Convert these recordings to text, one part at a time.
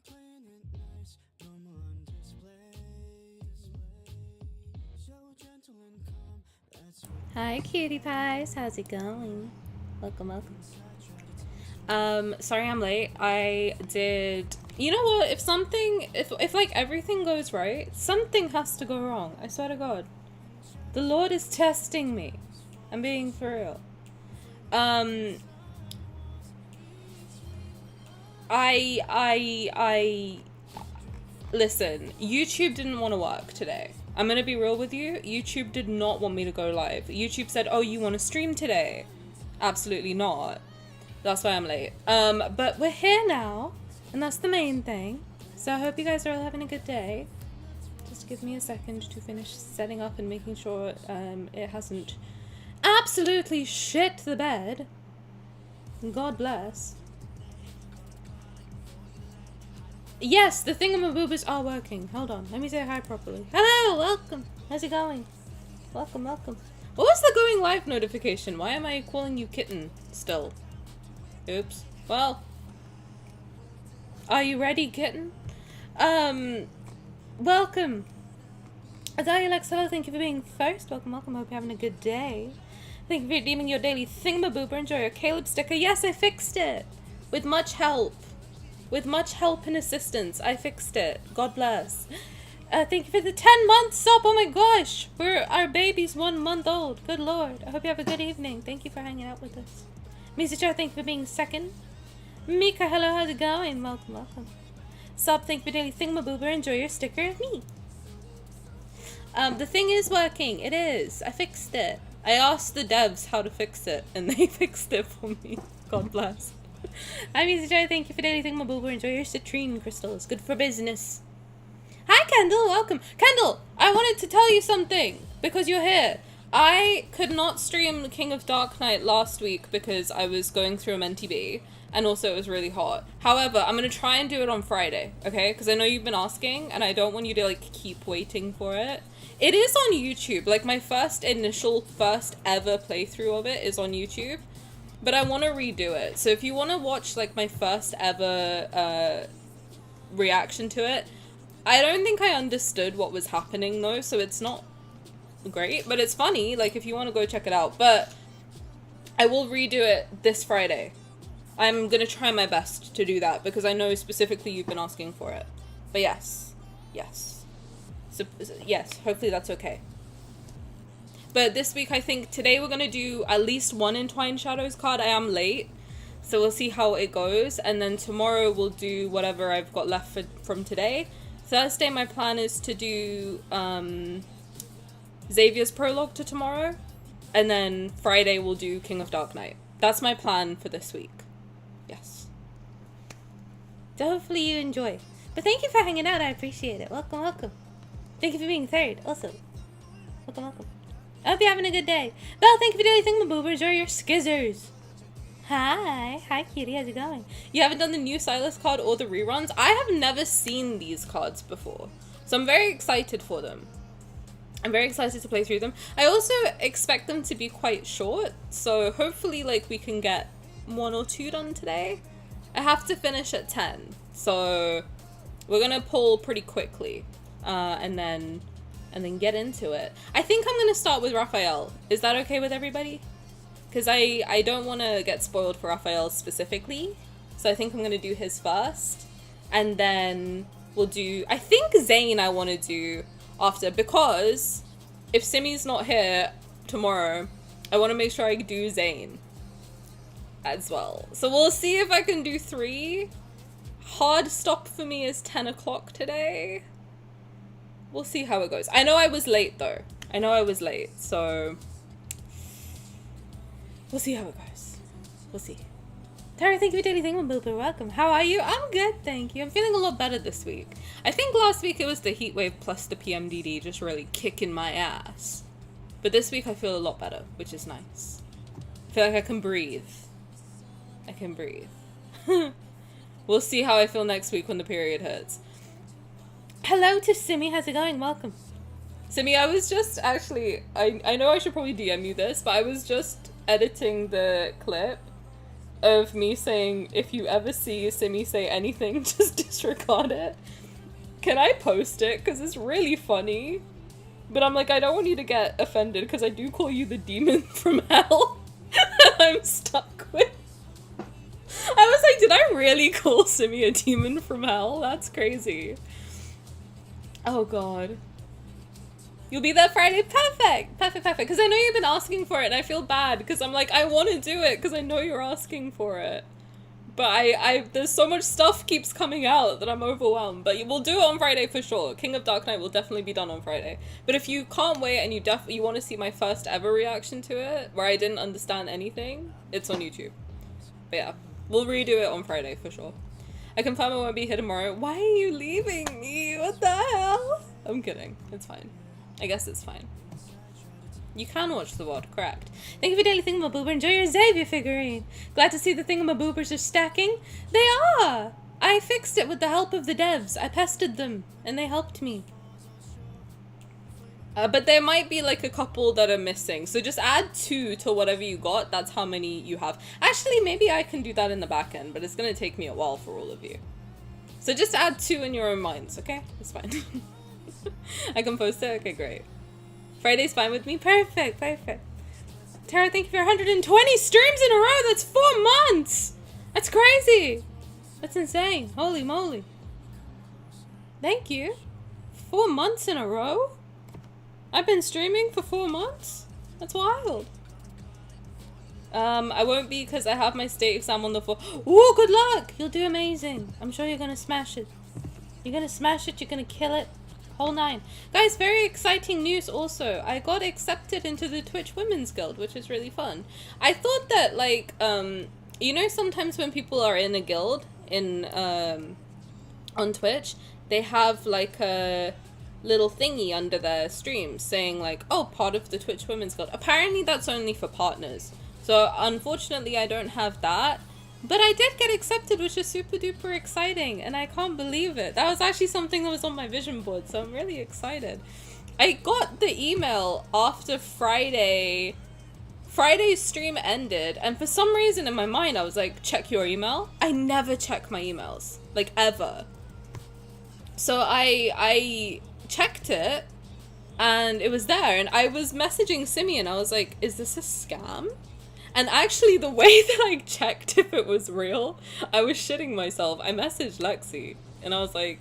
Playing it nice, drama on display. So gentle and calm, that's what. Hi cutie pies, how's it going? Welcome, welcome. Sorry I'm late. I did, you know what, if like everything goes right, something has to go wrong. I swear to God. The Lord is testing me. I'm being for real. Listen, YouTube didn't want to work today. I'm gonna be real with you. YouTube did not want me to go live. YouTube said, oh, you want to stream today? Absolutely not. That's why I'm late. But we're here now, and that's the main thing. So I hope you guys are all having a good day. Just give me a second to finish setting up and making sure it hasn't absolutely shit the bed. God bless. Yes, the thingamaboobers are working. Hold on, let me say hi properly. Hello, welcome. How's it going? Welcome, welcome. What was the going live notification? Why am I calling you kitten still? Oops. Well. Are you ready, kitten? Welcome. Hello, thank you for being first. Welcome, welcome. Hope you're having a good day. Thank you for redeeming your daily thingamaboober. Enjoy your Caleb sticker. Yes, I fixed it. With much help. With much help and assistance, I fixed it. God bless. Thank you for the 10 months sub. Oh my gosh. Our baby's 1 month old. Good Lord. I hope you have a good evening. Thank you for hanging out with us. Misa Char, thank you for being second. Mika, hello, how's it going? Welcome, welcome. Sub, thank you for daily thingamaboober. Enjoy your sticker of me. The thing is working. It is. I fixed it. I asked the devs how to fix it, and they fixed it for me. God bless. Hi, Misa Char, thank you for daily thingamaboober. Enjoy your citrine crystals. Good for business. Hi, Kendall. Welcome. Kendall, I wanted to tell you something because you're here. I could not stream King of Dark Knight last week because I was going through a MTB and also it was really hot. However, I'm going to try and do it on Friday, okay? Because I know you've been asking and I don't want you to like keep waiting for it. It is on YouTube. Like my first ever playthrough of it is on YouTube. But I want to redo it. So if you want to watch like my first ever reaction to it, I don't think I understood what was happening though, so it's not great, but it's funny, like if you want to go check it out. But I will redo it this Friday. I'm gonna try my best to do that because I know specifically you've been asking for it. But yes, so yes, hopefully that's okay. But this week, I think today we're gonna do at least one Entwined Shadows card. I am late, so we'll see how it goes, and then tomorrow we'll do whatever I've got left from today. Thursday, my plan is to do Xavier's prologue to tomorrow, and then Friday we'll do King of Dark Knight. That's my plan for this week. Yes. So hopefully you enjoy. But thank you for hanging out. I appreciate it. Welcome, welcome. Thank you for being third. Also, welcome, welcome. I hope you're having a good day. Belle, thank you for doing thingamaboober. Enjoy your skizzers. Hi cutie, how's it going? You haven't done the new Sylus card or the reruns? I have never seen these cards before, so I'm very excited for them. I'm very excited to play through them. I also expect them to be quite short, so hopefully like we can get 1 or 2 done today. I have to finish at 10, so we're gonna pull pretty quickly, and then get into it. I think I'm gonna start with Raphael. Is that okay with everybody? Because I don't want to get spoiled for Raphael specifically, so I think I'm gonna do his first, and then we'll do, I think Zayne I want to do after, because if Simi's not here tomorrow, I want to make sure I do Zayne as well. So we'll see if I can do 3. Hard stop for me is 10 o'clock today. We'll see how it goes. I know I was late though. I know I was late, so we'll see how it goes. We'll see. Tara, thank you for daily thingamaboop. Welcome. How are you? I'm good, thank you. I'm feeling a lot better this week. I think last week it was the heat wave plus the PMDD just really kicking my ass. But this week I feel a lot better, which is nice. I feel like I can breathe. I can breathe. We'll see how I feel next week when the period hits. Hello to Simi, how's it going? Welcome. Simi, I was just actually, I know I should probably DM you this, but I was just editing the clip of me saying, if you ever see Simi say anything, just disregard it. Can I post it? Because it's really funny. But I'm like, I don't want you to get offended because I do call you the demon from hell. I'm stuck with. I was like, did I really call Simi a demon from hell? That's crazy. Oh god. You'll be there Friday? Perfect! Perfect, perfect. Because I know you've been asking for it and I feel bad because I'm like, I want to do it because I know you're asking for it. But there's so much stuff keeps coming out that I'm overwhelmed. But we'll do it on Friday for sure. King of Dark Knight will definitely be done on Friday. But if you can't wait and you want to see my first ever reaction to it, where I didn't understand anything, it's on YouTube. But yeah, we'll redo it on Friday for sure. I confirm I won't be here tomorrow. Why are you leaving me? What the hell? I'm kidding. It's fine. I guess it's fine. You can watch the VOD, correct. Thank you for daily thingamaboober. Enjoy your Xavier figurine. Glad to see the thingamaboobers are stacking. They are! I fixed it with the help of the devs. I pestered them, and they helped me. But there might be like a couple that are missing. So just add 2 to whatever you got. That's how many you have. Actually, maybe I can do that in the back end, but it's going to take me a while for all of you. So just add 2 in your own minds, okay? It's fine. I can post it? Okay, great. Friday's fine with me? Perfect, perfect. Tara, thank you for 120 streams in a row! That's 4 months! That's crazy! That's insane. Holy moly. Thank you. 4 months in a row? I've been streaming for 4 months? That's wild. I won't be because I have my state exam on the 4th. Ooh, good luck! You'll do amazing. I'm sure you're gonna smash it. You're gonna smash it, you're gonna kill it. Whole 9. Guys, very exciting news also. I got accepted into the Twitch Women's Guild, which is really fun. I thought that, like, you know, sometimes when people are in a guild on Twitch, they have, like, a little thingy under their stream saying, like, oh, part of the Twitch Women's Guild. Apparently that's only for partners. So, unfortunately, I don't have that. But I did get accepted, which is super duper exciting, and I can't believe it. That was actually something that was on my vision board, so I'm really excited. I got the email after Friday. Friday's stream ended, and for some reason in my mind I was like, check your email. I never check my emails, like ever. So I checked it, and it was there, and I was messaging Simi, and I was like, is this a scam? And actually, the way that I checked if it was real, I was shitting myself. I messaged Lexi, and I was like,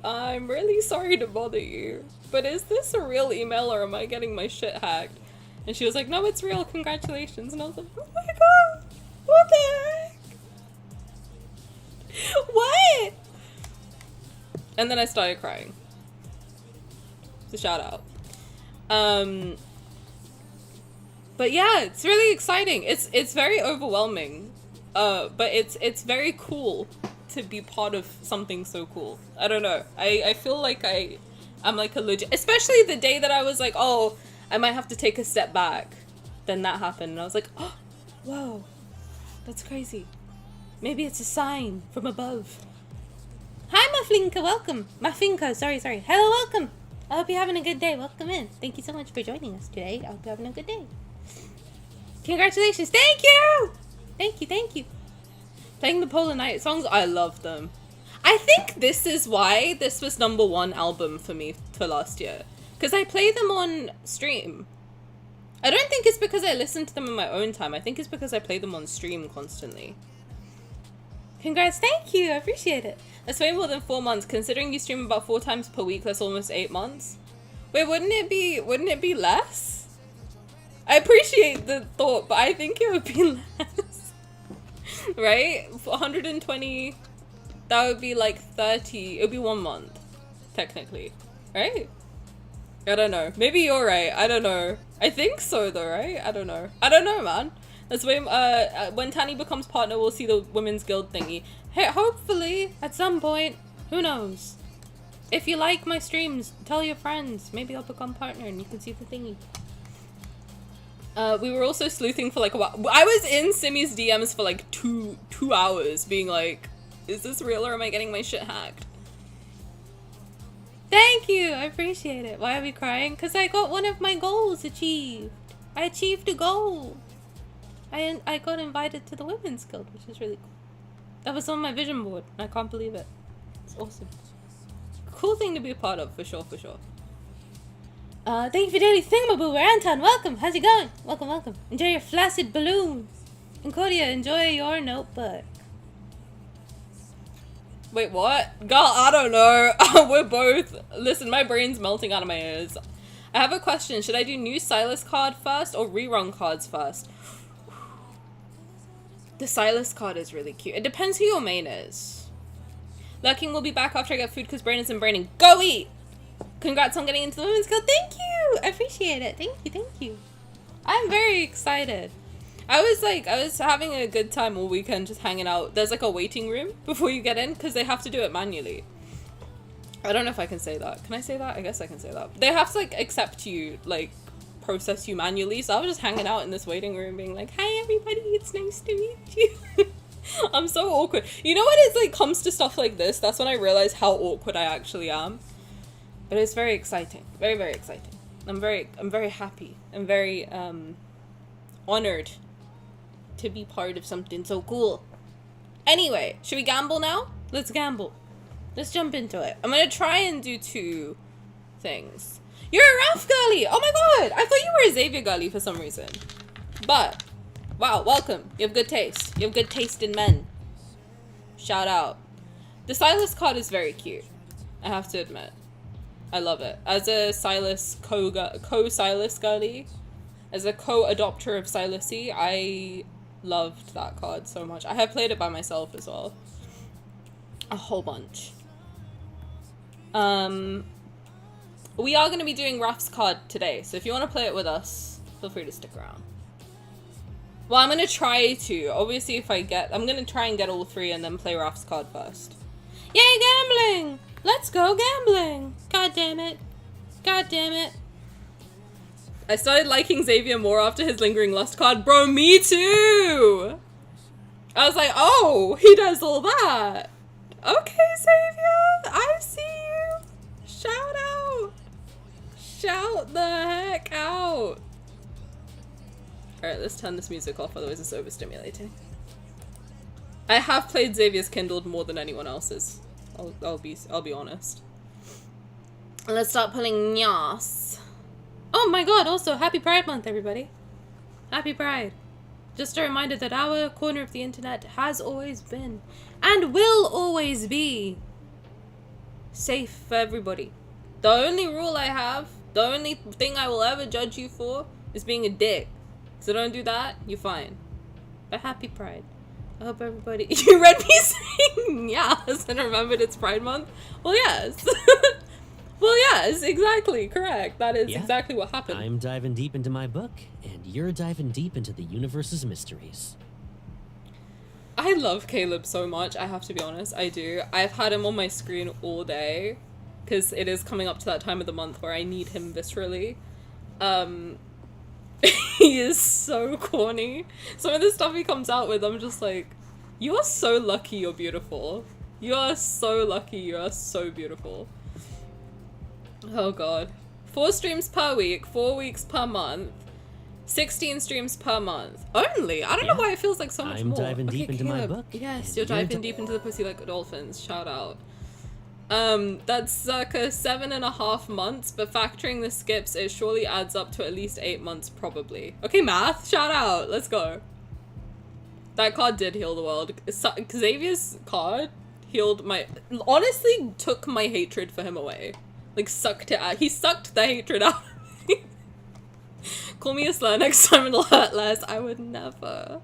I'm really sorry to bother you, but is this a real email or am I getting my shit hacked? And she was like, no, it's real, congratulations. And I was like, oh my god, what the heck? What? And then I started crying. It's a shout out. But yeah, it's really exciting. It's very overwhelming, but it's very cool to be part of something so cool. I don't know. I feel like I'm like a legit, especially the day that I was like, oh, I might have to take a step back. Then that happened, and I was like, oh, whoa, that's crazy. Maybe it's a sign from above. Hi, Maflinka, welcome. Maflinka, sorry. Hello, welcome. I hope you're having a good day. Welcome in. Thank you so much for joining us today. I hope you're having a good day. Congratulations. Thank you. Thank you, thank you. Playing the Polar Night songs, I love them. I think this is why this was #1 album for me for last year. Because I play them on stream. I don't think it's because I listen to them in my own time. I think it's because I play them on stream constantly. Congrats, thank you, I appreciate it. That's way more than 4 months. Considering you stream about 4 times per week, that's almost 8 months. Wait, wouldn't it be less? I appreciate the thought, but I think it would be less. Right? 120, that would be like 30, it would be 1 month, technically. Right? I don't know. Maybe you're right. I don't know. I think so though, right? I don't know. I don't know, man. That's when Tani becomes partner, we'll see the Women's Guild thingy. Hey, hopefully, at some point. Who knows? If you like my streams, tell your friends. Maybe I'll become partner and you can see the thingy. We were also sleuthing for like a while. I was in Simi's DMs for like two hours being like, is this real or am I getting my shit hacked? Thank you, I appreciate it. Why are we crying? Because I got one of my goals achieved. I achieved a goal. I got invited to the Women's Guild, which is really cool. That was on my vision board. I can't believe it. It's awesome. Cool thing to be a part of, for sure, for sure. Thank you for daily thingamaboo. Anton, welcome. How's it going? Welcome, welcome. Enjoy your flaccid balloons. And Claudia, enjoy your notebook. Wait, what? Girl, I don't know. We're both... Listen, my brain's melting out of my ears. I have a question. Should I do new Sylus card first or rerun cards first? The Sylus card is really cute. It depends who your main is. Lurking will be back after I get food because brain isn't braining. Go eat! Congrats on getting into the Women's Guild. Thank you! I appreciate it. Thank you, thank you. I'm very excited. I was having a good time all weekend just hanging out. There's like a waiting room before you get in because they have to do it manually. I don't know if I can say that. Can I say that? I guess I can say that. They have to like accept you, like process you manually. So I was just hanging out in this waiting room being like, hi everybody, it's nice to meet you. I'm so awkward. You know when it's like comes to stuff like this, that's when I realize how awkward I actually am. But it's very exciting. Very, very exciting. I'm very happy. I'm very honored to be part of something so cool. Anyway, should we gamble now? Let's gamble. Let's jump into it. I'm gonna try and do 2 things. You're a Raf girly! Oh my god! I thought you were a Xavier girly for some reason. But, wow, welcome. You have good taste. You have good taste in men. Shout out. The Sylus card is very cute. I have to admit. I love it. As a Sylus co-Sylus girly, as a co-adopter of Sylusy, I loved that card so much. I have played it by myself as well. A whole bunch. We are going to be doing Raf's card today, so if you want to play it with us, feel free to stick around. Well, I'm going to try to. Obviously, if I get... I'm going to try and get all 3 and then play Raf's card first. Yay, gambling! Let's go gambling! God damn it. God damn it. I started liking Xavier more after his Lingering Lust card. Bro, me too! I was like, oh, he does all that. Okay, Xavier, I see you. Shout out. Shout the heck out. Alright, let's turn this music off, otherwise it's overstimulating. I have played Xavier's Kindled more than anyone else's. I'll be honest. Let's start pulling Nyas. Oh my god, also, happy Pride Month, everybody. Happy Pride. Just a reminder that our corner of the internet has always been, and will always be, safe for everybody. The only rule I have, the only thing I will ever judge you for, is being a dick. So don't do that, you're fine. But happy Pride. I hope everybody... You read me saying yes and remembered it's Pride Month? Well, yes. Well, yes, exactly, correct. That is exactly what happened. I'm diving deep into my book, and you're diving deep into the universe's mysteries. I love Caleb so much, I have to be honest, I do. I've had him on my screen all day, because it is coming up to that time of the month where I need him viscerally. He is so corny. Some of the stuff he comes out with, I'm just like, you are so lucky you're beautiful. You are so lucky you are so beautiful. Oh god. 4 streams per week, 4 weeks per month. 16 streams per month. Only? I don't know why it feels like so much more. I'm diving deep into my book. Yes, you're diving deep into the pussy like dolphins. Shout out. That's circa 7.5 months, but factoring the skips, it surely adds up to at least 8 months, probably. Okay, math, shout out. Let's go. That card did heal the world. Xavier's card healed my... honestly, took my hatred for him away. Like, sucked it out. He sucked the hatred out of me. Call me a slur next time and it'll hurt less. I would never.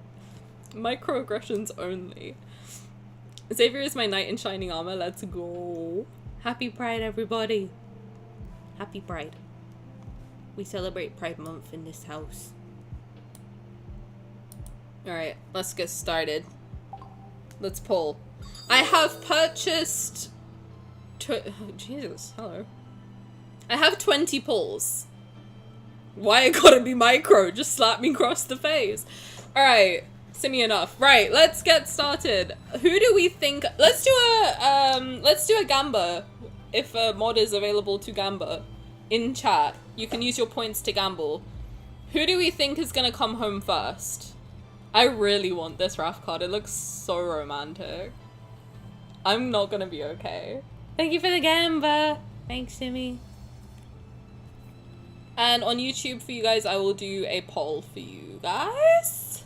Microaggressions only. Xavier is my knight in shining armor. Let's go. Happy Pride, everybody. Happy Pride. We celebrate Pride Month in this house. Alright, let's get started. Let's pull. I have purchased... oh, Jesus, hello. I have 20 pulls. Why it gotta be micro? Just slap me across the face. Alright, simmy enough. Right, let's get started. Who do we think... let's do a gamba. If a mod is available to gamba. In chat. You can use your points to gamble. Who do we think is gonna come home first? I really want this RAF card. It looks so romantic. I'm not gonna be okay. Thank you for the gamba. Thanks, Simmy. And on YouTube for you guys, I will do a poll for you guys.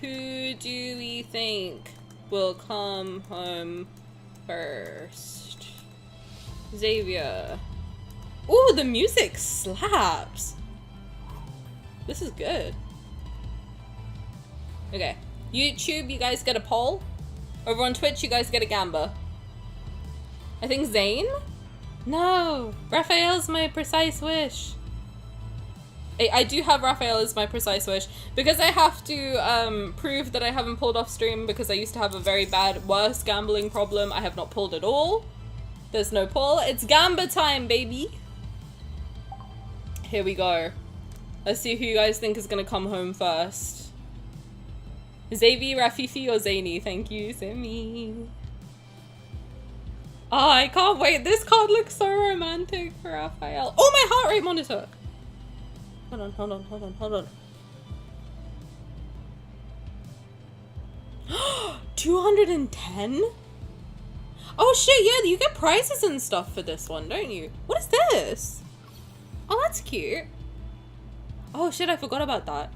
Who do we think will come home first? Xavier. Ooh, the music slaps. This is good. Okay. YouTube, you guys get a poll. Over on Twitch, you guys get a gamba. I think Zayne? No! Raphael's my precise wish. I do have Raphael as my precise wish. Because I have to prove that I haven't pulled off stream because I used to have a very bad, worse gambling problem. I have not pulled at all. There's no pull. It's gamba time, baby! Here we go. Let's see who you guys think is gonna come home first. Xavier, Rafifi, or Zayne? Thank you, Simmy. Oh, I can't wait. This card looks so romantic for Raphael. Oh, my heart rate monitor. Hold on, hold on, hold on, hold on. 210? Oh shit, yeah, you get prizes and stuff for this one, don't you? What is this? Oh, that's cute. Oh shit, I forgot about that.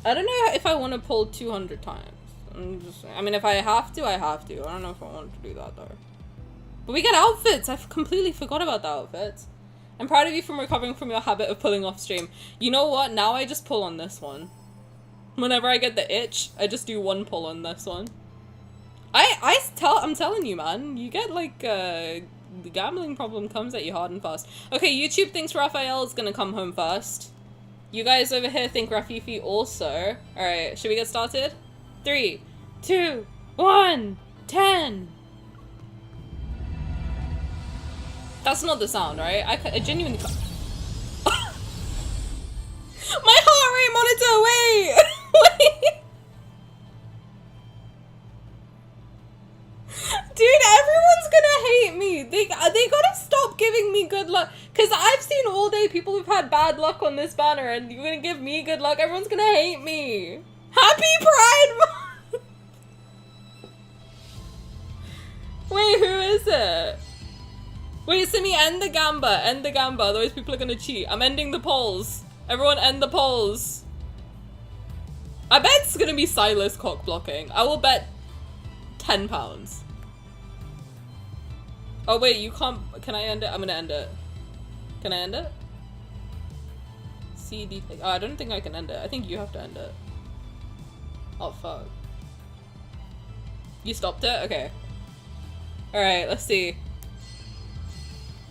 I don't know if I want to pull 200 times. I mean, if I have to, I have to. I don't know if I want to do that though. But we get outfits. I completely forgot about the outfits. I'm proud of you from recovering from your habit of pulling off stream. You know what? Now I just pull on this one. Whenever I get the itch, I just do one pull on this one. I'm telling you, man. You get like, the gambling problem comes at you hard and fast. Okay, YouTube thinks Raphael is gonna come home first. You guys over here think Rafifi also. Alright, should we get started? 3, 2, 1, 10. That's not the sound, right? I genuinely can't. My heart rate monitor, wait! Wait! Dude, everyone's gonna hate me. They gotta stop giving me good luck. Cause I've seen all day people who've had bad luck on this banner and you're gonna give me good luck. Everyone's gonna hate me. Happy Pride Month! Wait, who is it? Wait, Simi, end the gamba. End the gamba, otherwise people are gonna cheat. I'm ending the polls. Everyone end the polls. I bet it's gonna be Sylus cock blocking. I will bet £10. Oh wait, you can't, can I end it? I'm gonna end it. Can I end it? CD, oh, I don't think I can end it. I think you have to end it. Oh fuck. You stopped it? Okay. Alright, let's see.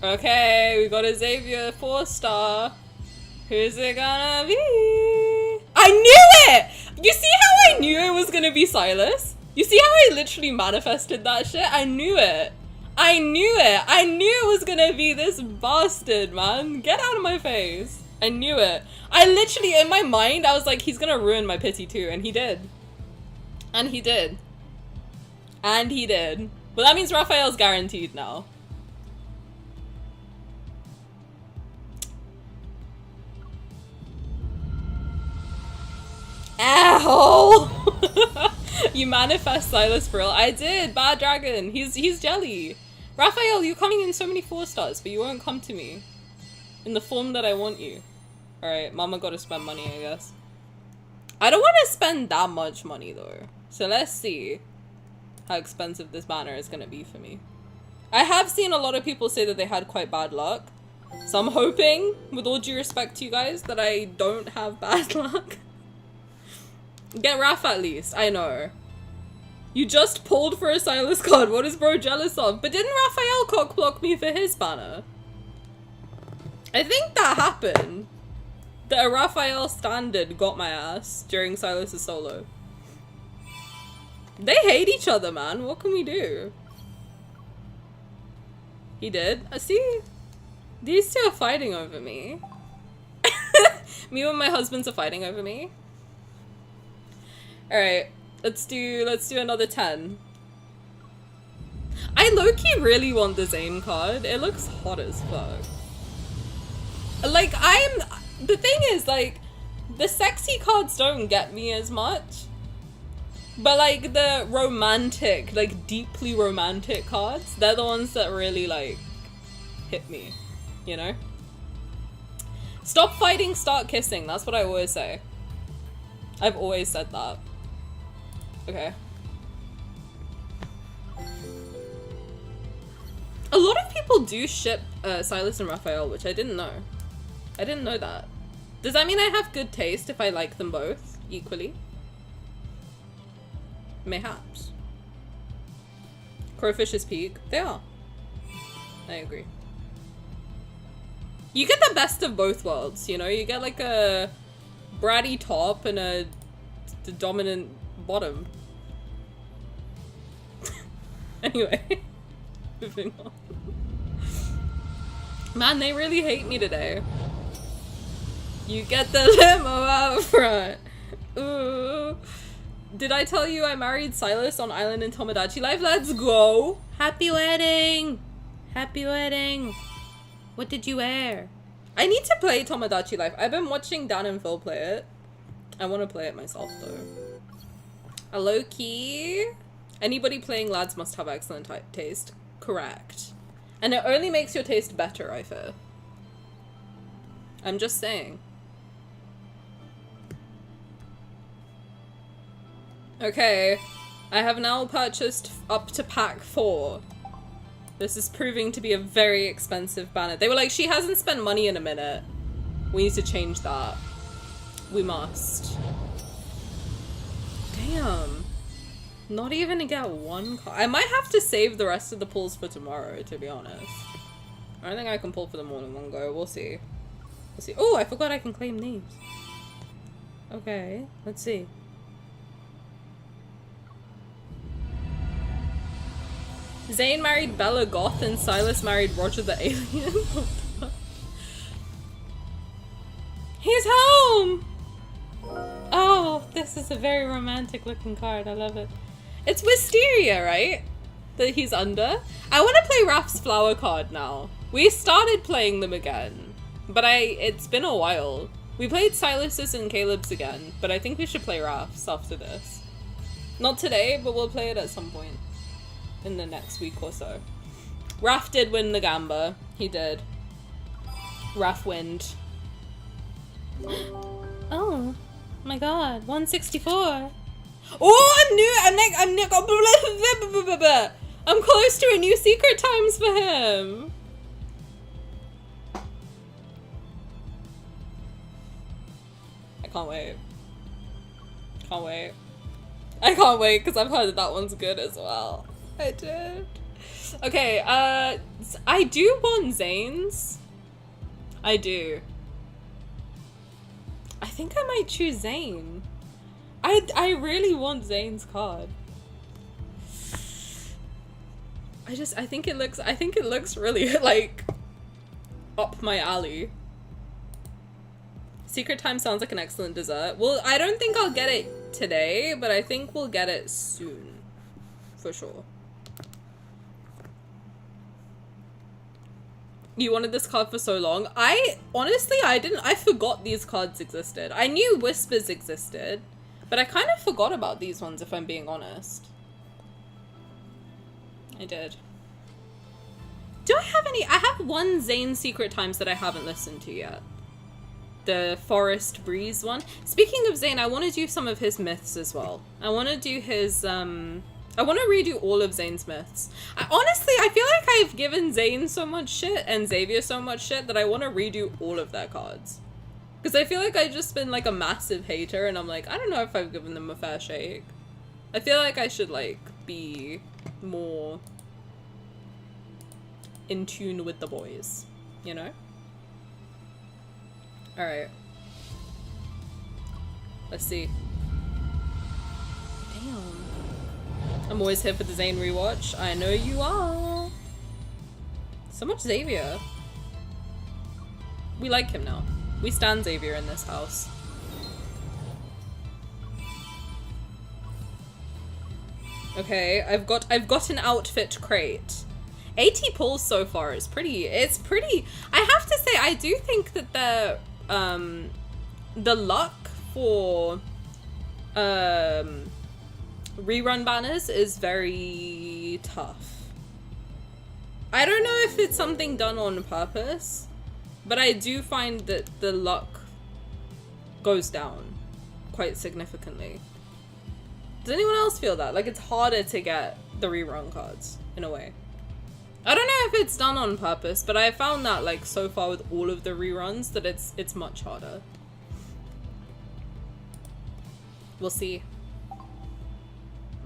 Okay, we got a Xavier 4-star. Who's it gonna be? I knew it! You see how I knew it was gonna be Sylus? You see how I literally manifested that shit? I knew it. I knew it. I knew it was gonna be this bastard, man. Get out of my face. I knew it. I literally, in my mind, I was like, he's gonna ruin my pity too, and he did. And he did. And he did. But that means Raphael's guaranteed now. Ow! You manifest Sylus for real. I did. Bad dragon. He's jelly. Raphael, you're coming in so many 4 stars, but you won't come to me in the form that I want you. Alright, mama gotta spend money, I guess. I don't want to spend that much money though. So let's see how expensive this banner is gonna be for me. I have seen a lot of people say that they had quite bad luck. So I'm hoping, with all due respect to you guys, that I don't have bad luck. Get Raph at least, I know. You just pulled for a Sylus card, what is bro jealous of? But didn't Raphael cockblock me for his banner? I think that happened. That a Raphael standard got my ass during Sylus' solo. They hate each other, man, what can we do? He did? I see. These two are fighting over me. Me and my husbands are fighting over me. Alright, let's do another 10. I low-key really want the Zayne card. It looks hot as fuck. Like, the thing is, like, the sexy cards don't get me as much. But, like, the romantic, like, deeply romantic cards, they're the ones that really, like, hit me. You know? Stop fighting, start kissing. That's what I always say. I've always said that. Okay. A lot of people do ship Sylus and Raphael, which I didn't know. I didn't know that. Does that mean I have good taste if I like them both equally? Mayhaps. Crowfish's Peak. They are. I agree. You get the best of both worlds, you know? You get like a bratty top and the dominant bottom. Anyway, moving on. Man, they really hate me today. You get the limo out front. Ooh. Did I tell you I married Sylus on Island in Tomodachi Life? Let's go! Happy wedding! Happy wedding! What did you wear? I need to play Tomodachi Life. I've been watching Dan and Phil play it. I want to play it myself though. A low-key. Anybody playing lads must have excellent taste. Correct. And it only makes your taste better, I fear. I'm just saying. Okay. I have now purchased up to pack 4. This is proving to be a very expensive banner. They were like, she hasn't spent money in a minute. We need to change that. We must. Damn. Not even to get 1 card. I might have to save the rest of the pulls for tomorrow, to be honest. I don't think I can pull for them all in one go. We'll see. We'll see. Oh, I forgot I can claim these. Okay, let's see. Zayne married Bella Goth and Sylus married Roger the Alien. He's home! Oh, this is a very romantic looking card. I love it. It's Wisteria, right? That he's under. I want to play Raph's flower card now. We started playing them again, but it's been a while. We played Sylus's and Caleb's again, but I think we should play Raph's after this. Not today, but we'll play it at some point in the next week or so. Raph did win the Gamba. He did. Raph winned. Oh my god, 164. Oh, I'm close to a new secret times for him. I can't wait. Can't wait. I can't wait because I've heard that one's good as well. I did. Okay, I do want Zayne's. I do. I think I might choose Zayne. I really want Zayne's card. I think it looks really like up my alley. Secret Time sounds like an excellent dessert. Well, I don't think I'll get it today, but I think we'll get it soon. For sure. You wanted this card for so long. I forgot these cards existed. I knew Whispers existed. But I kind of forgot about these ones, if I'm being honest. I did. Do I have any? I have one Zayne Secret Times that I haven't listened to yet. The Forest Breeze one. Speaking of Zayne, I want to do some of his myths as well. I want to do his, I want to redo all of Zayne's myths. Honestly, I feel like I've given Zayne so much shit and Xavier so much shit that I want to redo all of their cards. Because I feel like I've just been like a massive hater and I'm like, I don't know if I've given them a fair shake. I feel like I should like be more in tune with the boys, you know? Alright. Let's see. Damn. I'm always here for the Zayne rewatch. I know you are. So much Xavier. We like him now. We stan Xavier in this house. Okay, I've got an outfit crate. 80 pulls so far is pretty, it's pretty, I have to say, I do think that the luck for, rerun banners is very tough. I don't know if it's something done on purpose, but I do find that the luck goes down quite significantly. Does anyone else feel that? Like, it's harder to get the rerun cards, in a way. I don't know if it's done on purpose, but I found that, like, so far with all of the reruns, that it's much harder. We'll see.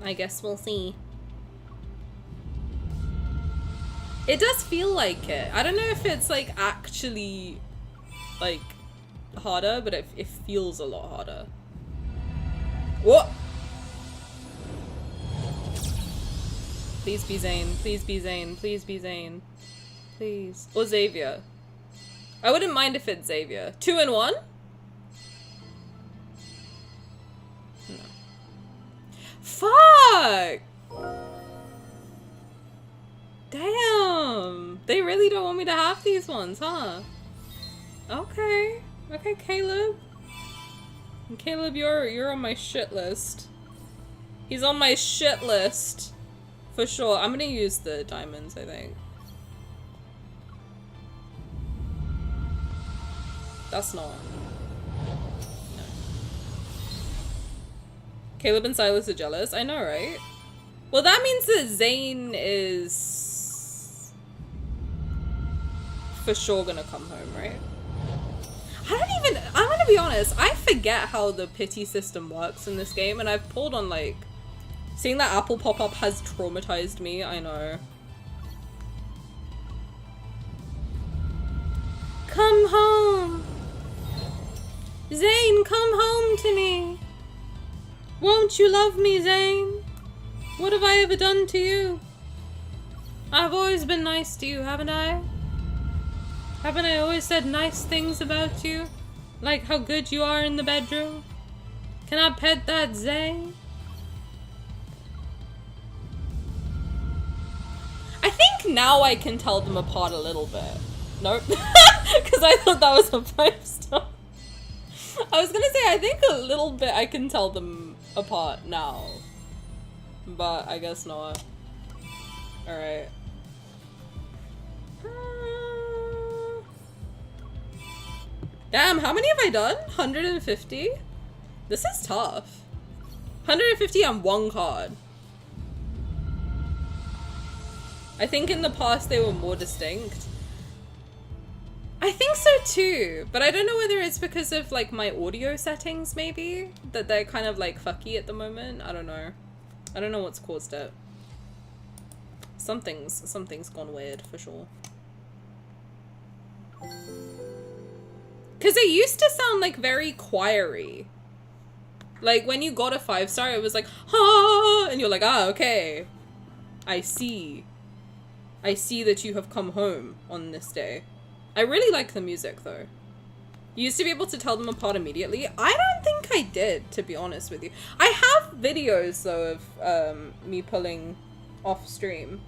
I guess we'll see. It does feel like it. I don't know if it's, like, actually, like, harder, but it feels a lot harder. What? Please be Zayne. Please be Zayne. Please be Zayne. Please. Or Xavier. I wouldn't mind if it's Xavier. 2 in 1? No. Fuck! Damn! They really don't want me to have these ones, huh? Okay. Okay, Caleb. And Caleb, you're on my shit list. He's on my shit list. For sure. I'm gonna use the diamonds, I think. That's not. No. Caleb and Sylus are jealous. I know, right? Well, that means that Zayne is for sure gonna come home, right? I'm gonna be honest, I forget how the pity system works in this game, and I've pulled on, like, seeing that apple pop up has traumatized me, I know. Come home! Zayne, come home to me! Won't you love me, Zayne? What have I ever done to you? I've always been nice to you, haven't I? Haven't I always said nice things about you? Like how good you are in the bedroom? Can I pet that Zayne? I think now I can tell them apart a little bit. Nope. Because I thought that was a 5-star. I was gonna say, I think a little bit I can tell them apart now. But I guess not. Alright. Damn, how many have I done? 150? This is tough. 150 on one card. I think in the past they were more distinct. I think so too, but I don't know whether it's because of like my audio settings maybe, that they're kind of like fucky at the moment. I don't know. I don't know what's caused it. Something's gone weird for sure. Because it used to sound like very choiry. Like when you got a 5-star, it was like, ah, and you're like, ah, okay. I see. I see that you have come home on this day. I really like the music though. You used to be able to tell them apart immediately. I don't think I did, to be honest with you. I have videos though of me pulling off stream.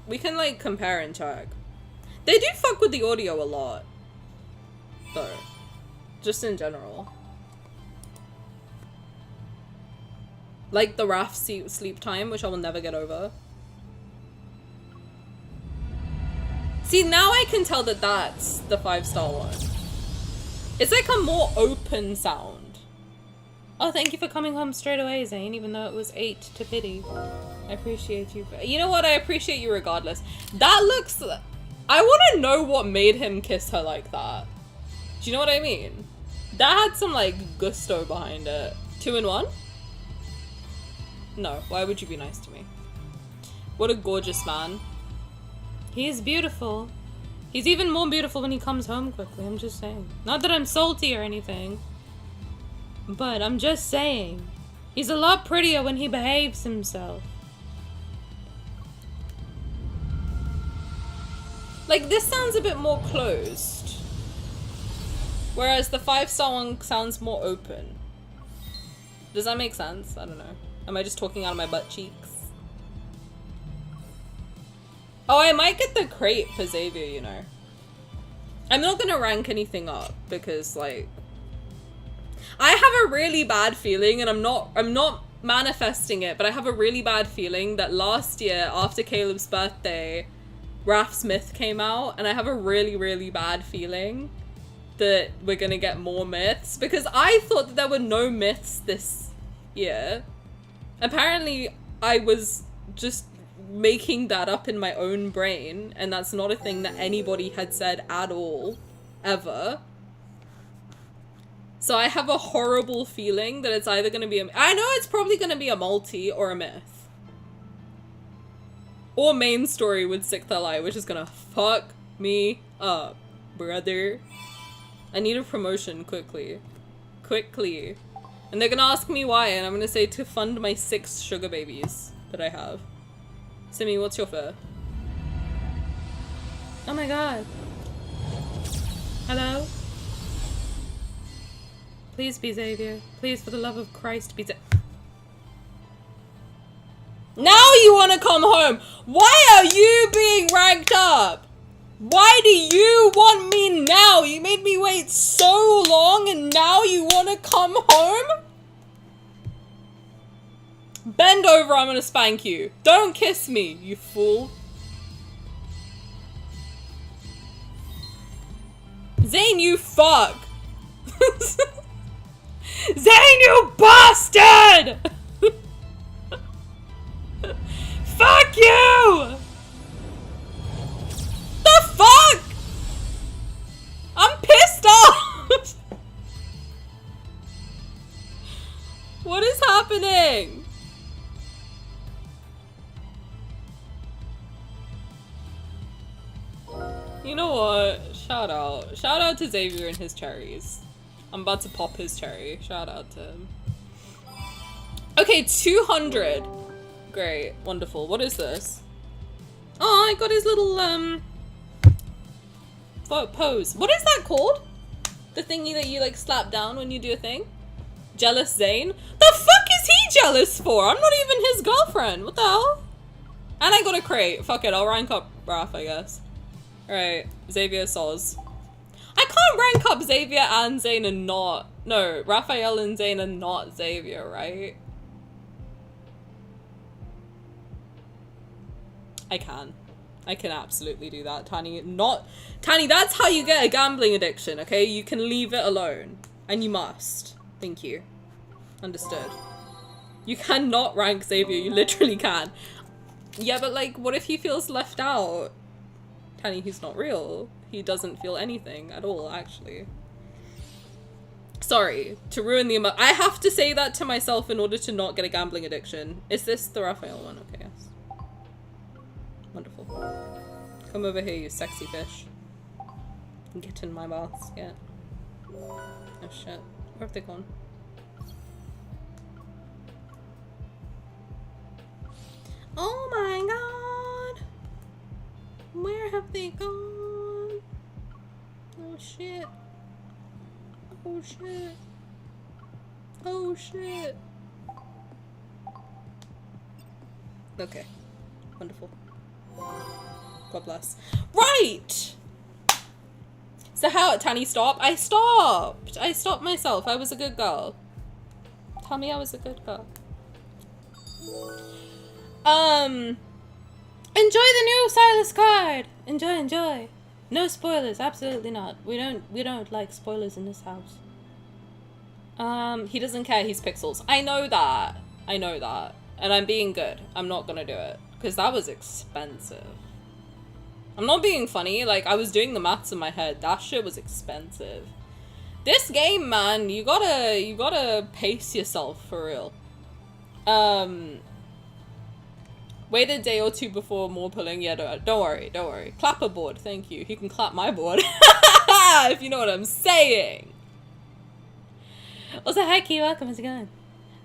We can like compare and check. They do fuck with the audio a lot. Though. Just in general. Like the RAF sleep time, which I will never get over. See, now I can tell that that's the 5-star one. It's like a more open sound. Oh, thank you for coming home straight away, Zayne, even though it was 8 to pity. I appreciate you. You know what? I appreciate you regardless. That looks... I want to know what made him kiss her like that. Do you know what I mean? That had some, like, gusto behind it. 2 in 1? No, why would you be nice to me? What a gorgeous man. He's beautiful. He's even more beautiful when he comes home quickly, I'm just saying. Not that I'm salty or anything. But I'm just saying. He's a lot prettier when he behaves himself. Like, this sounds a bit more closed. Whereas the 5-star one sounds more open. Does that make sense? I don't know. Am I just talking out of my butt cheeks? Oh, I might get the crate for Xavier, you know. I'm not gonna rank anything up because, like, I have a really bad feeling, and I'm not manifesting it, but I have a really bad feeling that last year after Caleb's birthday, Raph Smith came out, and I have a really, really bad feeling that we're gonna get more myths because I thought that there were no myths this year. Apparently, I was just making that up in my own brain, and that's not a thing that anybody had said at all, ever. So I have a horrible feeling that it's either going to be I know it's probably going to be a multi or a myth. Or main story with Sixth Ally, which is going to fuck me up, brother. I need a promotion quickly. Quickly. And they're going to ask me why, and I'm going to say to fund my 6 sugar babies that I have. Simi, what's your fare? Oh my god. Hello? Please be Xavier. Please, for the love of Christ, be Now you want to come home! Why are you being ranked up? Why do you want me now? You made me wait so long and now you want to come home? Bend over, I'm gonna spank you. Don't kiss me, you fool. Zayne, you fuck. Zayne, you bastard! Fuck you! The fuck? I'm pissed off! What is happening? You know what? Shout out. Shout out to Xavier and his cherries. I'm about to pop his cherry. Shout out to him. Okay, 200. Great. Wonderful. What is this? Oh, I got his little, pose. What is that called? The thingy that you, like, slap down when you do a thing? Jealous Zayne? The fuck is he jealous for? I'm not even his girlfriend. What the hell? And I got a crate. Fuck it. I'll rank up Raph, I guess. Alright, Xavier Soz. I can't rank up Xavier and Zayne and not... No, Raphael and Zayne and not Xavier, right? I can. I can absolutely do that, Tani. Tani, that's how you get a gambling addiction, okay? You can leave it alone. And you must. Thank you. Understood. You cannot rank Xavier, you literally can. Yeah, but like, what if he feels left out? Tani, he's not real. He doesn't feel anything at all, actually. Sorry, to ruin the I have to say that to myself in order to not get a gambling addiction. Is this the Raphael one? Okay, yes. Wonderful. Come over here, you sexy fish. Get in my basket. Oh shit. Where have they gone? Oh my god! Where have they gone? Oh shit. Oh shit. Oh shit. Okay. Wonderful. God bless. Right! So how, Tani, stop? I stopped! I stopped myself. I was a good girl. Tell me I was a good girl. Enjoy the new Sylus card. Enjoy, enjoy. No spoilers, absolutely not. We don't like spoilers in this house. He doesn't care, he's pixels. I know that. I know that. And I'm being good. I'm not gonna do it. Because that was expensive. I'm not being funny, like, I was doing the maths in my head. That shit was expensive. This game, man, you gotta pace yourself, for real. Wait a day or two before more pulling. Yeah, don't worry. Clap a board, thank you. He can clap my board. If you know what I'm saying. Also, hi Key, welcome, how's it going?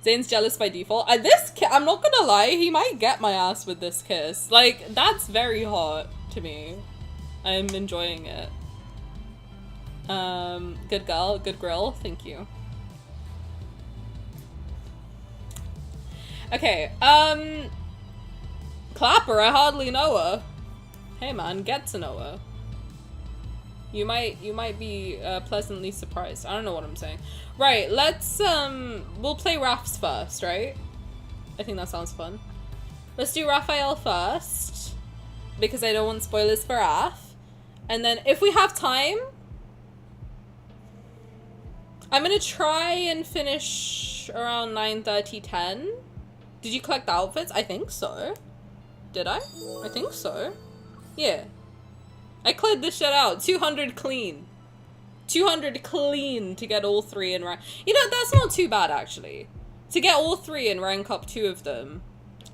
Zayne's jealous by default. I'm not gonna lie, he might get my ass with this kiss. Like, that's very hot to me. I'm enjoying it. Good girl, good grill, thank you. Okay, Clapper, I hardly know her. Hey man, get to know her. You might be pleasantly surprised. I don't know what I'm saying. Right, let's we'll play Raf's first, right? I think that sounds fun. Let's do Raphael first because I don't want spoilers for Raf. And then if we have time, I'm gonna try and finish around 9:30, 10. Did you collect the outfits? I think so. Did I? I think so. Yeah. I cleared this shit out. 200 clean. 200 clean to get all three in rank. You know, that's not too bad, actually. To get all three and rank up 2 of them.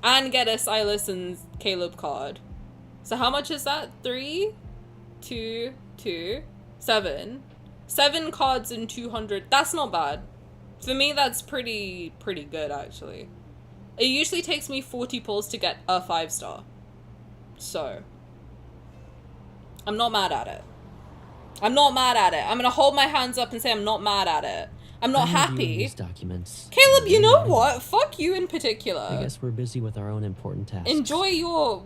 And get a Sylus and Caleb card. So how much is that? 3, 2, 2, 7. 7 cards and 200. That's not bad. For me, that's pretty good, actually. It usually takes me 40 pulls to get a 5-star. So, I'm not mad at it. I'm not mad at it. I'm gonna hold my hands up and say I'm not mad at it. I'm not happy. These documents. Caleb, you know what? Fuck you in particular. I guess we're busy with our own important tasks. Enjoy your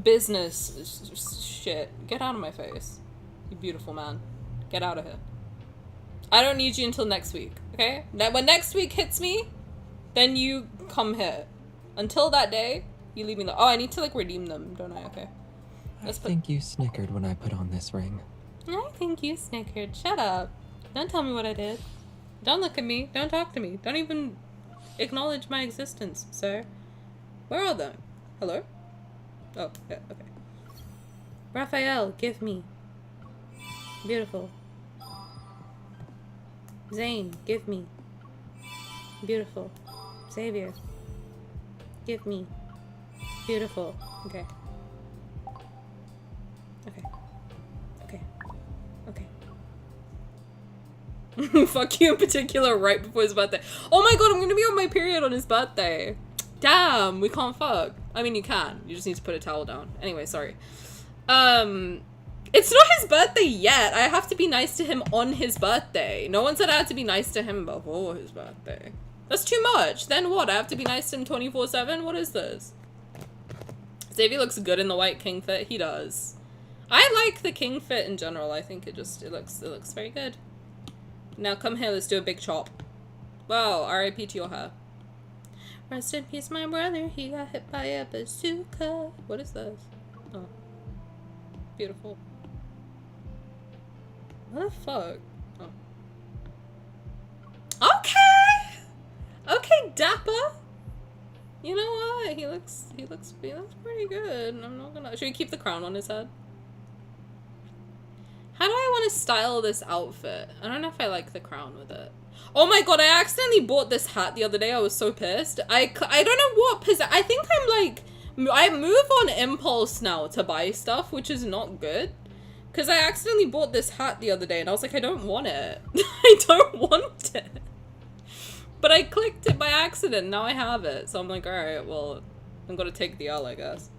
business shit. Get out of my face. You beautiful man. Get out of here. I don't need you until next week, okay? Now, when next week hits me, then you come here. Until that day, you leave me alone. Oh, I need to, like, redeem them, don't I? Okay. I think you snickered when I put on this ring. I think you snickered. Shut up. Don't tell me what I did. Don't look at me. Don't talk to me. Don't even acknowledge my existence, sir. Where are they? Hello? Oh, yeah, okay. Raphael, give me. Beautiful. Zayne, give me. Beautiful. Xavier, give me. Beautiful. Okay. Okay. Okay. Okay. Fuck you in particular right before his birthday. Oh my god, I'm gonna be on my period on his birthday. Damn, we can't fuck. I mean, you can. You just need to put a towel down. Anyway, sorry. It's not his birthday yet. I have to be nice to him on his birthday. No one said I had to be nice to him before his birthday. That's too much. Then what? I have to be nice to him 24/7? What is this? Xavier looks good in the white king fit. He does. I like the king fit in general. I think it looks very good. Now come here, let's do a big chop. Wow, R.I.P. to your hair. Rest in peace, my brother. He got hit by a bazooka. What is this? Oh. Beautiful. What the fuck? Oh. Okay! Okay, Dapper! You know what? He looks pretty good. I'm not gonna... Should we keep the crown on his head? How do I want to style this outfit? I don't know if I like the crown with it. Oh my god, I accidentally bought this hat the other day. I was so pissed. I don't know what I think I'm like... I move on impulse now to buy stuff, which is not good. Because I accidentally bought this hat the other day and I was like, I don't want it. I don't want it. But I clicked it by accident. Now I have it. So I'm like, alright, well, I'm gonna take the L, I guess.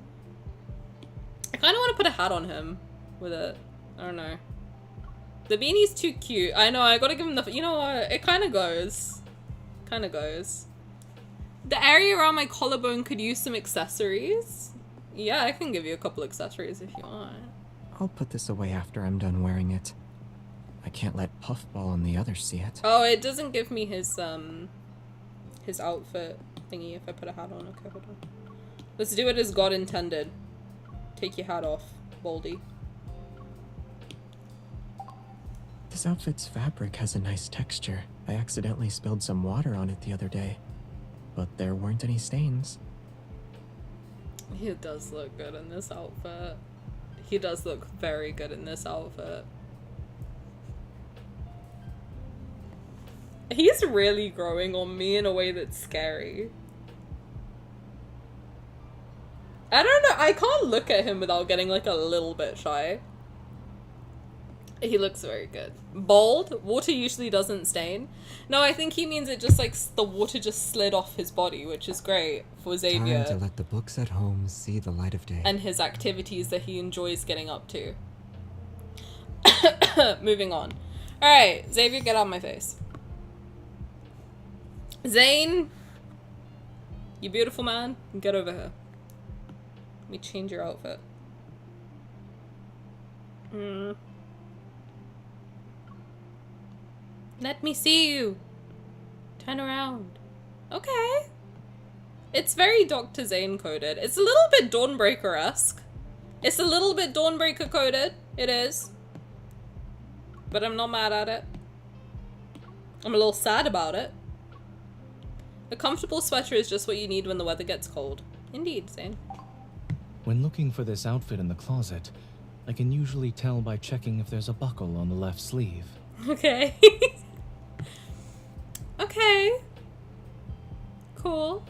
I kind of want to put a hat on him with it. I don't know. The beanie's too cute. I know, I gotta give him the... You know what? It kind of goes. Kind of goes. The area around my collarbone could use some accessories. Yeah, I can give you a couple accessories if you want. I'll put this away after I'm done wearing it. I can't let Puffball and the others see it. Oh, it doesn't give me his outfit. thingy if I put a hat on. Okay, hold on. Let's do it as God intended. Take your hat off, Baldy. This outfit's fabric has a nice texture. I accidentally spilled some water on it the other day, but there weren't any stains. He does look good in this outfit. He does look very good in this outfit. He's really growing on me in a way that's scary. I don't know, I can't look at him without getting like a little bit shy. He looks very good. Bald, water usually doesn't stain. No, I think he means it just like the water just slid off his body, which is great for Xavier. Time to let the books at home see the light of day. And his activities that he enjoys getting up to. Moving on. Alright, Xavier, get out of my face. Zayne, you beautiful man, get over here. Let me change your outfit. Let me see you. Turn around. Okay. It's very Dr. Zayne coded. It's a little bit Dawnbreaker-esque. It's a little bit Dawnbreaker coded. It is. But I'm not mad at it. I'm a little sad about it. A comfortable sweater is just what you need when the weather gets cold. Indeed, Zayne. When looking for this outfit in the closet, I can usually tell by checking if there's a buckle on the left sleeve. Okay. Okay. Cool.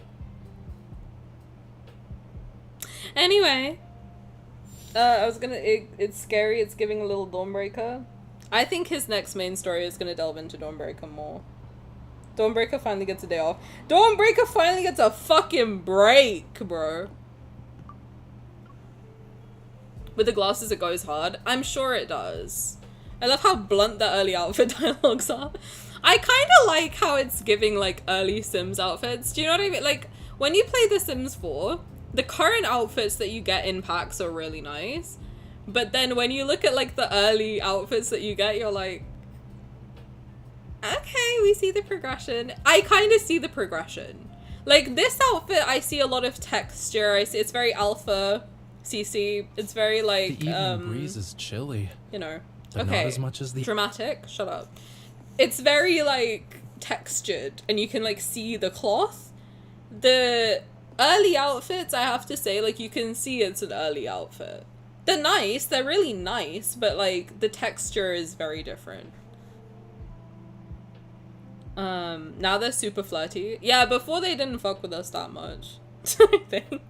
Anyway. It's scary, it's giving a little Dawnbreaker. I think his next main story is gonna delve into Dawnbreaker more. Dawnbreaker finally gets a day off. Dawnbreaker finally gets a fucking break, bro. With the glasses, it goes hard. I'm sure it does. I love how blunt the early outfit dialogues are. I kind of like how it's giving, like, early Sims outfits. Do you know what I mean? Like, when you play The Sims 4, the current outfits that you get in packs are really nice. But then when you look at, like, the early outfits that you get, you're like, okay, we see the progression. I kind of see the progression. Like, this outfit, I see a lot of texture. I see it's very alpha CC. It's very, like, The evening breeze is chilly. you know. But Okay, not as much as the dramatic. Shut up. It's very, like, textured, and you can, like, see the cloth. The early outfits, I have to say, like, you can see it's an early outfit. They're nice, they're really nice, but, like, the texture is very different. Now they're super flirty. Yeah, before they didn't fuck with us that much, I think.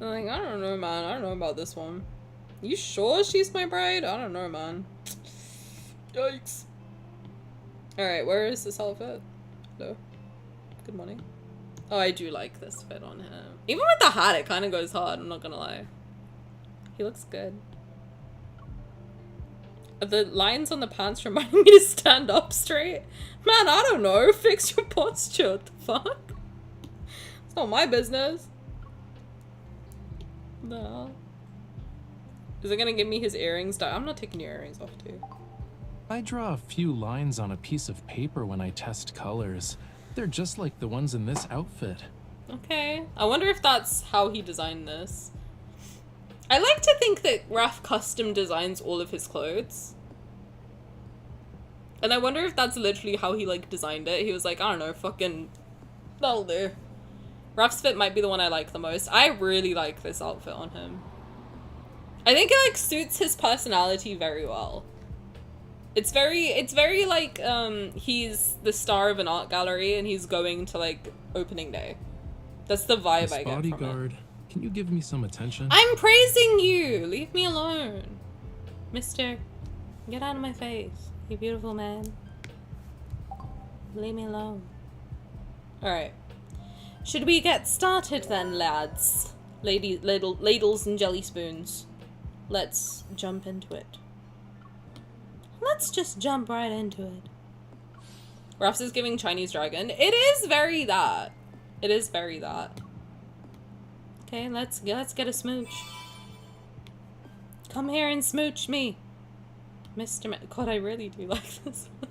I'm like, I don't know, man. I don't know about this one. You sure she's my bride? I don't know, man. Yikes. Alright, where is this outfit? Hello? Good morning. Oh, I do like this fit on him. Even with the hat, it kind of goes hard, I'm not gonna lie. He looks good. The lines on the pants remind me to stand up straight. Man, I don't know. Fix your posture. What the fuck? It's not my business. No. Is it gonna give me his earrings? I'm not taking your earrings off, too. I draw a few lines on a piece of paper when I test colors. They're just like the ones in this outfit. Okay. I wonder if that's how he designed this. I like to think that Raf custom designs all of his clothes. And I wonder if that's literally how he, like, designed it. He was like, I don't know, fucking... that'll do. Raf's fit might be the one I like the most. I really like this outfit on him. I think it, like, suits his personality very well. It's very, like, he's the star of an art gallery and he's going to, like, opening day. That's the vibe Miss I get Bodyguard, from it. can you give me some attention? I'm praising you! Leave me alone. Mister, get out of my face, you beautiful man. Leave me alone. Alright. Should we get started then, lads? Ladles and jelly spoons. Let's jump into it. Let's just jump right into it. Ruffs is giving Chinese dragon. It is very that. It is very that. Okay, let's get a smooch. Come here and smooch me. Mr. God, I really do like this one.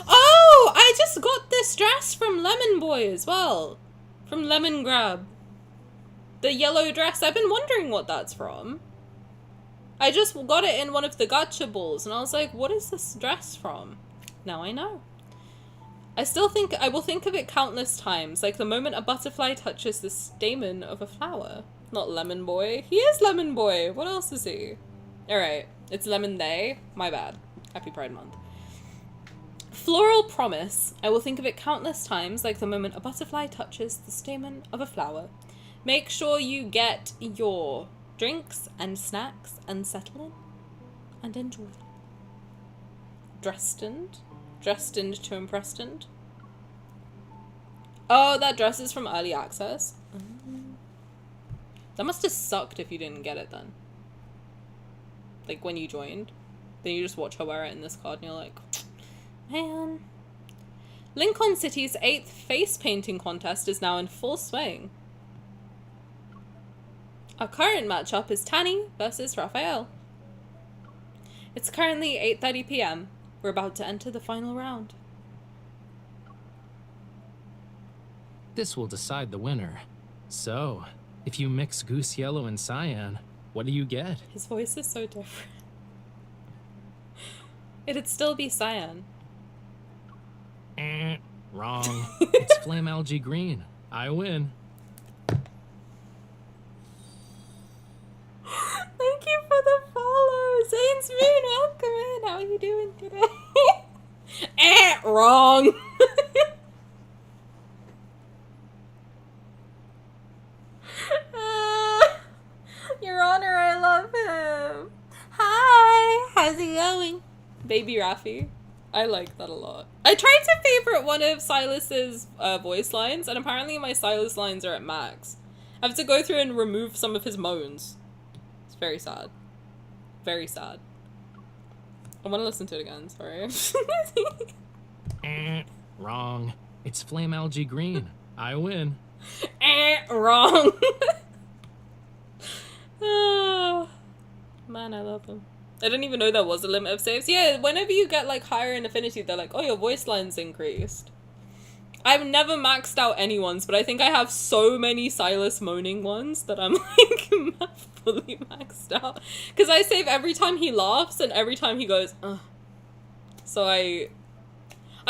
Oh, I just got this dress from Lemon Boy as well. From Lemon Grab. The yellow dress. I've been wondering what that's from. I just got it in one of the gacha balls, and I was like, what is this dress from? Now I know. I will think of it countless times, like the moment a butterfly touches the stamen of a flower. Not Lemon Boy. He is Lemon Boy. What else is he? Alright, it's Lemon Day. My bad. Happy Pride Month. Floral promise. I will think of it countless times, like the moment a butterfly touches the stamen of a flower. Make sure you get your drinks and snacks and settle in and enjoy. Dresdened to impressed. Oh, that dress is from Early Access. That must have sucked if you didn't get it then. Like when you joined. Then you just watch her wear it in this card and you're like, man. Lincoln City's 8th face painting contest is now in full swing. Our current matchup is Tani versus Raphael. It's currently 8:30 p.m. We're about to enter the final round. This will decide the winner. So, if you mix goose yellow and cyan, what do you get? His voice is so different. It'd still be cyan. Wrong. It's flame algae green. I win. Thank you for the follow. Zayne's Moon, welcome in. How are you doing today? Wrong. Your Honor, I love him. Hi, how's it going? Baby Rafi. I like that a lot. I tried to favorite one of Sylus's voice lines, and apparently my Sylus lines are at max. I have to go through and remove some of his moans. It's very sad. Very sad. I want to listen to it again, sorry. Wrong. It's flame algae green. I win. Wrong. Oh, man, I love him. I didn't even know there was a limit of saves. Yeah, whenever you get like higher in affinity, they're like, oh, your voice line's increased. I've never maxed out anyone's, but I think I have so many Sylus moaning ones that I'm like fully maxed out. Because I save every time he laughs and every time he goes, ugh. So I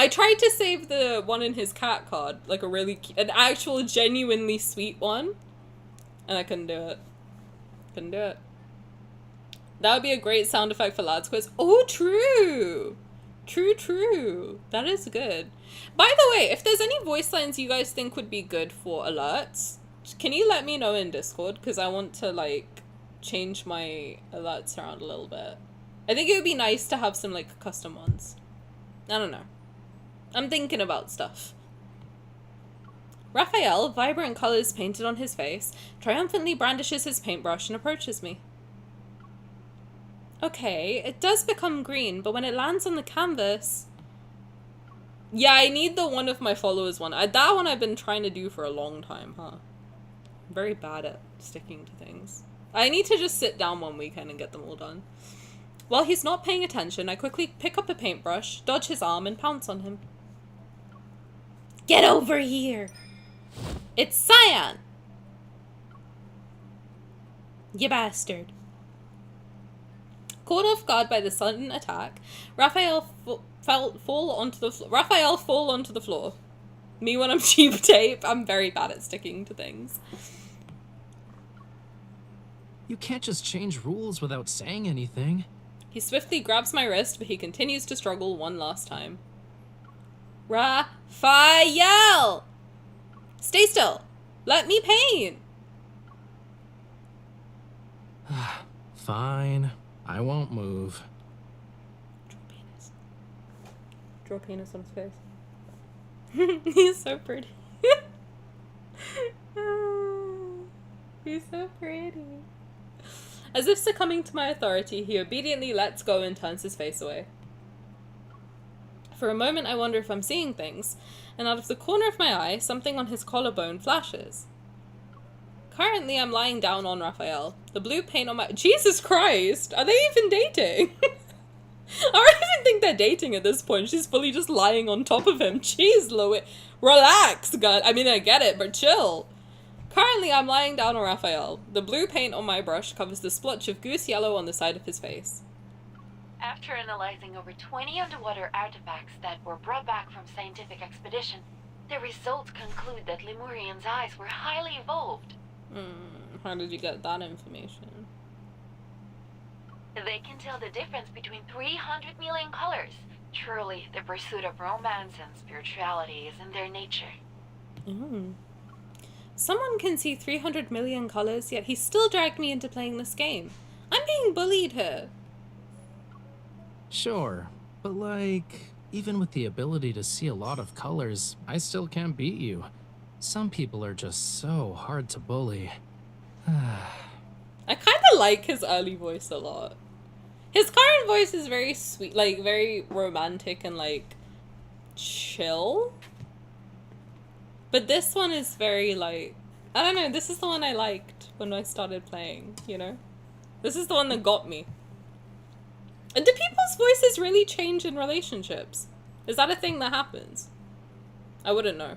tried to save the one in his cat card, like an actual genuinely sweet one. And I couldn't do it. Couldn't do it. That would be a great sound effect for Lads Quiz. Oh, true. True. That is good. By the way, if there's any voice lines you guys think would be good for alerts, can you let me know in Discord? Because I want to, like, change my alerts around a little bit. I think it would be nice to have some, like, custom ones. I don't know. I'm thinking about stuff. Raphael, vibrant colors painted on his face, triumphantly brandishes his paintbrush and approaches me. Okay, it does become green, but when it lands on the canvas... Yeah, I need the one of my followers one. That one I've been trying to do for a long time, huh? I'm very bad at sticking to things. I need to just sit down one weekend and get them all done. While he's not paying attention, I quickly pick up a paintbrush, dodge his arm, and pounce on him. Get over here! It's cyan! You bastard. Caught off guard by the sudden attack, Raphael fall onto the floor. Me when I'm cheap tape, I'm very bad at sticking to things. You can't just change rules without saying anything. He swiftly grabs my wrist, but he continues to struggle one last time. Raphael! Stay still. Let me paint. Fine. I won't move. Draw penis on his face. He's so pretty. He's so pretty. As if succumbing to my authority, he obediently lets go and turns his face away. For a moment, I wonder if I'm seeing things, and out of the corner of my eye, something on his collarbone flashes. Currently, I'm lying down on Raphael. The blue paint on my... Jesus Christ! Are they even dating? I don't even think they're dating at this point. She's fully just lying on top of him. Jeez, Louis. Relax, God. I mean, I get it, but chill. Currently, I'm lying down on Raphael. The blue paint on my brush covers the splotch of goose yellow on the side of his face. After analyzing over 20 underwater artifacts that were brought back from scientific expedition, the results conclude that Lemurian's eyes were highly evolved. How did you get that information? They can tell the difference between 300 million colors. Truly, the pursuit of romance and spirituality is in their nature. Someone can see 300 million colors, yet he still dragged me into playing this game. I'm being bullied here. Sure, but like, even with the ability to see a lot of colors, I still can't beat you. Some people are just so hard to bully. I kind of like his early voice a lot. His current voice is very sweet, like, very romantic and, like, chill. But this one is very, like, I don't know, this is the one I liked when I started playing, you know? This is the one that got me. And do people's voices really change in relationships? Is that a thing that happens? I wouldn't know.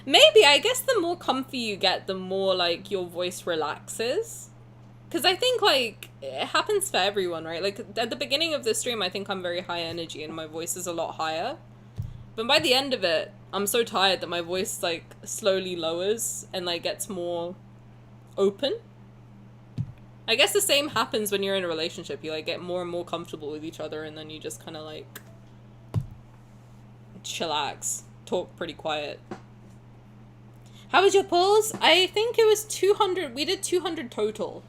Maybe, I guess the more comfy you get, the more, like, your voice relaxes. Because I think, like, it happens for everyone, right? Like, at the beginning of the stream, I think I'm very high energy and my voice is a lot higher. But by the end of it, I'm so tired that my voice, like, slowly lowers and, like, gets more open. I guess the same happens when you're in a relationship. You, like, get more and more comfortable with each other and then you just kind of, like, chillax. Talk pretty quiet. How was your pulls? I think it was 200. We did 200 total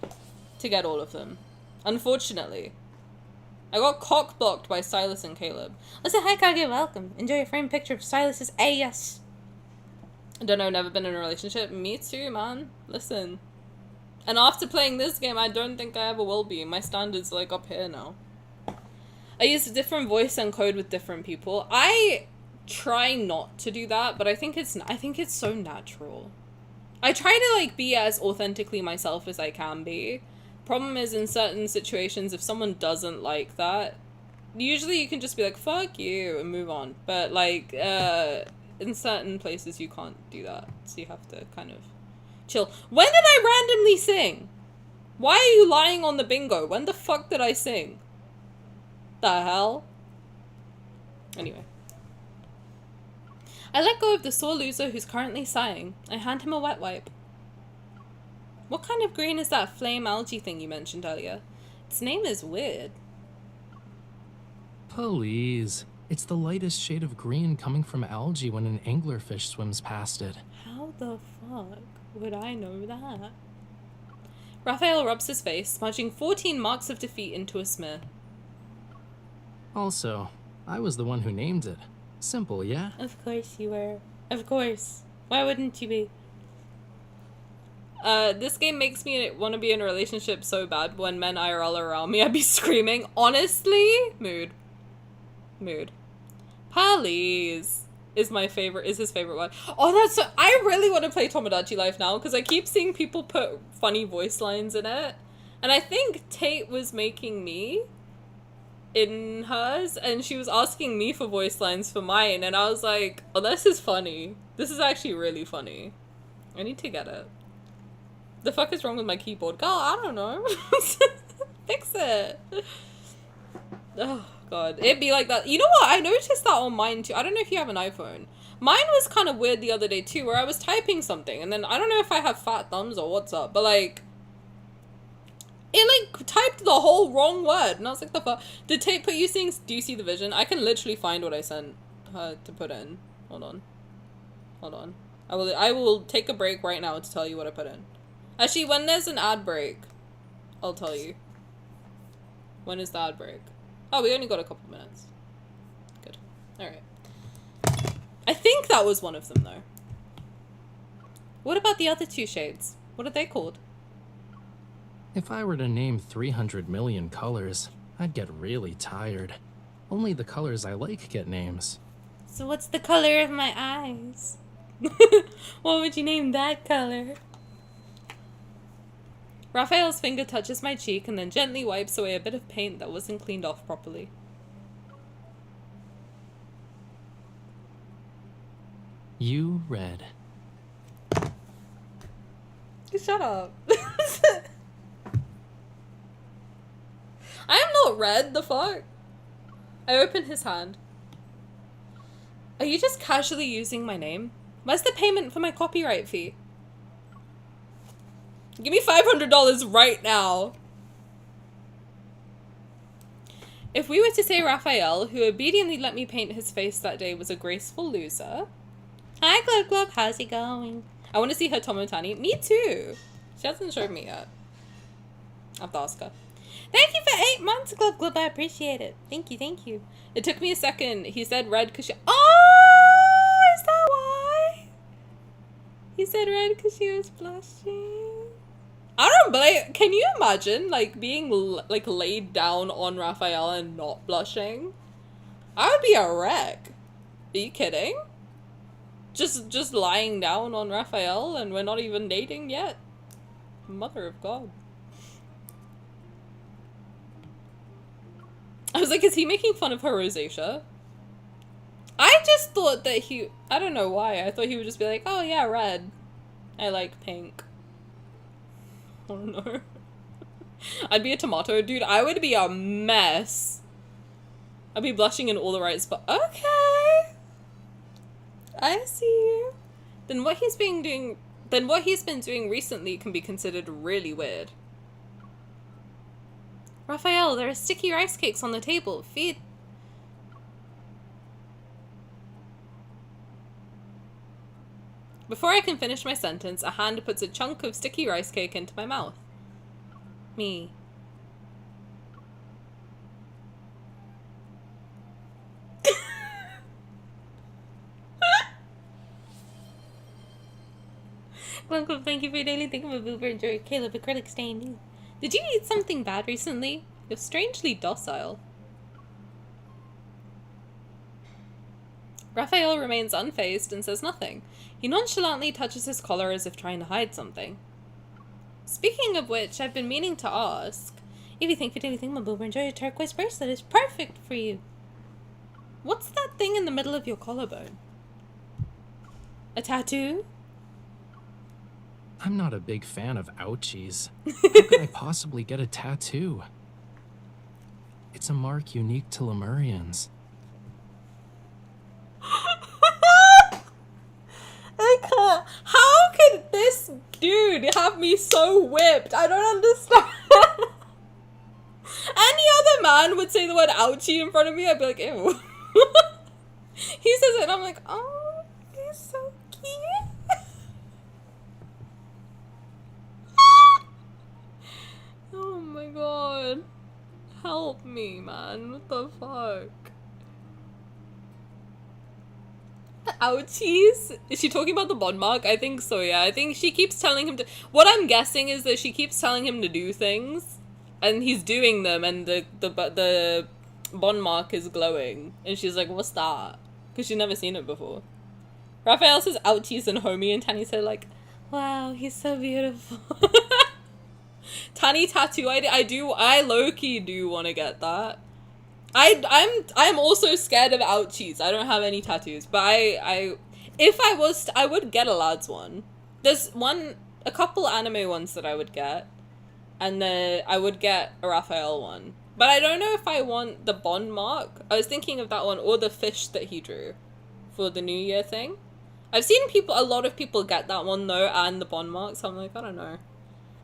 to get all of them. Unfortunately. I got cock-blocked by Sylus and Caleb. Listen, hi Kage, welcome. Enjoy a framed picture of Sylus's ass. I don't know, never been in a relationship. Me too, man. Listen. And after playing this game, I don't think I ever will be. My standards like up here now. I use a different voice and code with different people. I try not to do that, but I think it's so natural. I try to like be as authentically myself as I can be. Problem is, in certain situations, if someone doesn't like that, usually you can just be like, fuck you, and move on. But like, in certain places you can't do that, so you have to kind of chill. When did I randomly sing? Why are you lying on the bingo? When the fuck did I sing? The hell? Anyway. I let go of the sore loser who's currently sighing. I hand him a wet wipe. What kind of green is that flame algae thing you mentioned earlier? Its name is weird. Please. It's the lightest shade of green coming from algae when an anglerfish swims past it. How the fuck would I know that? Raphael rubs his face, smudging 14 marks of defeat into a smear. Also, I was the one who named it. Simple, yeah? Of course you were. Of course. Why wouldn't you be? This game makes me want to be in a relationship so bad. When men IRL are around me, I'd be screaming. Honestly? Mood. Please is his favorite one. Oh, that's so, I really want to play Tomodachi Life now, because I keep seeing people put funny voice lines in it. And I think Tate was making me in hers, and she was asking me for voice lines for mine, and I was like, oh, this is funny. This is actually really funny. I need to get it. The fuck is wrong with my keyboard? Girl, I don't know. Fix it. Oh, God. It'd be like that. You know what? I noticed that on mine, too. I don't know if you have an iPhone. Mine was kind of weird the other day, too, where I was typing something, and then I don't know if I have fat thumbs or what's up, but, like, it, like, typed the whole wrong word, and I was like, the fuck? Did Tate put you seeing, do you see the vision? I can literally find what I sent her to put in. Hold on. I will take a break right now to tell you what I put in. Actually, when there's an ad break, I'll tell you. When is the ad break? Oh, we only got a couple minutes. Good. Alright. I think that was one of them, though. What about the other two shades? What are they called? If I were to name 300 million colors, I'd get really tired. Only the colors I like get names. So what's the color of my eyes? What would you name that color? Raphael's finger touches my cheek and then gently wipes away a bit of paint that wasn't cleaned off properly. You read. Shut up. I am not red, the fuck? I open his hand. Are you just casually using my name? Where's the payment for my copyright fee? Give me $500 right now. If we were to say Raphael, who obediently let me paint his face that day, was a graceful loser. Hi, Glub Glub. How's it going? I want to see her Tani. Me too. She hasn't showed me yet. I have to ask her. Thank you for 8 months, Glub Glub. I appreciate it. Thank you, thank you. It took me a second. He said red because she... Oh, is that why? He said red because she was blushing. I don't blame... Can you imagine, like, being, like, laid down on Raphael and not blushing? I would be a wreck. Are you kidding? Just lying down on Raphael and we're not even dating yet? Mother of God. I was like, is he making fun of her rosacea? I just thought that he... I don't know why. I thought he would just be like, oh yeah, red. I like pink. I don't know. I'd be a tomato. Dude, I would be a mess. I'd be blushing in all the right spots. Okay. I see you. Then what he's been doing recently can be considered really weird. Raphael, there are sticky rice cakes on the table. Feed. Before I can finish my sentence, a hand puts a chunk of sticky rice cake into my mouth. Me. Welcome, thank you for your daily thingamaboober. Enjoy your Caleb acrylic stain. Did you eat something bad recently? You're strangely docile. Raphael remains unfazed and says nothing. He nonchalantly touches his collar as if trying to hide something. Speaking of which, I've been meaning to ask. If you think for daily thingamaboober, enjoy your turquoise bracelet. It's perfect for you. What's that thing in the middle of your collarbone? A tattoo? I'm not a big fan of ouchies. How could I possibly get a tattoo? It's a mark unique to Lemurians. I can't. How could this dude have me so whipped? I don't understand. Any other man would say the word ouchie in front of me, I'd be like, ew. He says it and I'm like, oh, he's so cute. Oh my god. Help me, man. What the fuck? Ouchies? Is she talking about the bond mark? I think so, yeah. I think she keeps telling him to... What I'm guessing is that she keeps telling him to do things. And he's doing them and the bond mark is glowing. And she's like, what's that? Because she's never seen it before. Raphael says ouchies and homie and Tani said like, wow, he's so beautiful. Tani tattoo, I low-key do want to get that. I'm also scared of ouchies. I don't have any tattoos, but if I was, I would get a lad's one. There's a couple anime ones that I would get, and then I would get a Raphael one. But I don't know if I want the bond mark. I was thinking of that one or the fish that he drew for the New Year thing. I've seen a lot of people get that one though, and the bond mark, so I'm like, I don't know.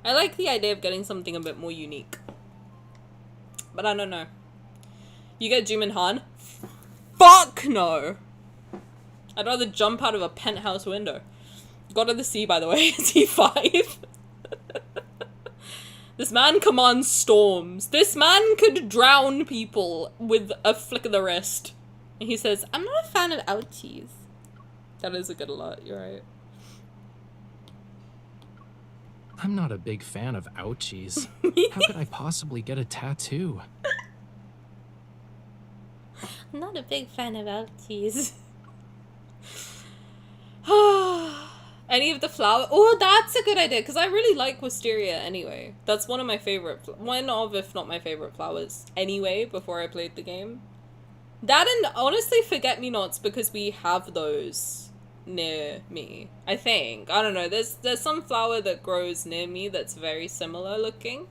I like the idea of getting something a bit more unique. But I don't know. You get Jumin Han? Fuck no! I'd rather jump out of a penthouse window. God of the Sea, by the way, is he 5? This man commands storms. This man could drown people with a flick of the wrist. And he says, I'm not a fan of ouchies. That is a good lot, you're right. I'm not a big fan of ouchies. How could I possibly get a tattoo? I'm not a big fan of ouchies. Any of the flower? Oh, that's a good idea, because I really like wisteria anyway. That's one of my favorite, if not my favorite flowers anyway, before I played the game. That and honestly forget-me-nots, because we have those near me. I think. I don't know. There's some flower that grows near me that's very similar looking.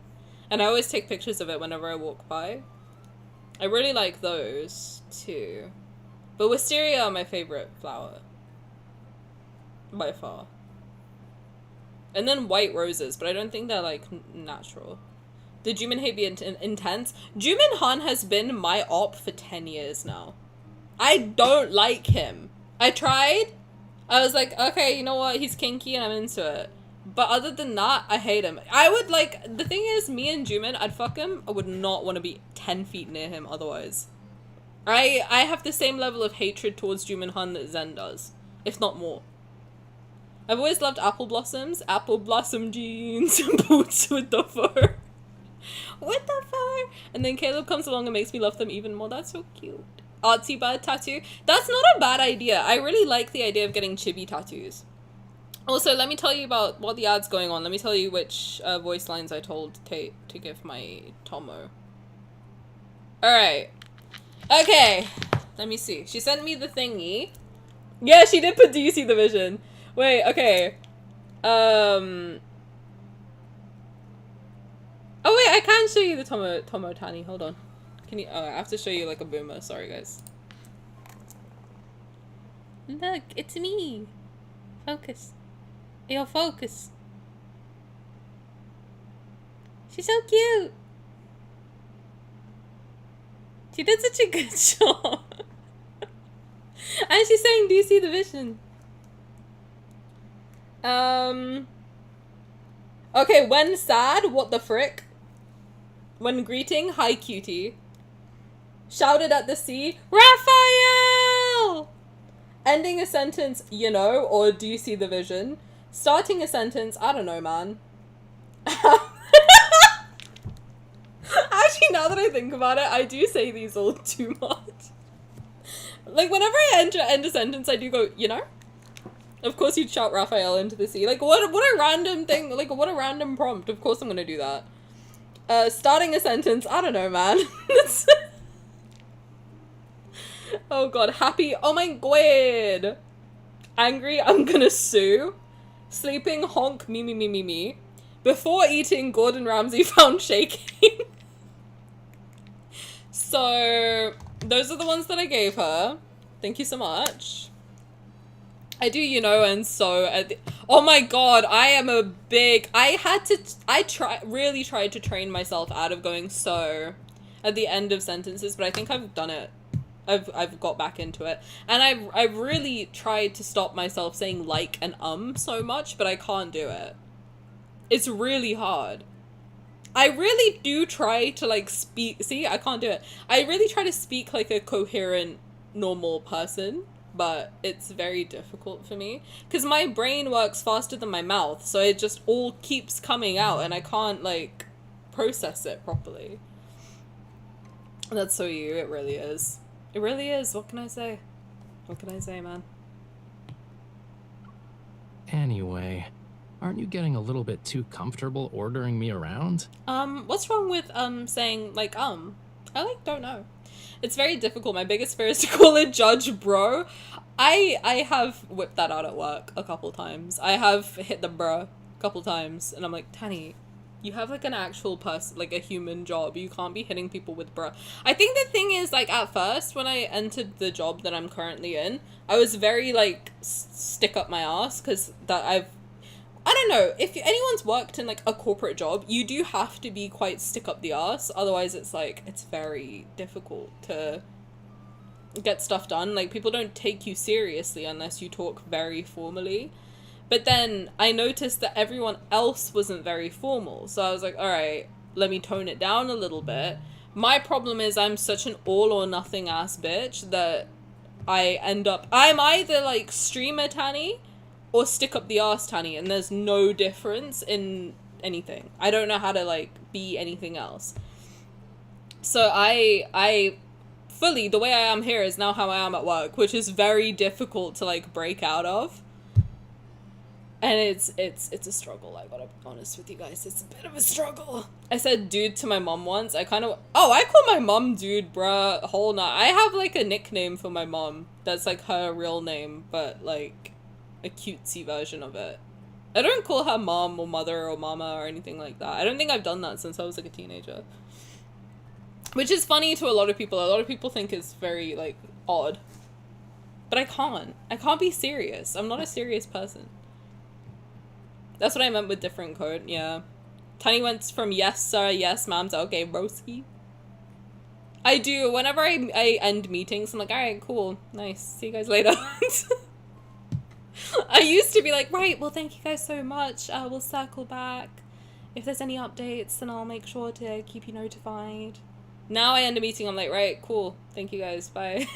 And I always take pictures of it whenever I walk by. I really like those too. But wisteria are my favorite flower. By far. And then white roses, but I don't think they're like natural. The Jumin hate be intense. Jumin Han has been my op for 10 years now. I don't like him. I tried. I was like, okay, you know what? He's kinky and I'm into it. But other than that, I hate him. I would like, the thing is, me and Jumin, I'd fuck him. I would not want to be 10 feet near him otherwise. I have the same level of hatred towards Jumin Han that Zen does. If not more. I've always loved apple blossoms. Apple blossom jeans. Boots with the fur. With the fur. And then Caleb comes along and makes me love them even more. That's so cute. Artsy bird tattoo. That's not a bad idea. I really like the idea of getting chibi tattoos. Also, let me tell you about what the ad's going on. Let me tell you which voice lines I told Tate to give my Tomo. Alright. Okay. Let me see. She sent me the thingy. Yeah, she did put Do You See the Vision? Wait, okay. Oh wait, I can show you the Tomo Tani. Hold on. Can you? Oh, I have to show you like a boomer. Sorry, guys. Look, it's me. Focus. Yo, focus. She's so cute. She did such a good job. And she's saying, do you see the vision? Okay, when sad, what the frick? When greeting, hi cutie. Shouted at the sea, Raphael! Ending a sentence, you know, or do you see the vision? Starting a sentence, I don't know, man. Actually, now that I think about it, I do say these all too much. Like, whenever I end a sentence, I do go, you know? Of course you'd shout Raphael into the sea. Like, what a random thing. Like, what a random prompt. Of course I'm gonna do that. Starting a sentence, I don't know, man. Oh god, happy, oh my god. Angry, I'm gonna sue. Sleeping, honk, me. Before eating, Gordon Ramsay found shaking. So, those are the ones that I gave her. Thank you so much. I do, you know, and so at the, oh my god, I am a big, I really tried to train myself out of going so at the end of sentences, but I think I've done it. I've got back into it. And I've really tried to stop myself saying like and so much, but I can't do it. It's really hard. I really do try to like speak, see, I can't do it. I really try to speak like a coherent, normal person, but it's very difficult for me. Because my brain works faster than my mouth, so it just all keeps coming out and I can't like process it properly. That's so you, it really is. It really is. What can I say? What can I say, man? Anyway, aren't you getting a little bit too comfortable ordering me around? What's wrong with, saying, like, I, like, don't know. It's very difficult. My biggest fear is to call a judge bro. I have whipped that out at work a couple times. I have hit the bro a couple times, and I'm like, Tani, you have like an actual person, like a human job. You can't be hitting people with bruh. I think the thing is, like, at first when I entered the job that I'm currently in, I was very like stick up my ass because I don't know, if anyone's worked in like a corporate job, you do have to be quite stick up the ass. Otherwise it's like, it's very difficult to get stuff done. Like, people don't take you seriously unless you talk very formally. But then I noticed that everyone else wasn't very formal. So I was like, all right, let me tone it down a little bit. My problem is I'm such an all or nothing ass bitch that I end up, I'm either like streamer Tani or stick up the ass Tani, and there's no difference in anything. I don't know how to like be anything else. So I fully, the way I am here is now how I am at work, which is very difficult to like break out of. And it's a struggle, I gotta be honest with you guys. It's a bit of a struggle. I said dude to my mom once. I call my mom dude, bruh, whole night. I have like a nickname for my mom that's like her real name, but like a cutesy version of it. I don't call her mom or mother or mama or anything like that. I don't think I've done that since I was like a teenager. Which is funny to a lot of people. A lot of people think it's very like odd. But I can't. I can't be serious. I'm not a serious person. That's what I meant with different code, yeah. Tani went from yes sir, yes ma'am to okay broski. I do. Whenever I end meetings, I'm like, alright, cool, nice, see you guys later. I used to be like, right, well thank you guys so much, we'll circle back. If there's any updates, then I'll make sure to keep you notified. Now I end a meeting, I'm like, right, cool, thank you guys, bye.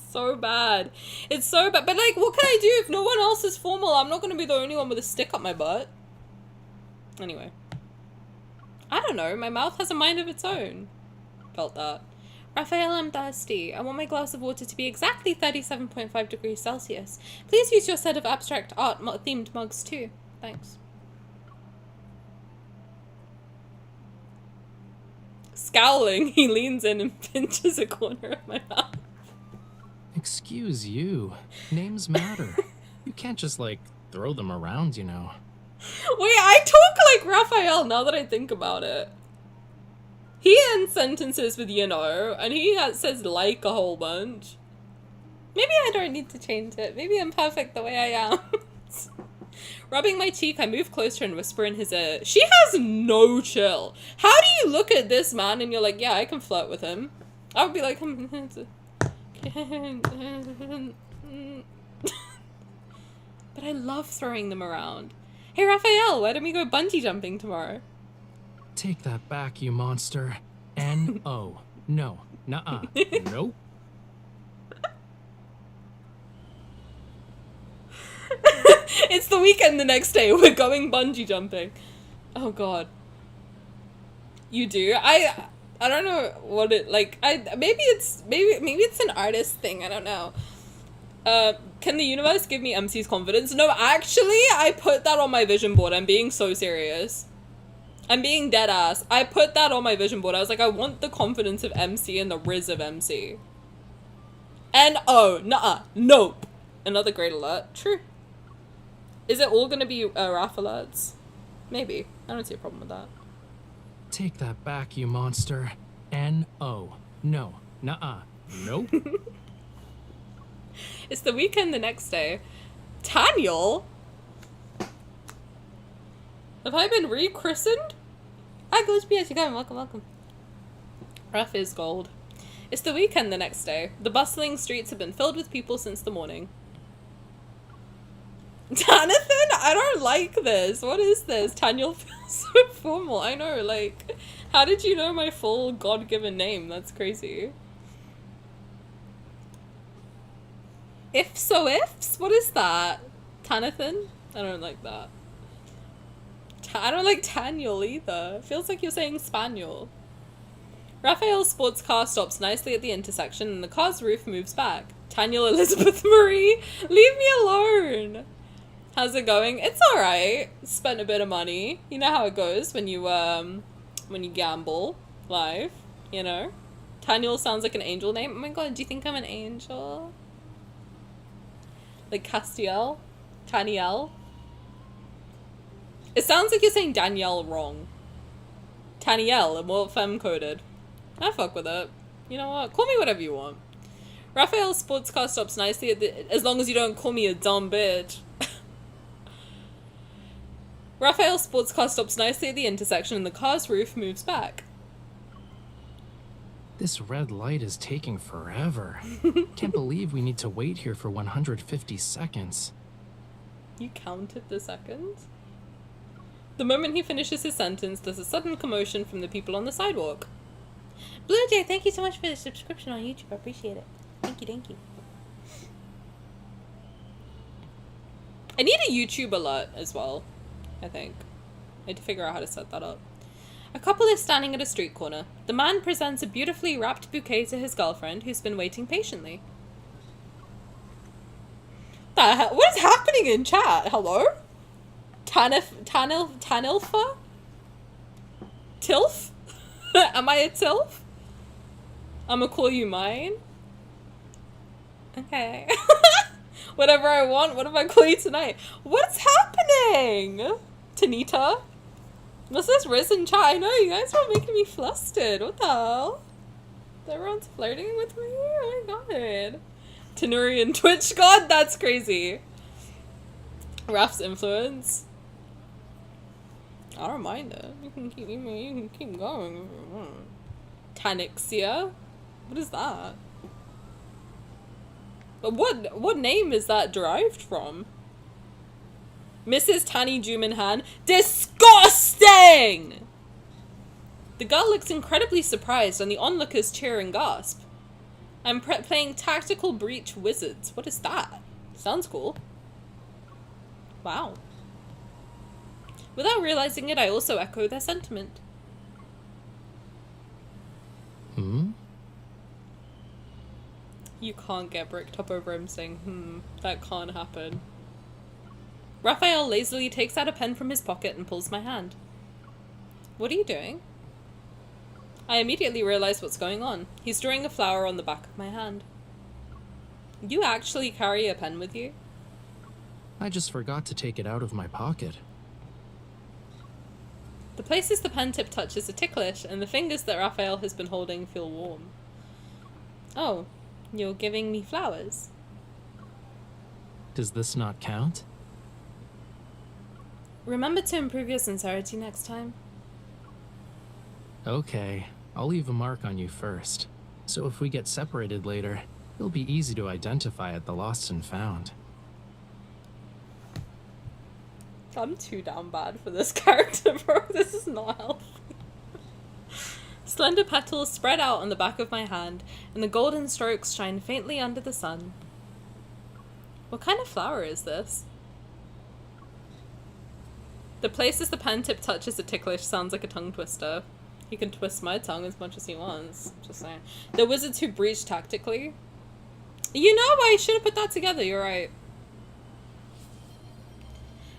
So bad. It's so bad. But like, what can I do if no one else is formal? I'm not going to be the only one with a stick up my butt. Anyway. I don't know. My mouth has a mind of its own. Felt that. Raphael, I'm thirsty. I want my glass of water to be exactly 37.5 degrees Celsius. Please use your set of abstract art themed mugs too. Thanks. Scowling, he leans in and pinches a corner of my mouth. Excuse you. Names matter. You can't just, like, throw them around, you know. Wait, I talk like Raphael now that I think about it. He ends sentences with you know, and he says like a whole bunch. Maybe I don't need to change it. Maybe I'm perfect the way I am. Rubbing my cheek, I move closer and whisper in his ear. She has no chill. How do you look at this man and you're like, yeah, I can flirt with him? I would be like, but I love throwing them around. Hey Raphael, why don't we go bungee jumping tomorrow? Take that back, you monster. N-O. No. Nuh-uh. Nope. It's the weekend the next day. We're going bungee jumping. Oh god. You do? I don't know what it like. Maybe it's an artist thing. I don't know. Can the universe give me MC's confidence? No, actually, I put that on my vision board. I'm being so serious. I'm being dead ass. I put that on my vision board. I was like, I want the confidence of MC and the riz of MC. N-O. Nuh-uh. Nope. Another great alert. True. Is it all gonna be RAF alerts? Maybe. I don't see a problem with that. Take that back, you monster. N-O. No. Nuh-uh. Nope. It's the weekend the next day. Taniel? Have I been rechristened? Hi, Glitch BS, you going? Welcome, welcome. Rough is gold. It's the weekend the next day. The bustling streets have been filled with people since the morning. Tanathan? I don't like this. What is this? Taniel feels so formal. I know, like, how did you know my full God-given name? That's crazy. If so ifs? What is that? Tanathan? I don't like that. I don't like Taniel either. It feels like you're saying Spaniel. Raphael's sports car stops nicely at the intersection and the car's roof moves back. Taniel Elizabeth Marie, leave me alone. How's it going? It's alright. Spent a bit of money. You know how it goes when you gamble live, you know? Taniel sounds like an angel name. Oh my god, do you think I'm an angel? Like Castiel? Taniel? It sounds like you're saying Danielle wrong. Taniel, and more femme-coded. I fuck with it. You know what? Call me whatever you want. Raphael's sports car stops nicely at the, as long as you don't call me a dumb bitch. Raphael's sports car stops nicely at the intersection and the car's roof moves back. This red light is taking forever. Can't believe we need to wait here for 150 seconds. You counted the seconds? The moment he finishes his sentence, there's a sudden commotion from the people on the sidewalk. Blue Jay, thank you so much for the subscription on YouTube. I appreciate it. Thank you, thank you. I need a YouTube alert as well, I think. I need to figure out how to set that up. A couple is standing at a street corner. The man presents a beautifully wrapped bouquet to his girlfriend, who's been waiting patiently. The hell? What is happening in chat? Hello? Tanilfa? Tilf? Am I a Tilf? I'ma call you mine? Okay. Whatever I want, what if I call you tonight? What's happening? Tanita? What's this risen chat? I know, you guys are making me flustered. What the hell? Everyone's flirting with me? Oh my god. Tenurian Twitch god? That's crazy. Raf's influence. I don't mind it. You can keep going if you want. Tanixia? What is that? But what name is that derived from? Mrs. Tani Jumanhan. Disgusting! The girl looks incredibly surprised and the onlookers cheer and gasp. I'm playing Tactical Breach Wizards. What is that? Sounds cool. Wow. Without realizing it, I also echo their sentiment. You can't get bricked up over him saying, that can't happen. Raphael lazily takes out a pen from his pocket and pulls my hand. What are you doing? I immediately realize what's going on. He's drawing a flower on the back of my hand. You actually carry a pen with you? I just forgot to take it out of my pocket. The places the pen tip touches are ticklish, and the fingers that Raphael has been holding feel warm. Oh, you're giving me flowers. Does this not count? Remember to improve your sincerity next time. Okay, I'll leave a mark on you first. So if we get separated later, it'll be easy to identify at the lost and found. I'm too down bad for this character, bro. This is not healthy. Slender petals spread out on the back of my hand, and the golden strokes shine faintly under the sun. What kind of flower is this? The places the pen tip touches are ticklish sounds like a tongue twister. He can twist my tongue as much as he wants. Just saying. The wizards who breach tactically. You know, I should have put that together. You're right.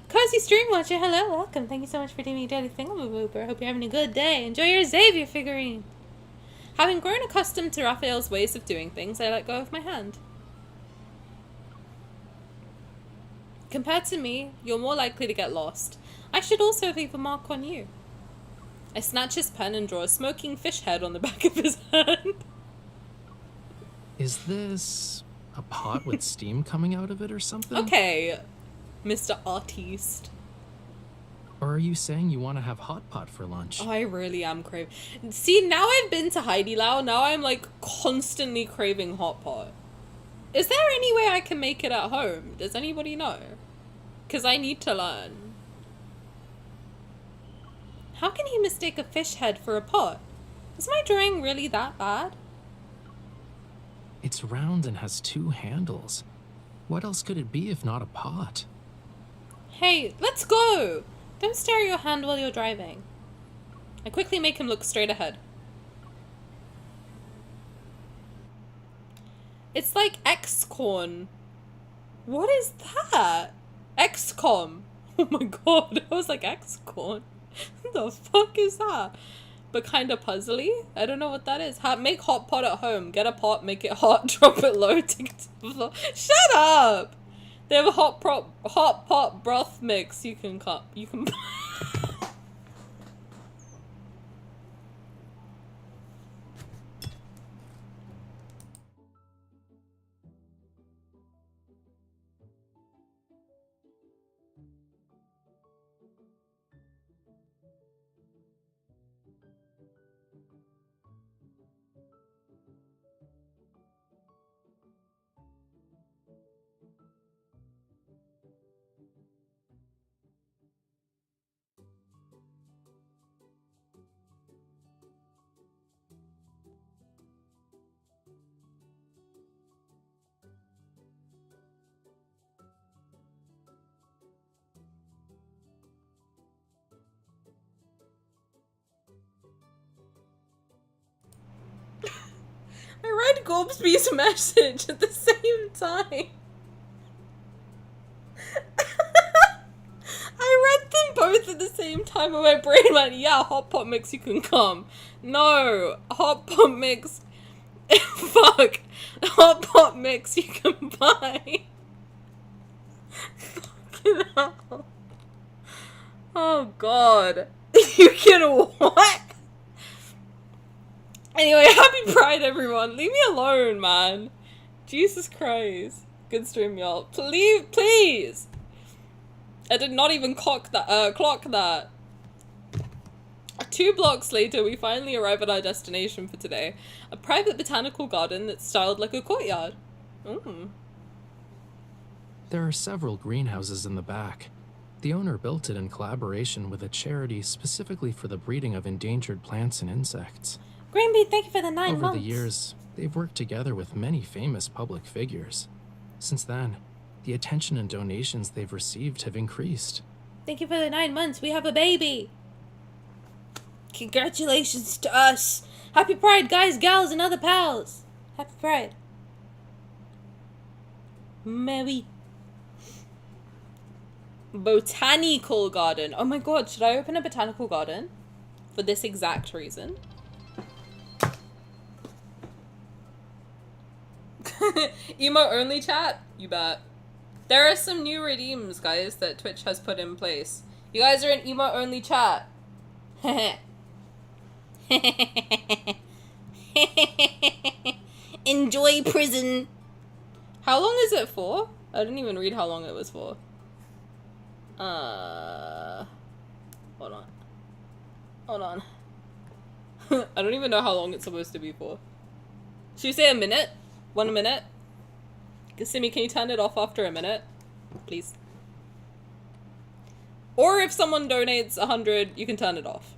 Cozy Stream Watcher, hello, welcome. Thank you so much for doing your daily thingamaboober. Hope you're having a good day. Enjoy your Xavier figurine. Having grown accustomed to Raphael's ways of doing things, I let go of my hand. Compared to me, you're more likely to get lost. I should also leave a mark on you. I snatch his pen and draw a smoking fish head on the back of his hand. Is this a pot with steam coming out of it or something? Okay, Mr. Artiste. Or are you saying you want to have hot pot for lunch? Oh, I really am craving. See, now I've been to Heidi Lao, now I'm like constantly craving hot pot. Is there any way I can make it at home? Does anybody know? Because I need to learn. How can he mistake a fish head for a pot? Is my drawing really that bad? It's round and has 2 handles. What else could it be if not a pot? Hey, let's go! Don't stare at your hand while you're driving. I quickly make him look straight ahead. It's like X-Corn. What is that? XCOM. Oh my god, I was like X-Corn. What the fuck is that? But kind of puzzly. I don't know what that is. Make hot pot at home. Get a pot, make it hot, drop it low, take it to the floor. Shut up! They have a hot pot broth mix. You can cut. You can. I read Gorbsby's message at the same time. I read them both at the same time and my brain went, yeah, hot pot mix, you can come. No, hot pot mix, fuck, hot pot mix you can buy. Fucking hell. Oh god. You can what? Anyway, happy Pride, everyone. Leave me alone, man. Jesus Christ. Good stream, y'all. Please, please. I did not even clock that. 2 blocks later, we finally arrive at our destination for today. A private botanical garden that's styled like a courtyard. Mm. There are several greenhouses in the back. The owner built it in collaboration with a charity specifically for the breeding of endangered plants and insects. Greenbeat, thank you for the 9 Over months. the years, they've worked together with many famous public figures. Since then, the attention and donations they've received have increased. Thank you for the 9 months. We have a baby. Congratulations to us. Happy Pride, guys, gals, and other pals. Happy Pride. Merry. Botanical garden. Oh my god, should I open a botanical garden? For this exact reason. Emo only chat? You bet. There are some new redeems, guys, that Twitch has put in place. You guys are in emo only chat. Enjoy prison. How long is it for? I didn't even read how long it was for. Hold on. Hold on. I don't even know how long it's supposed to be for. Should you say a minute? 1 minute? Simi, can you turn it off after a minute? Please. Or if someone donates 100, you can turn it off.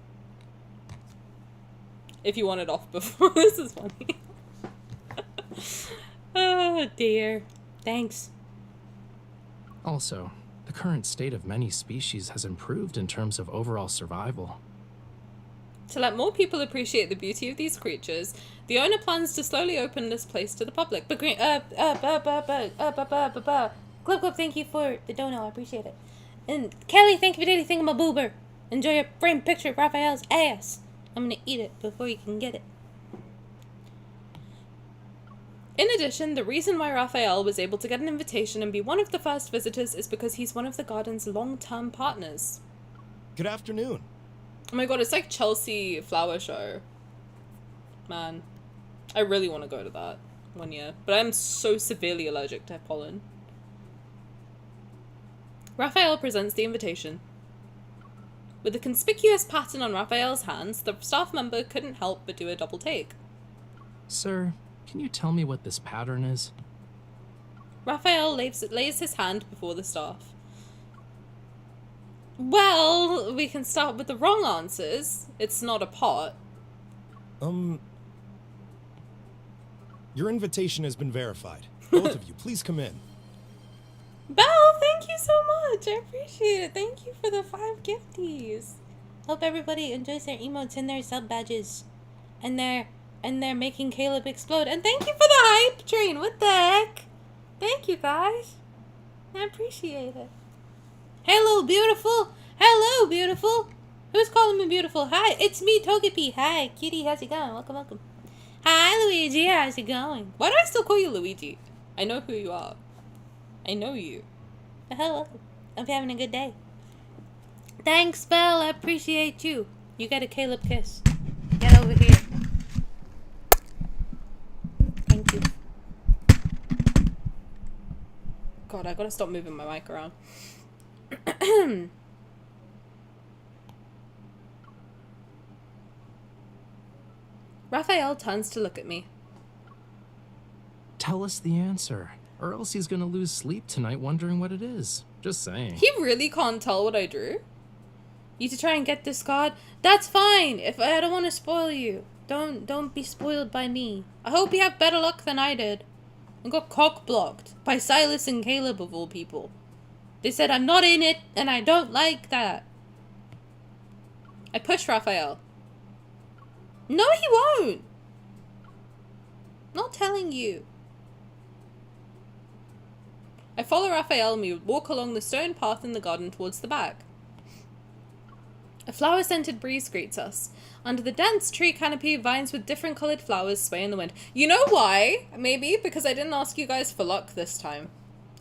If you want it off before. This is funny. Oh dear. Thanks. Also, the current state of many species has improved in terms of overall survival. To let more people appreciate the beauty of these creatures, the owner plans to slowly open this place to the public. But Glub Glub, thank you for the dono, I appreciate it. And Kelly, thank you for anything, my boober. Enjoy your framed picture of Raphael's ass. I'm gonna eat it before you can get it. In addition, the reason why Raphael was able to get an invitation and be one of the first visitors is because he's one of the garden's long-term partners. Good afternoon. Oh my god, it's like Chelsea Flower Show. Man, I really want to go to that one year, but I'm so severely allergic to pollen. Raphael presents the invitation. With a conspicuous pattern on Raphael's hands, the staff member couldn't help but do a double take. Sir, can you tell me what this pattern is? Raphael lays his hand before the staff. Well, we can start with the wrong answers. It's not a pot. Your invitation has been verified. Both of you, please come in. Belle, thank you so much. I appreciate it. Thank you for the 5 gifties. Hope everybody enjoys their emotes and their sub badges. And they're making Caleb explode. And thank you for the hype train. What the heck? Thank you, guys. I appreciate it. Hello, beautiful. Hello, beautiful. Who's calling me beautiful? Hi, it's me, Togepi. Hi, kitty. How's it going? Welcome, welcome. Hi, Luigi. How's it going? Why do I still call you Luigi? I know who you are. I know you. Hello. I'm having a good day. Thanks, Belle. I appreciate you. You get a Caleb kiss. Get over here. Thank you. God, I gotta stop moving my mic around. Raphael turns to look at me. Tell us the answer, or else he's gonna lose sleep tonight wondering what it is. Just saying. He really can't tell what I drew. You to try and get this card? That's fine. If I don't want to spoil you. Don't be spoiled by me. I hope you have better luck than I did. I got cock-blocked by Sylus and Caleb of all people. They said I'm not in it, and I don't like that. I push Raphael. No, he won't. Not telling you. I follow Raphael and we walk along the stone path in the garden towards the back. A flower-scented breeze greets us. Under the dense tree canopy, vines with different coloured flowers sway in the wind. You know why? Maybe because I didn't ask you guys for luck this time.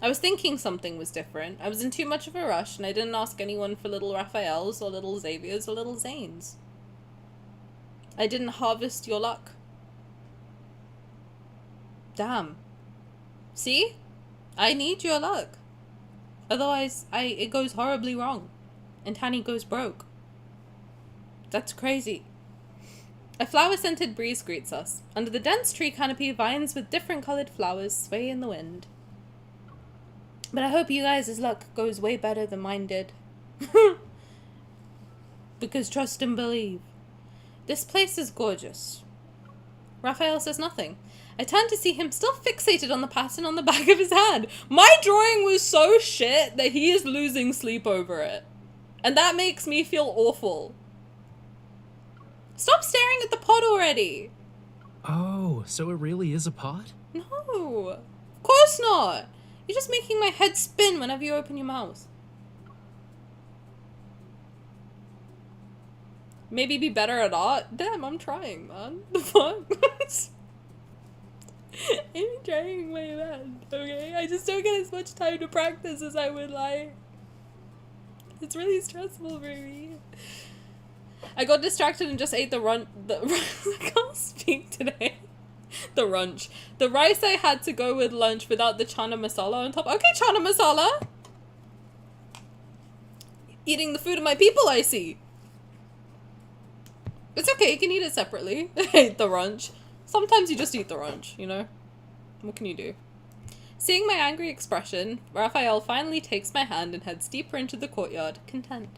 I was thinking something was different. I was in too much of a rush, and I didn't ask anyone for little Raphaels or little Xaviers or little Zaynes. I didn't harvest your luck. Damn. See? I need your luck. Otherwise, it goes horribly wrong. And Tani goes broke. That's crazy. A flower-scented breeze greets us. Under the dense tree canopy, vines with different colored flowers sway in the wind. But I hope you guys' luck goes way better than mine did. Because trust and believe. This place is gorgeous. Raphael says nothing. I turn to see him still fixated on the pattern on the back of his hand. My drawing was so shit that he is losing sleep over it. And that makes me feel awful. Stop staring at the pot already. Oh, so it really is a pot? No, of course not. You're just making my head spin whenever you open your mouth. Maybe be better at art? Damn, I'm trying, man. The fuck? I'm trying my best, okay? I just don't get as much time to practice as I would like. It's really stressful for me. I got distracted and just ate I can't speak today. The runch. The rice I had to go with lunch without the chana masala on top. Okay, chana masala. Eating the food of my people, I see. It's okay, you can eat it separately. I ate the runch. Sometimes you just eat the runch, you know? What can you do? Seeing my angry expression, Raphael finally takes my hand and heads deeper into the courtyard, content.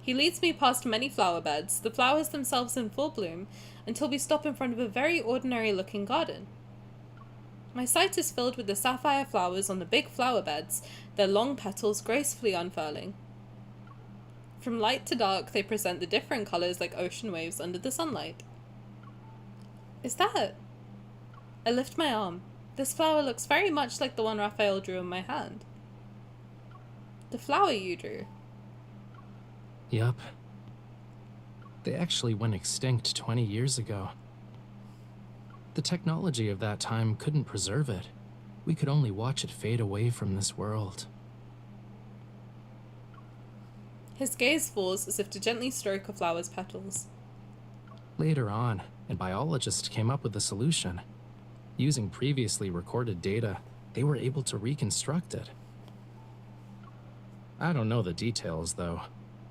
He leads me past many flower beds, the flowers themselves in full bloom, until we stop in front of a very ordinary-looking garden. My sight is filled with the sapphire flowers on the big flower beds, their long petals gracefully unfurling. From light to dark, they present the different colors like ocean waves under the sunlight. Is that? I lift my arm. This flower looks very much like the one Raphael drew in my hand. The flower you drew. Yup. They actually went extinct 20 years ago. The technology of that time couldn't preserve it. We could only watch it fade away from this world. His gaze falls as if to gently stroke a flower's petals. Later on, a biologist came up with a solution. Using previously recorded data, they were able to reconstruct it. I don't know the details, though.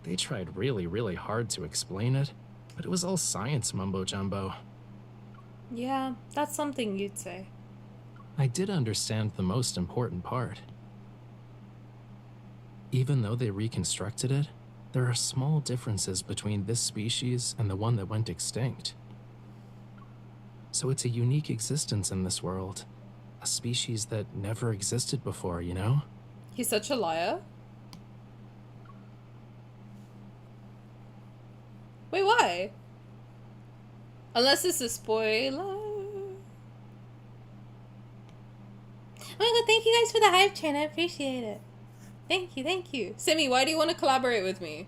They tried really, really hard to explain it, but it was all science mumbo-jumbo. Yeah, that's something you'd say. I did understand the most important part. Even though they reconstructed it, there are small differences between this species and the one that went extinct. So it's a unique existence in this world. A species that never existed before, you know? He's such a liar. Wait, why? Unless it's a spoiler. Oh my god, thank you guys for the hype chain. I appreciate it. Thank you, thank you. Simi, why do you want to collaborate with me?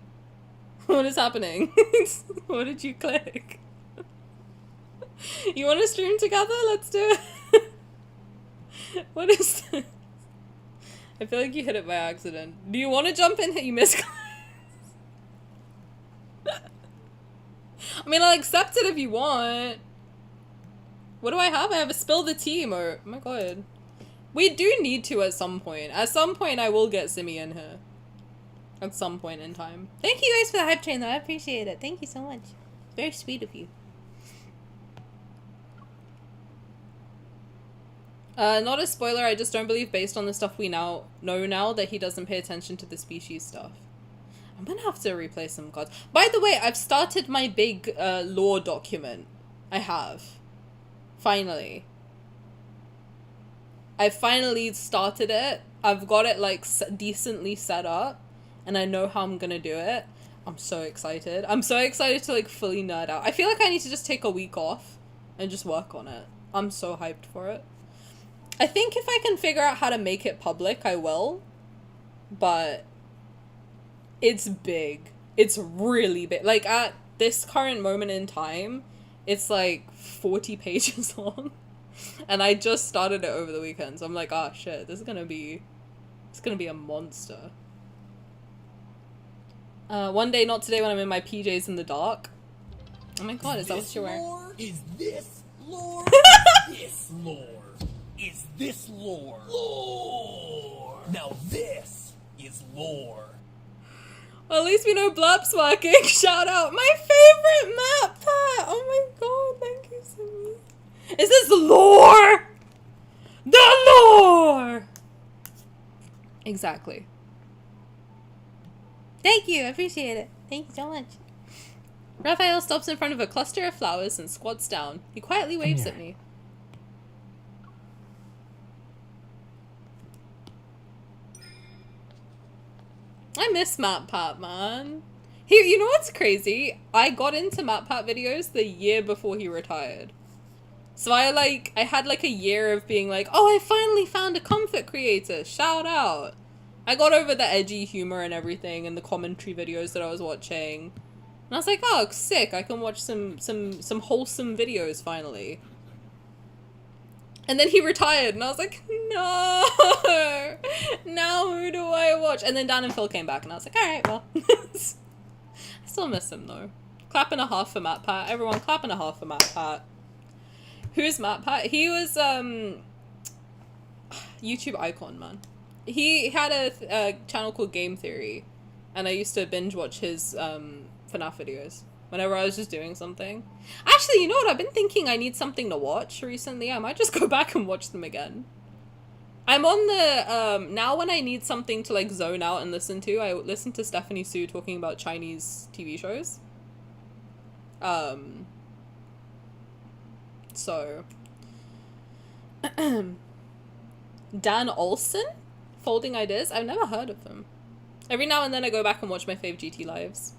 What is happening? What did you click? You want to stream together? Let's do it. What is this? I feel like you hit it by accident. Do you want to jump in? You missed. I mean, I'll accept it if you want. What do I have? I have a spill the tea emote. Oh my god. We do need to at some point. At some point, I will get Simi in here. At some point in time. Thank you guys for the hype train, though. I appreciate it. Thank you so much. Very sweet of you. Not a spoiler, I just don't believe based on the stuff we now know now that he doesn't pay attention to the species stuff. I'm gonna have to replace some gods. By the way, I've started my big lore document. I have. Finally. I finally started it. I've got it like decently set up. And I know how I'm gonna do it. I'm so excited. I'm so excited to like fully nerd out. I feel like I need to just take a week off and just work on it. I'm so hyped for it. I think if I can figure out how to make it public, I will. But it's big. It's really big. Like at this current moment in time, It's like 40 pages long. And I just started it over the weekend, so I'm like, oh shit, this is gonna be a monster. One day, not today, when I'm in my PJs in the dark. Oh my god, is that what you're wearing? Is this lore? This lore. Is this lore? Lore. Now this is lore. Well, at least we know Blurp's working. Shout out. My favorite map, Pat. Oh my god, thank you so much. Is this lore? The lore! Exactly. Thank you, I appreciate it. Thank you so much. Raphael stops in front of a cluster of flowers and squats down. He quietly waves at me. I miss MatPat, man. You know what's crazy? I got into MatPat videos the year before he retired. So I had like a year of being like, oh, I finally found a comfort creator. Shout out. I got over the edgy humor and everything and the commentary videos that I was watching. And I was like, oh, sick. I can watch some wholesome videos finally. And then he retired, and I was like, no! Now who do I watch? And then Dan and Phil came back, and I was like, alright, well. I still miss him, though. Clap and a half for MatPat. Everyone, clap and a half for MatPat. Who's MatPat? He was, YouTube icon, man. He had a channel called Game Theory, and I used to binge watch his, FNAF videos. Whenever I was just doing something. Actually, you know what? I've been thinking I need something to watch recently. I might just go back and watch them again. I'm on the, now when I need something to, like, zone out and listen to, I listen to Stephanie Sue talking about Chinese TV shows. So. Dan Olsen? Folding Ideas? I've never heard of him. Every now and then I go back and watch my fave GT lives.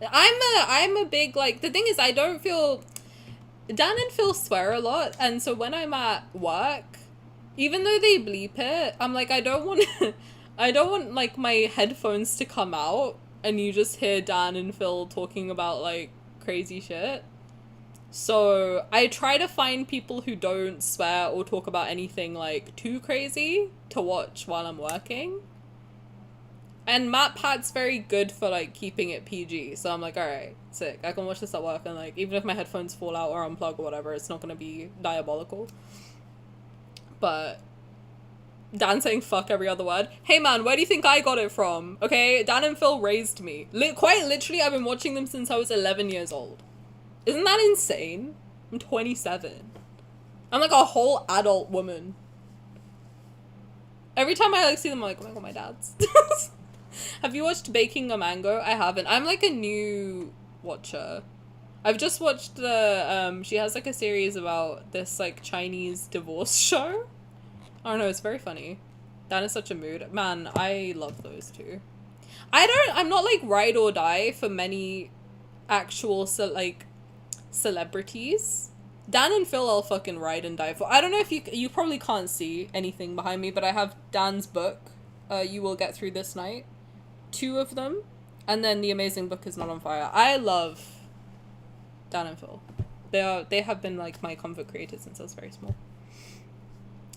I'm a big, like, the thing is, I don't feel, Dan and Phil swear a lot, and so when I'm at work, even though they bleep it, I'm like, I don't want, like, my headphones to come out, and you just hear Dan and Phil talking about, like, crazy shit. So, I try to find people who don't swear or talk about anything, like, too crazy to watch while I'm working. And MatPat's very good for, like, keeping it PG. So I'm like, alright, sick. I can watch this at work and, like, even if my headphones fall out or unplug or whatever, it's not gonna be diabolical. But Dan saying fuck every other word. Hey, man, where do you think I got it from? Okay, Dan and Phil raised me. Quite literally, I've been watching them since I was 11 years old. Isn't that insane? I'm 27. I'm, like, a whole adult woman. Every time I, like, see them, I'm like, oh my god, my dad's. Have you watched Baking a Mango? I haven't. I'm like a new watcher. I've just watched the, she has like a series about this like Chinese divorce show. I don't know, it's very funny. That is such a mood. Man, I love those two. I'm not like ride or die for many actual celebrities. Dan and Phil I'll fucking ride and die for. I don't know if you probably can't see anything behind me, but I have Dan's book, You Will Get Through This Night. 2 of them, and then The Amazing Book Is Not on Fire. I love Dan and Phil. They have been like my comfort creators since I was very small.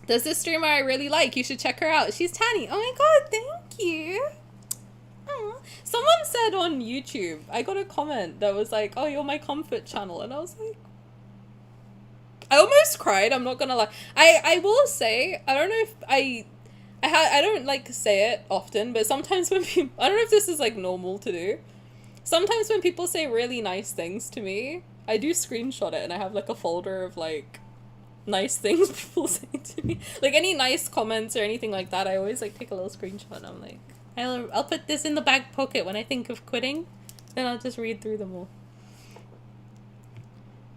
There's this streamer I really like. You should check her out. She's Tani. Oh my god, thank you. Aww. Someone said on YouTube, I got a comment that was like, oh, you're my comfort channel, and I was like, I almost cried. I'm not gonna lie. I will say, I don't know if I don't like say it often, but sometimes when people, I don't know if this is like normal to do. Sometimes when people say really nice things to me, I do screenshot it and I have like a folder of like nice things people say to me. Like any nice comments or anything like that, I always like take a little screenshot and I'm like, I'll put this in the back pocket when I think of quitting. Then I'll just read through them all.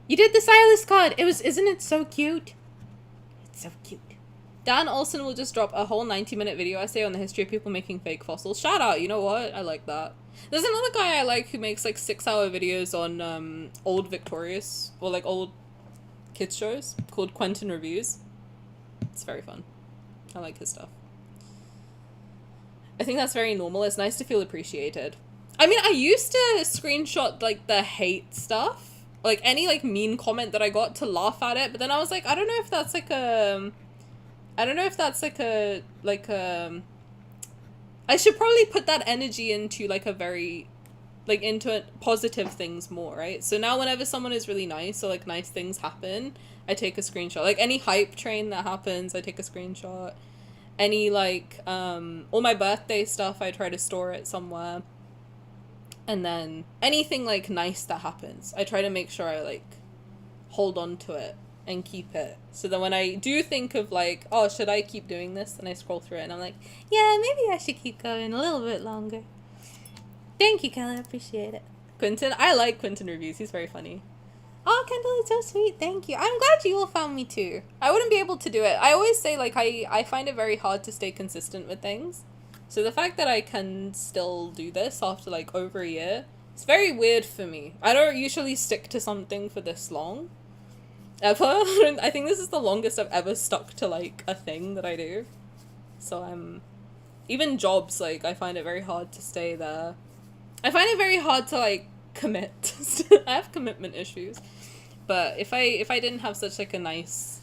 You did the Sylus card! Isn't it so cute? It's so cute. Dan Olsen will just drop a whole 90-minute video essay on the history of people making fake fossils. Shout out, you know what? I like that. There's another guy I like who makes like 6-hour videos on old Victorious, or like old kids shows, called Quentin Reviews. It's very fun. I like his stuff. I think that's very normal. It's nice to feel appreciated. I mean, I used to screenshot like the hate stuff like any like mean comment that I got to laugh at it, but then I was like, I don't know if that's like a I should probably put that energy into like a very like into positive things more, right? So now whenever someone is really nice or like nice things happen, I take a screenshot. Like any hype train that happens, I take a screenshot. Any like all my birthday stuff, I try to store it somewhere. And then anything like nice that happens, I try to make sure I like hold on to it and keep it. So that when I do think of like, oh, should I keep doing this? And I scroll through it and I'm like, yeah, maybe I should keep going a little bit longer. Thank you, Kelly. I appreciate it. Quentin, I like Quentin reviews. He's very funny. Oh, Kendall, it's so sweet. Thank you. I'm glad you all found me too. I wouldn't be able to do it. I always say like I find it very hard to stay consistent with things. So the fact that I can still do this after like over a year, it's very weird for me. I don't usually stick to something for this long. Ever. I think this is the longest I've ever stuck to like a thing that I do. So even jobs, like I find it very hard to stay there. I find it very hard to like commit. I have commitment issues. But if I didn't have such like a nice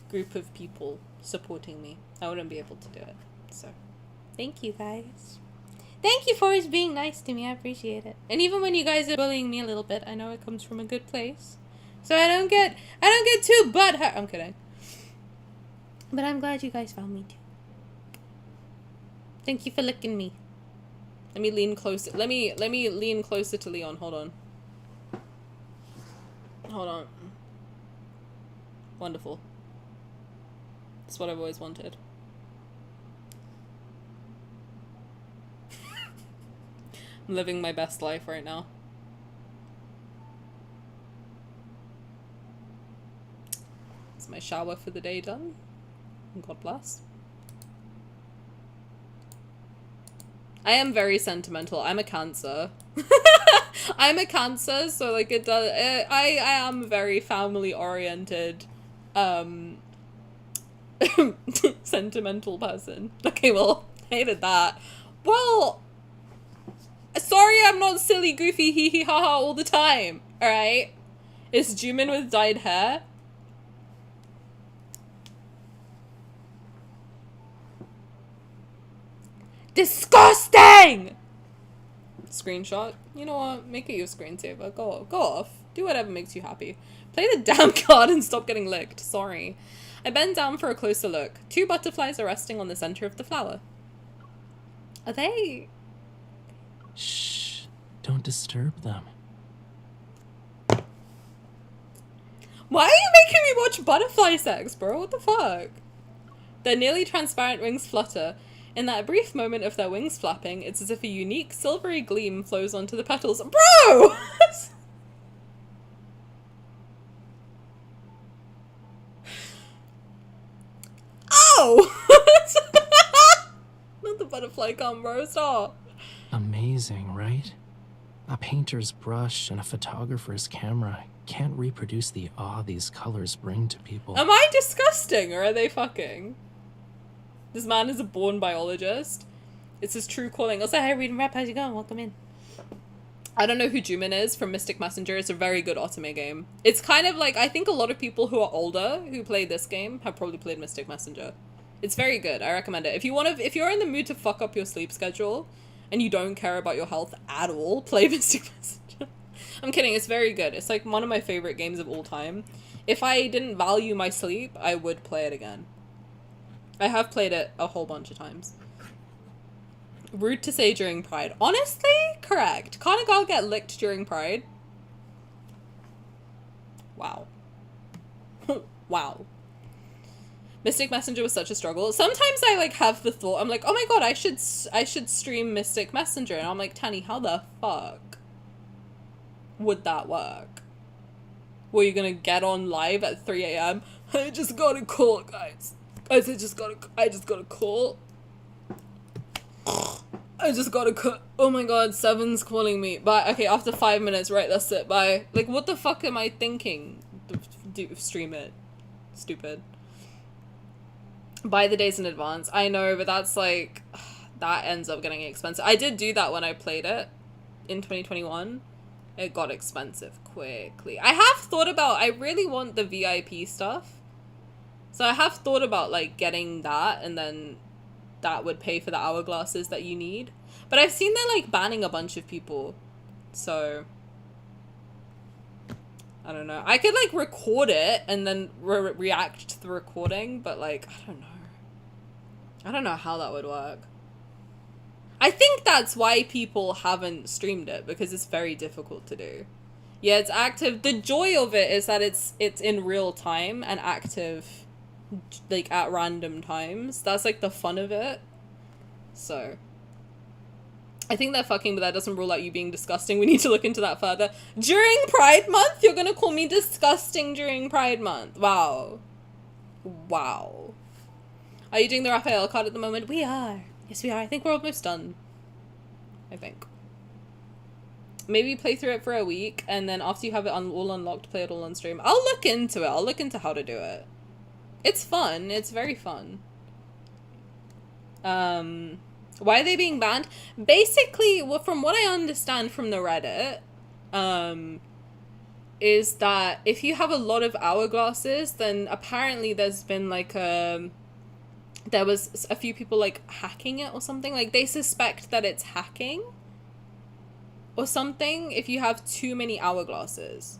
group of people supporting me, I wouldn't be able to do it. So thank you guys. Thank you for always being nice to me. I appreciate it. And even when you guys are bullying me a little bit, I know it comes from a good place. So I don't get too butthurt. I'm kidding. But I'm glad you guys found me too. Thank you for licking me. Let me lean closer. Let me lean closer to Leon. Hold on. Hold on. Wonderful. That's what I've always wanted. I'm living my best life right now. Is my shower for the day done? God bless. I am very sentimental. I'm a Cancer. I'm a Cancer, so like it does. I am very family oriented, sentimental person. Okay, well, hated that. Well, sorry, I'm not silly, goofy, hee hee ha ha all the time. All right, it's Jumin with dyed hair. Disgusting! Screenshot. You know what? Make it your screensaver. Go off. Do whatever makes you happy. Play the damn card and stop getting licked. Sorry. I bend down for a closer look. 2 butterflies are resting on the center of the flower. Are they... Shh. Don't disturb them. Why are you making me watch butterfly sex, bro? What the fuck? Their nearly transparent wings flutter. In that brief moment of their wings flapping, it's as if a unique silvery gleam flows onto the petals. Bro! Oh! Not the butterfly cum, bro. Stop. Amazing, right? A painter's brush and a photographer's camera can't reproduce the awe these colors bring to people. Am I disgusting or are they fucking? This man is a born biologist. It's his true calling. Also, hey, reading rap, how's it going? Welcome in. I don't know who Jumin is from Mystic Messenger. It's a very good Otome game. It's kind of like, I think a lot of people who are older who play this game have probably played Mystic Messenger. It's very good. I recommend it. If you're in the mood to fuck up your sleep schedule and you don't care about your health at all, play Mystic Messenger. I'm kidding. It's very good. It's like one of my favorite games of all time. If I didn't value my sleep, I would play it again. I have played it a whole bunch of times. Rude to say during Pride. Honestly, correct. Can't a girl get licked during Pride? Wow. Wow. Mystic Messenger was such a struggle. Sometimes I like have the thought, I'm like, oh my god, I should stream Mystic Messenger. And I'm like, Tani, how the fuck would that work? Were you gonna get on live at 3 a.m? I just got a call, guys. I just got a call. I just got a call. Oh my god, Seven's calling me. Bye. Okay, after 5 minutes, right, that's it. Bye. Like, what the fuck am I thinking? Stream it. Stupid. Buy the days in advance. I know, but that's like, that ends up getting expensive. I did do that when I played it in 2021. it got expensive quickly. I have thought about, I really want the VIP stuff. So I have thought about like getting that, and then that would pay for the hourglasses that you need. But I've seen they're like banning a bunch of people. So I don't know. I could like record it and then react to the recording, but like, I don't know. I don't know how that would work. I think that's why people haven't streamed it, because it's very difficult to do. Yeah, it's active. The joy of it is that it's in real time and active, like, at random times. That's, like, the fun of it. So, I think they're fucking, but that doesn't rule out you being disgusting. We need to look into that further. During Pride Month? You're gonna call me disgusting during Pride Month? Wow. Wow. Are you doing the Raphael card at the moment? We are. Yes, we are. I think we're almost done. I think. Maybe play through it for a week, and then after you have it all unlocked, play it all on stream. I'll look into it. I'll look into how to do it. It's fun. It's very fun. Why are they being banned? Basically, from what I understand from the Reddit, is that if you have a lot of hourglasses, then apparently there's been like there was a few people like hacking it or something. Like they suspect that it's hacking or something if you have too many hourglasses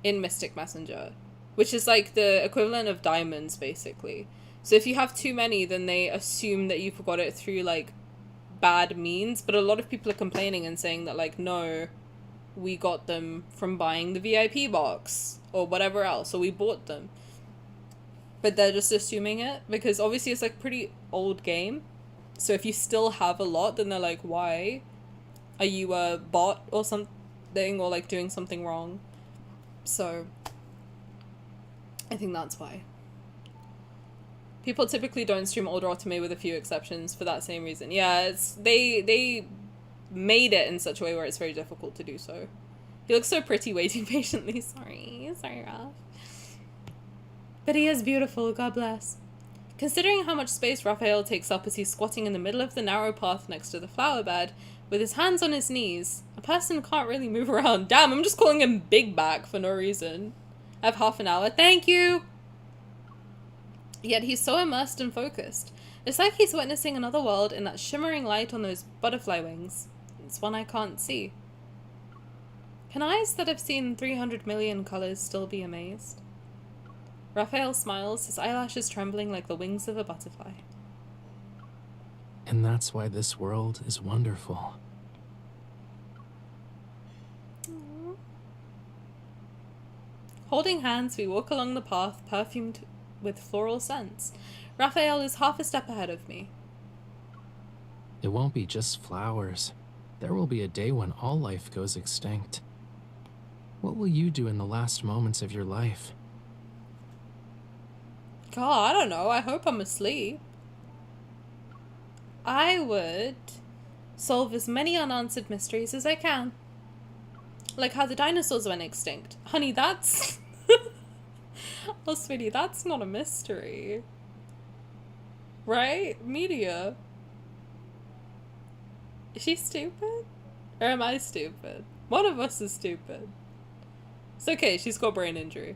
in Mystic Messenger, which is like the equivalent of diamonds basically. So if you have too many, then they assume that you got it through like bad means, but a lot of people are complaining and saying that like, no, we got them from buying the VIP box or whatever else, so we bought them. But they're just assuming it because obviously it's like pretty old game. So if you still have a lot, then they're like, why? Are you a bot or something, or like doing something wrong? So I think that's why. People typically don't stream older Otome with a few exceptions for that same reason. Yeah, it's they made it in such a way where it's very difficult to do so. He looks so pretty waiting patiently. Sorry, Raph. But he is beautiful, God bless. Considering how much space Raphael takes up as he's squatting in the middle of the narrow path next to the flower bed, with his hands on his knees, a person can't really move around. Damn, I'm just calling him Big Back for no reason. I have half an hour. Thank you! Yet he's so immersed and focused. It's like he's witnessing another world in that shimmering light on those butterfly wings. It's one I can't see. Can eyes that have seen 300 million colors still be amazed? Raphael smiles, his eyelashes trembling like the wings of a butterfly. And that's why this world is wonderful. Aww. Holding hands, we walk along the path, perfumed with floral scents. Raphael is half a step ahead of me. It won't be just flowers. There will be a day when all life goes extinct. What will you do in the last moments of your life? God, I don't know. I hope I'm asleep. I would solve as many unanswered mysteries as I can. Like how the dinosaurs went extinct. Honey, that's... Oh, sweetie, that's not a mystery. Right? Media. Is she stupid? Or am I stupid? One of us is stupid. It's okay, she's got brain injury.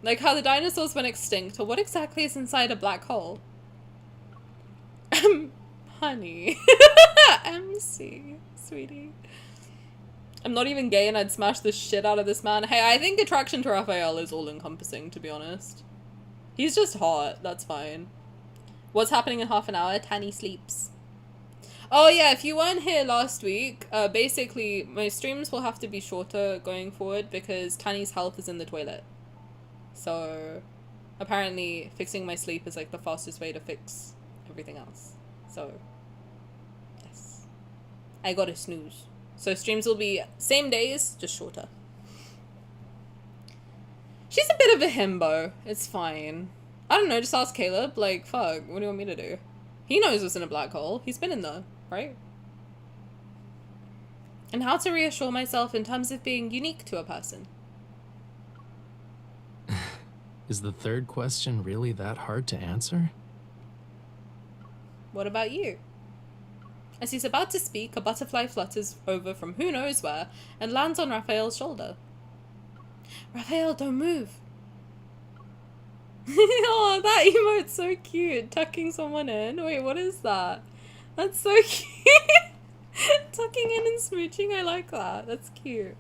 Like how the dinosaurs went extinct, or what exactly is inside a black hole? Honey. MC, sweetie. I'm not even gay and I'd smash the shit out of this man. Hey, I think attraction to Raphael is all-encompassing, to be honest. He's just hot, that's fine. What's happening in half an hour? Tani sleeps. Oh yeah, if you weren't here last week, basically my streams will have to be shorter going forward because Tani's health is in the toilet. So apparently fixing my sleep is like the fastest way to fix everything else. So yes, I gotta snooze. So streams will be same days, just shorter. She's a bit of a himbo. It's fine. I don't know, just ask Caleb. Like, fuck, what do you want me to do? He knows what's in a black hole. He's been in there, right? And how to reassure myself in terms of being unique to a person. Is the third question really that hard to answer? What about you? As he's about to speak, a butterfly flutters over from who knows where and lands on Raphael's shoulder. Raphael, don't move. Oh, that emote's so cute. Tucking someone in. Wait, what is that? That's so cute. Tucking in and smooching. I like that. That's cute.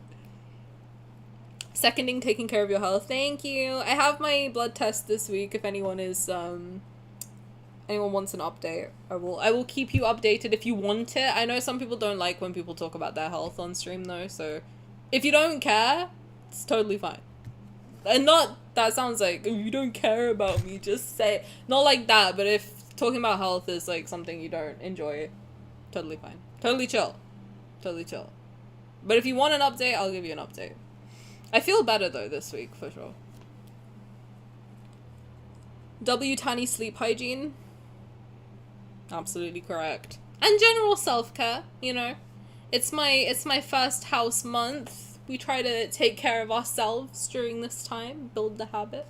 Seconding taking care of your health. Thank you. I have my blood test this week if anyone is anyone wants an update. I will keep you updated if you want it. I know some people don't like when people talk about their health on stream though, so if you don't care, it's totally fine. And not that sounds like if you don't care about me, just say not like that, but if talking about health is like something you don't enjoy, totally fine. Totally chill. Totally chill. But if you want an update, I'll give you an update. I feel better though this week for sure. Tani sleep hygiene. Absolutely correct. And general self-care, you know. It's my first house month. We try to take care of ourselves during this time, build the habit.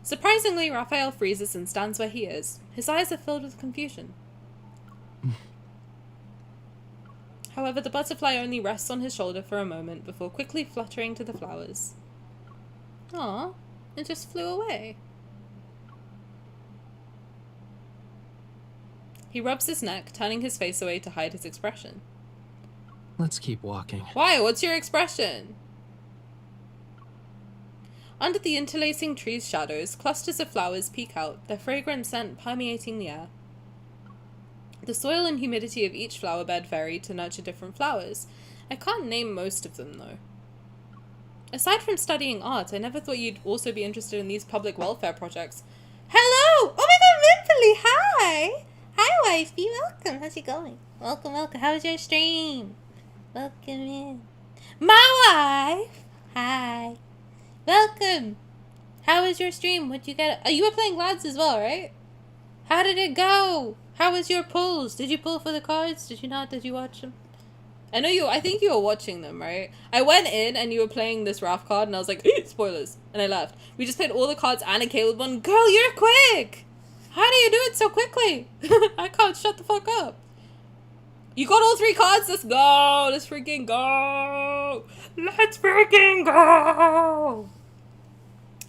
Surprisingly, Raphael freezes and stands where he is. His eyes are filled with confusion. However, the butterfly only rests on his shoulder for a moment before quickly fluttering to the flowers. Aw, it just flew away. He rubs his neck, turning his face away to hide his expression. Let's keep walking. Why? What's your expression? Under the interlacing trees' shadows, clusters of flowers peek out, their fragrant scent permeating the air. The soil and humidity of each flower bed vary to nurture different flowers. I can't name most of them, though. Aside from studying art, I never thought you'd also be interested in these public welfare projects. Hello! Oh my god, Vimpily! Hi! Hi, wifey! Welcome! How's it going? Welcome, welcome. How's your stream? Welcome in. My wife! Hi. Welcome! How was your stream? What'd you get? Oh, you were playing Lads as well, right? How did it go? How was your pulls? Did you pull for the cards? Did you not? Did you watch them? I think you were watching them, right? I went in and you were playing this RAF card and I was like, spoilers. And I left. We just played all the cards and a Caleb one. Girl, you're quick! How do you do it so quickly? I can't shut the fuck up. You got all 3 cards? Let's go! Let's freaking go! Let's freaking go!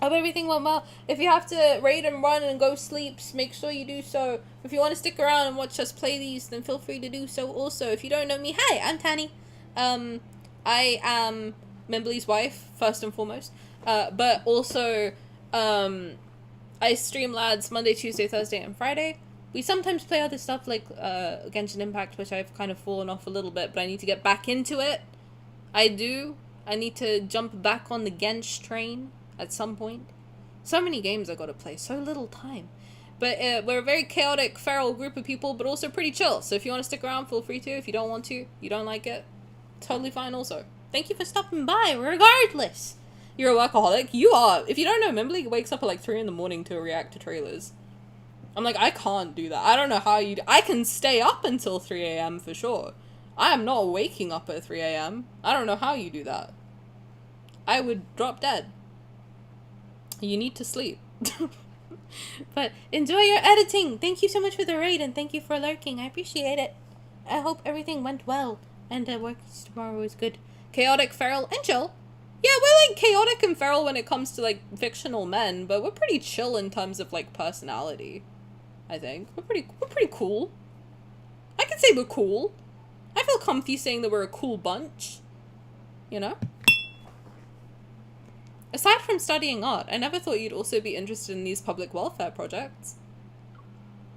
Hope everything went well. If you have to raid and run and go sleep, make sure you do so. If you want to stick around and watch us play these, then feel free to do so also. If you don't know me, hi, I'm Tani. I am Membley's wife, first and foremost. But also, I stream Lads Monday, Tuesday, Thursday, and Friday. We sometimes play other stuff like Genshin Impact, which I've kind of fallen off a little bit, but I need to get back into it. I need to jump back on the Gensh train at some point. So many games I gotta play, so little time. But we're a very chaotic, feral group of people, but also pretty chill. So if you want to stick around, feel free to. If you don't want to, you don't like it, totally fine also. Thank you for stopping by, regardless. You're a workaholic? You are. If you don't know, Membley wakes up at like 3 in the morning to react to trailers. I'm like, I can't do that. I don't know how you do. I can stay up until 3 a.m. for sure. I am not waking up at 3 a.m. I don't know how you do that. I would drop dead. You need to sleep. But enjoy your editing. Thank you so much for the raid and thank you for lurking. I appreciate it. I hope everything went well and work tomorrow was good. Chaotic, feral, and chill. Yeah, we're like chaotic and feral when it comes to like fictional men, but we're pretty chill in terms of like personality. I think we're pretty cool. I can say we're cool. I feel comfy saying that we're a cool bunch. You know? Aside from studying art, I never thought you'd also be interested in these public welfare projects.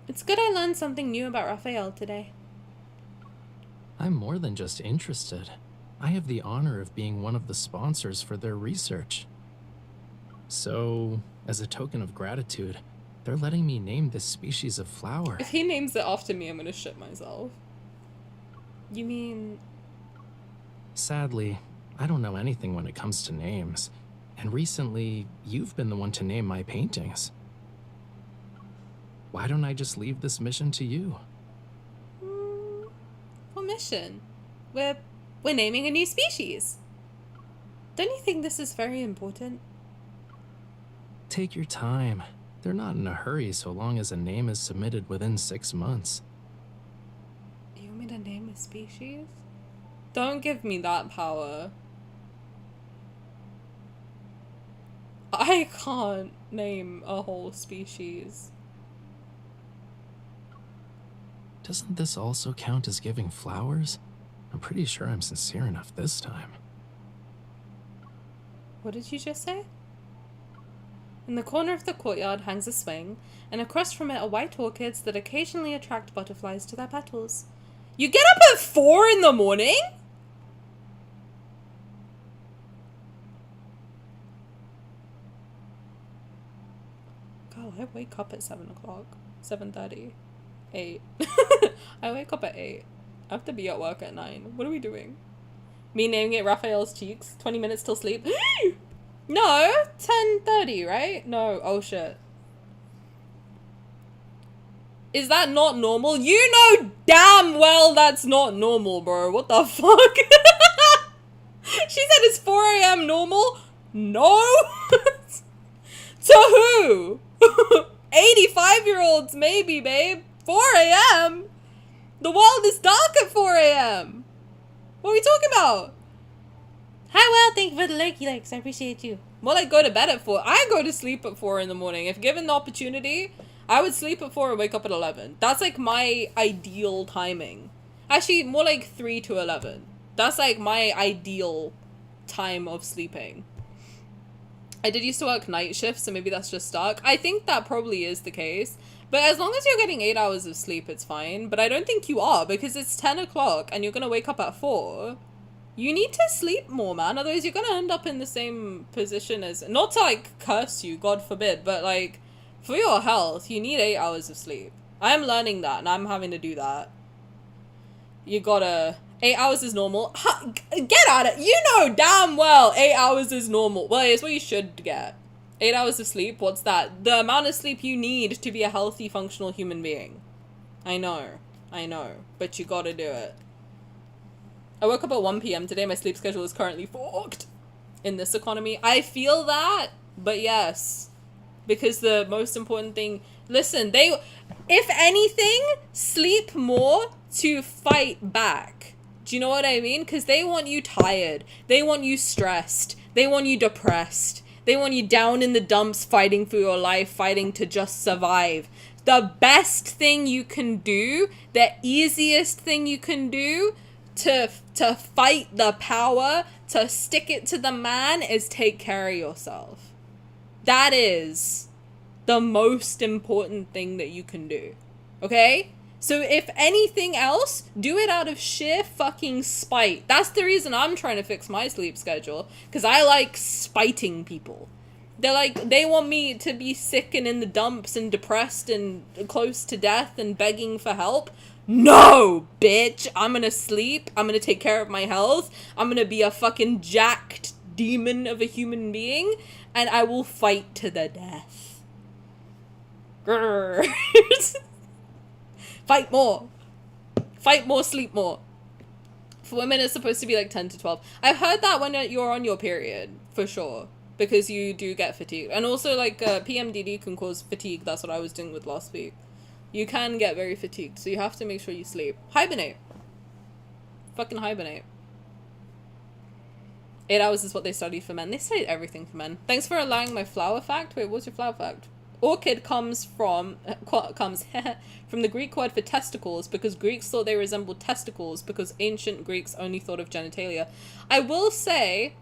It's good I learned something new about Raphael today. I'm more than just interested. I have the honor of being one of the sponsors for their research. So, as a token of gratitude, they're letting me name this species of flower. If he names it after me, I'm gonna shit myself. You mean... Sadly, I don't know anything when it comes to names. And recently, you've been the one to name my paintings. Why don't I just leave this mission to you? What mission? We're naming a new species. Don't you think this is very important? Take your time. They're not in a hurry so long as a name is submitted within 6 months. You want me to can't name a species? Don't give me that power. I can't name a whole species. Doesn't this also count as giving flowers? I'm pretty sure I'm sincere enough this time. What did you just say? In the corner of the courtyard hangs a swing, and across from it are white orchids that occasionally attract butterflies to their petals. You get up at 4 in the morning? God, I wake up at 7 o'clock. 7:30. 8. I wake up at 8. I have to be at work at 9. What are we doing? Me naming it Raphael's Cheeks. 20 minutes till sleep. No, 10:30, right? No, oh shit. Is that not normal? You know damn well that's not normal, bro. What the fuck? She said it's 4 a.m. normal? No. To who? 85-year-olds maybe, babe. 4 a.m.? The world is dark at 4 a.m. What are we talking about? Hi, well, thank you for the lurky likes. I appreciate you. More like go to bed at 4. I go to sleep at 4 in the morning. If given the opportunity, I would sleep at 4 and wake up at 11. That's like my ideal timing. Actually, more like 3 to 11. That's like my ideal time of sleeping. I did used to work night shifts, so maybe that's just stuck. I think that probably is the case. But as long as you're getting 8 hours of sleep, it's fine. But I don't think you are, because it's 10 o'clock and you're going to wake up at 4. You need to sleep more, man. Otherwise, you're going to end up in the same position as... Not to, like, curse you, God forbid. But, like, for your health, you need 8 hours of sleep. I'm learning that, and I'm having to do that. You gotta... 8 hours is normal. Get at it. You know damn well 8 hours is normal. Well, it's what you should get. 8 hours of sleep, what's that? The amount of sleep you need to be a healthy, functional human being. I know, but you gotta do it. I woke up at 1 p.m. today. My sleep schedule is currently fucked in this economy. I feel that, but yes. Because the most important thing... Listen, if anything, sleep more to fight back. Do you know what I mean? Because they want you tired. They want you stressed. They want you depressed. They want you down in the dumps fighting for your life, fighting to just survive. The best thing you can do, the easiest thing you can do to fight the power, to stick it to the man, is take care of yourself. That is the most important thing that you can do. Okay? So if anything else, do it out of sheer fucking spite. That's the reason I'm trying to fix my sleep schedule. Because I like spiting people. They want me to be sick and in the dumps and depressed and close to death and begging for help. No, bitch. I'm gonna sleep. I'm gonna take care of my health. I'm gonna be a fucking jacked demon of a human being. And I will fight to the death. Grrr. Fight more. Fight more, sleep more. For women, it's supposed to be like 10 to 12. I've heard that when you're on your period, for sure. Because you do get fatigued. And also, like, PMDD can cause fatigue. That's what I was doing with last week. You can get very fatigued, so you have to make sure you sleep. Hibernate. Fucking hibernate. 8 hours is what they studied for men. They studied everything for men. Thanks for allowing my flower fact. Wait, what's your flower fact? Orchid comes from the Greek word for testicles, because Greeks thought they resembled testicles because ancient Greeks only thought of genitalia. I will say,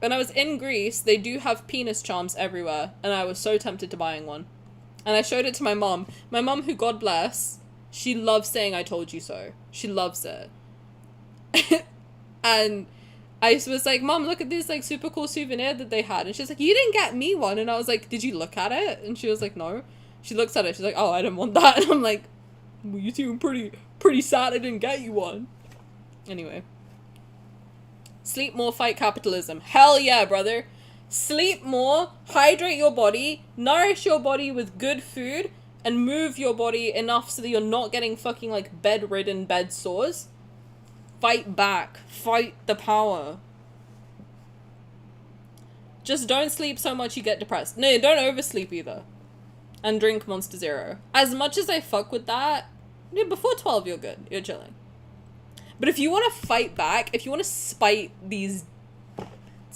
when I was in Greece, they do have penis charms everywhere, and I was so tempted to buying one. And I showed it to my mom. My mom, who God bless, she loves saying I told you so. She loves it. And I was like, Mom, look at this like super cool souvenir that they had. And she's like, you didn't get me one. And I was like, did you look at it? And she was like, no. She looks at it. She's like, oh, I didn't want that. And I'm like, well, you seem pretty sad I didn't get you one. Anyway. Sleep more, fight capitalism. Hell yeah, brother. Sleep more, hydrate your body, nourish your body with good food, and move your body enough so that you're not getting fucking like bedridden bed sores. Fight back. Fight the power. Just don't sleep so much you get depressed. No, don't oversleep either. And drink Monster Zero. As much as I fuck with that, yeah, before 12 you're good. You're chilling. But if you want to fight back, if you want to spite these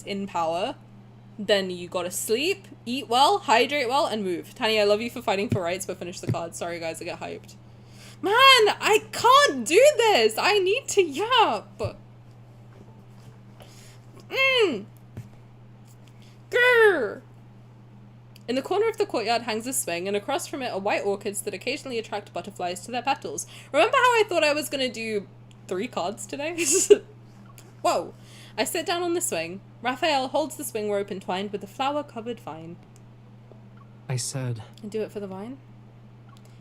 in power, then you gotta sleep, eat well, hydrate well, and move. Tani, I love you for fighting for rights, but finish the card. Sorry guys, I get hyped. Man, I can't do this! I need to yap! Grr! In the corner of the courtyard hangs a swing, and across from it are white orchids that occasionally attract butterflies to their petals. Remember how I thought I was gonna do 3 cards today? Whoa! I sit down on the swing. Raphael holds the swing rope entwined with a flower-covered vine. I said... And do it for the vine?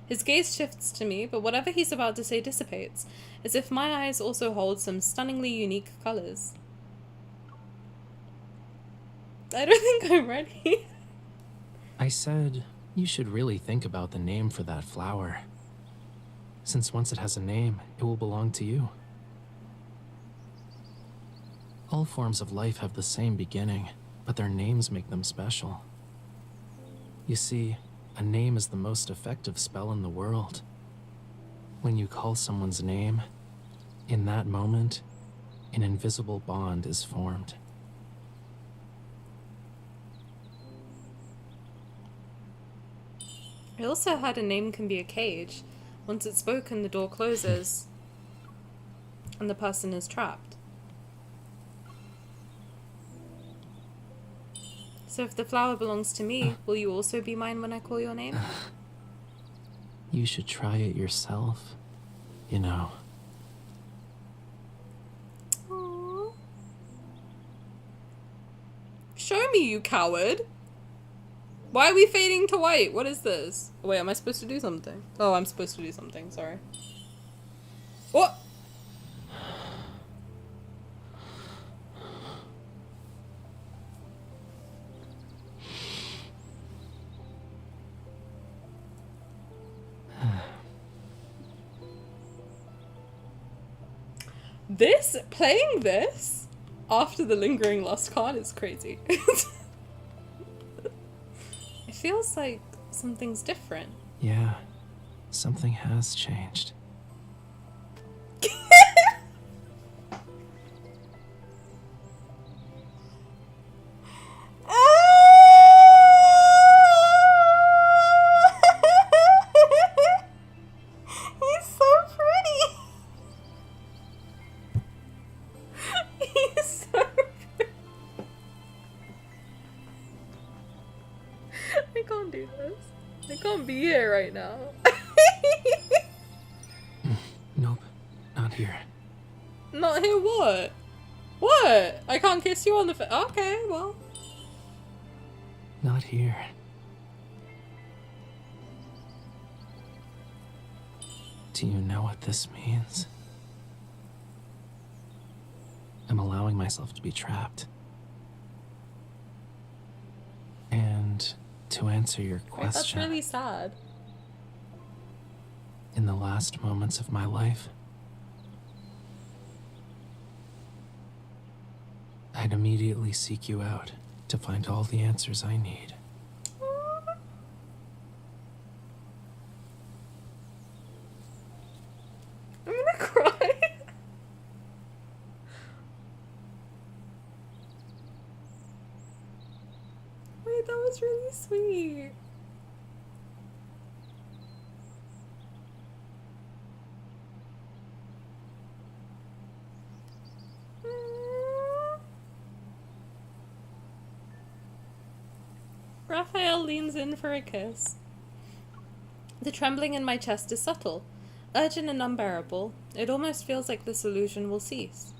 His gaze shifts to me, but whatever he's about to say dissipates, as if my eyes also hold some stunningly unique colors. I don't think I'm ready. I said you should really think about the name for that flower. Since once it has a name, it will belong to you. All forms of life have the same beginning, but their names make them special. You see, a name is the most effective spell in the world. When you call someone's name, in that moment, an invisible bond is formed. I also heard a name can be a cage. Once it's spoken, the door closes, and the person is trapped. So if the flower belongs to me, will you also be mine when I call your name? You should try it yourself, you know. Aww. Show me, you coward! Why are we fading to white? What is this? Wait, am I supposed to do something? Oh, I'm supposed to do something, sorry. What? Playing this after the lingering lust card is crazy. It feels like something's different. Yeah, something has changed. Right now. Nope, not here. Not here what? What? I can't kiss you on the face. Okay, well. Not here. Do you know what this means? I'm allowing myself to be trapped. And to answer your question... That's really sad. In the last moments of my life, I'd immediately seek you out to find all the answers I need. I'm gonna cry. Wait, that was really sweet. Raphael leans in for a kiss. The trembling in my chest is subtle, urgent and unbearable. It almost feels like this illusion will cease.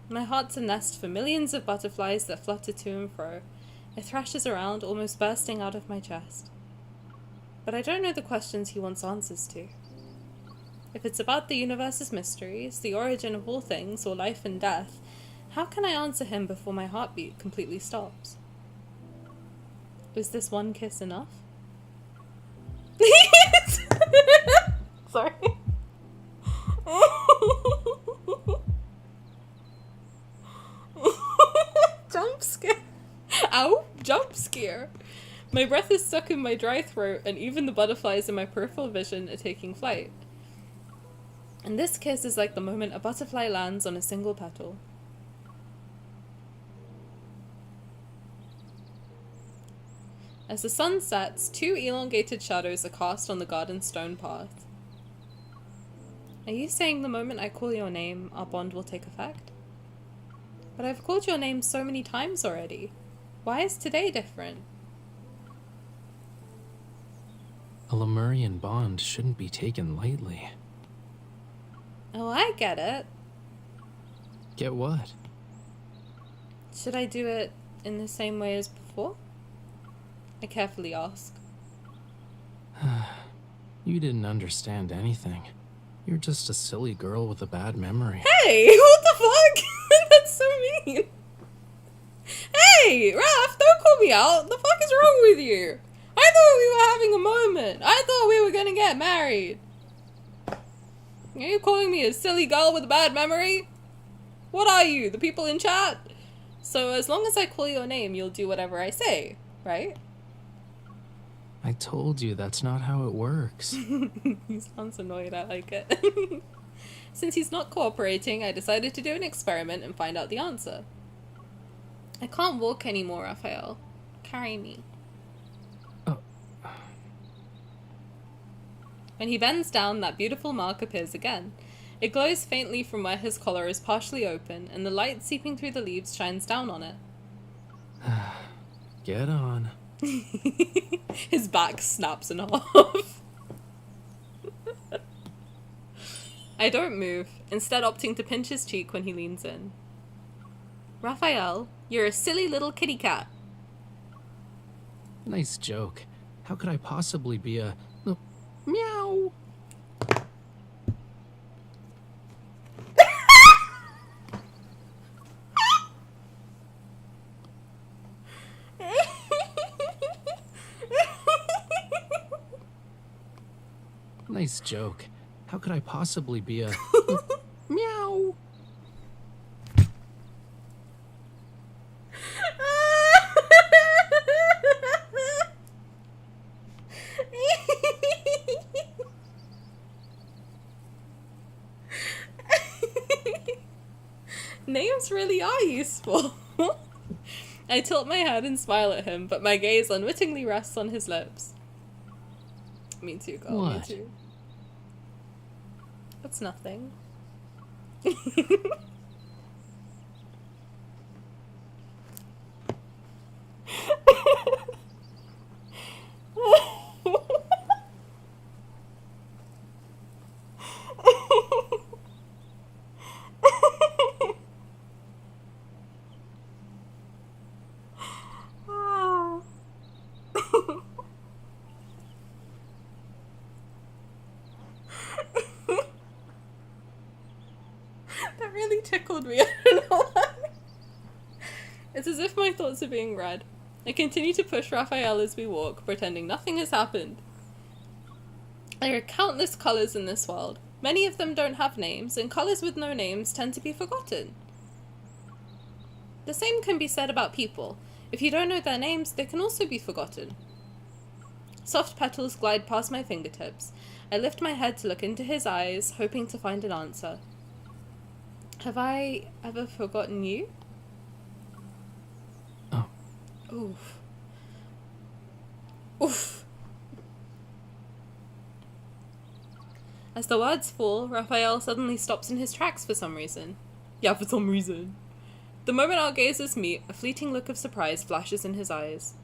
My heart's a nest for millions of butterflies that flutter to and fro. It thrashes around, almost bursting out of my chest. But I don't know the questions he wants answers to. If it's about the universe's mysteries, the origin of all things, or life and death, how can I answer him before my heartbeat completely stops? Is this one kiss enough? Sorry. Jump scare. Ow, jump scare. My breath is stuck in my dry throat, and even the butterflies in my peripheral vision are taking flight. And this kiss is like the moment a butterfly lands on a single petal. As the sun sets, two elongated shadows are cast on the garden stone path. Are you saying the moment I call your name, our bond will take effect? But I've called your name so many times already. Why is today different? A Lemurian bond shouldn't be taken lightly. Oh, I get it. Get what? Should I do it in the same way as before? I carefully ask. You didn't understand anything. You're just a silly girl with a bad memory. Hey, what the fuck? That's so mean. Hey, Raph, don't call me out. The fuck is wrong with you? I thought we were having a moment. I thought we were gonna get married. Are you calling me a silly girl with a bad memory? What are you, the people in chat? So as long as I call your name, you'll do whatever I say, right? I told you that's not how it works. He sounds annoyed, I like it. Since he's not cooperating, I decided to do an experiment and find out the answer. I can't walk anymore, Raphael. Carry me. Oh. When he bends down, that beautiful mark appears again. It glows faintly from where his collar is partially open, and the light seeping through the leaves shines down on it. Get on. His back snaps in half. I don't move, instead opting to pinch his cheek when he leans in. Raphael, you're a silly little kitty cat. Nice joke. How could I possibly be a... Meow. Nice joke. How could I possibly be a... Meow. Names really are useful. I tilt my head and smile at him, but my gaze unwittingly rests on his lips. Me too, girl. What? Me too. That's nothing. That really tickled me. I don't know why. It's as if my thoughts are being read. I continue to push Raphael as we walk, pretending nothing has happened. There are countless colours in this world. Many of them don't have names, and colours with no names tend to be forgotten. The same can be said about people. If you don't know their names, they can also be forgotten. Soft petals glide past my fingertips. I lift my head to look into his eyes, hoping to find an answer. Have I ever forgotten you? Oh. Oof. Oof. As the words fall, Raphael suddenly stops in his tracks for some reason. Yeah, for some reason. The moment our gazes meet, a fleeting look of surprise flashes in his eyes.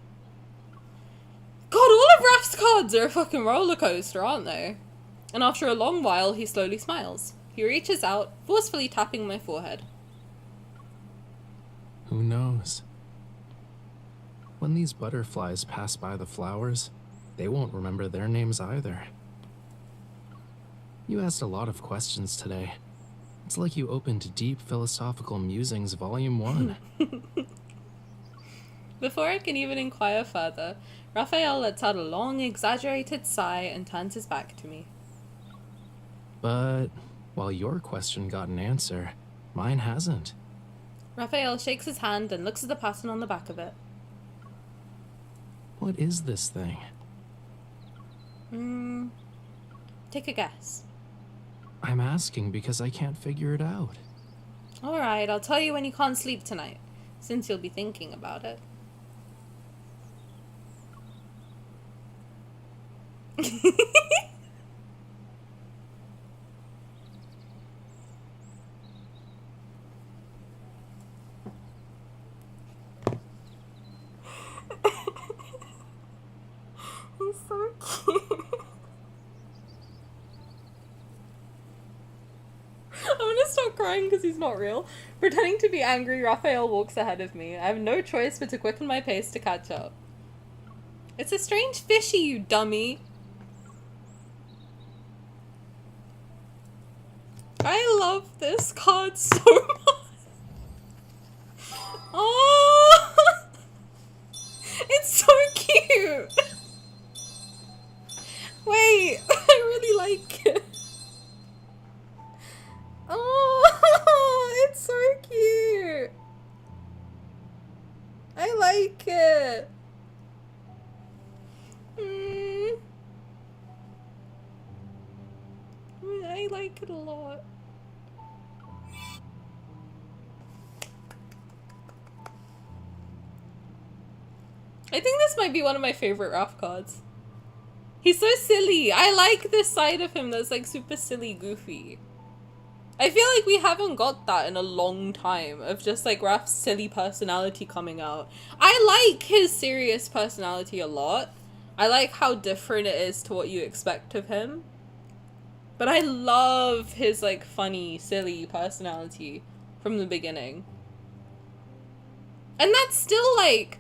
God, all of Raph's cards are a fucking roller coaster, aren't they? And after a long while, he slowly smiles. He reaches out, forcefully tapping my forehead. Who knows? When these butterflies pass by the flowers, they won't remember their names either. You asked a lot of questions today. It's like you opened Deep Philosophical Musings Volume 1. Before I can even inquire further, Raphael lets out a long, exaggerated sigh and turns his back to me. But while your question got an answer, mine hasn't. Raphael shakes his hand and looks at the pattern on the back of it. What is this thing? Take a guess. I'm asking because I can't figure it out. Alright, I'll tell you when you can't sleep tonight, since you'll be thinking about it. He's so cute. I'm gonna stop crying because he's not real. Pretending to be angry, Raphael walks ahead of me. I have no choice but to quicken my pace to catch up. It's a strange fishy, you dummy. I love this card so much. Oh, it's so cute. Wait, I really like it. Oh, it's so cute. I like it. I like it a lot. I think this might be one of my favorite Raph cards. He's so silly. I like this side of him that's like super silly, goofy. I feel like we haven't got that in a long time, of just like Raph's silly personality coming out. I like his serious personality a lot. I like how different it is to what you expect of him. But I love his like funny, silly personality from the beginning. And that's still like,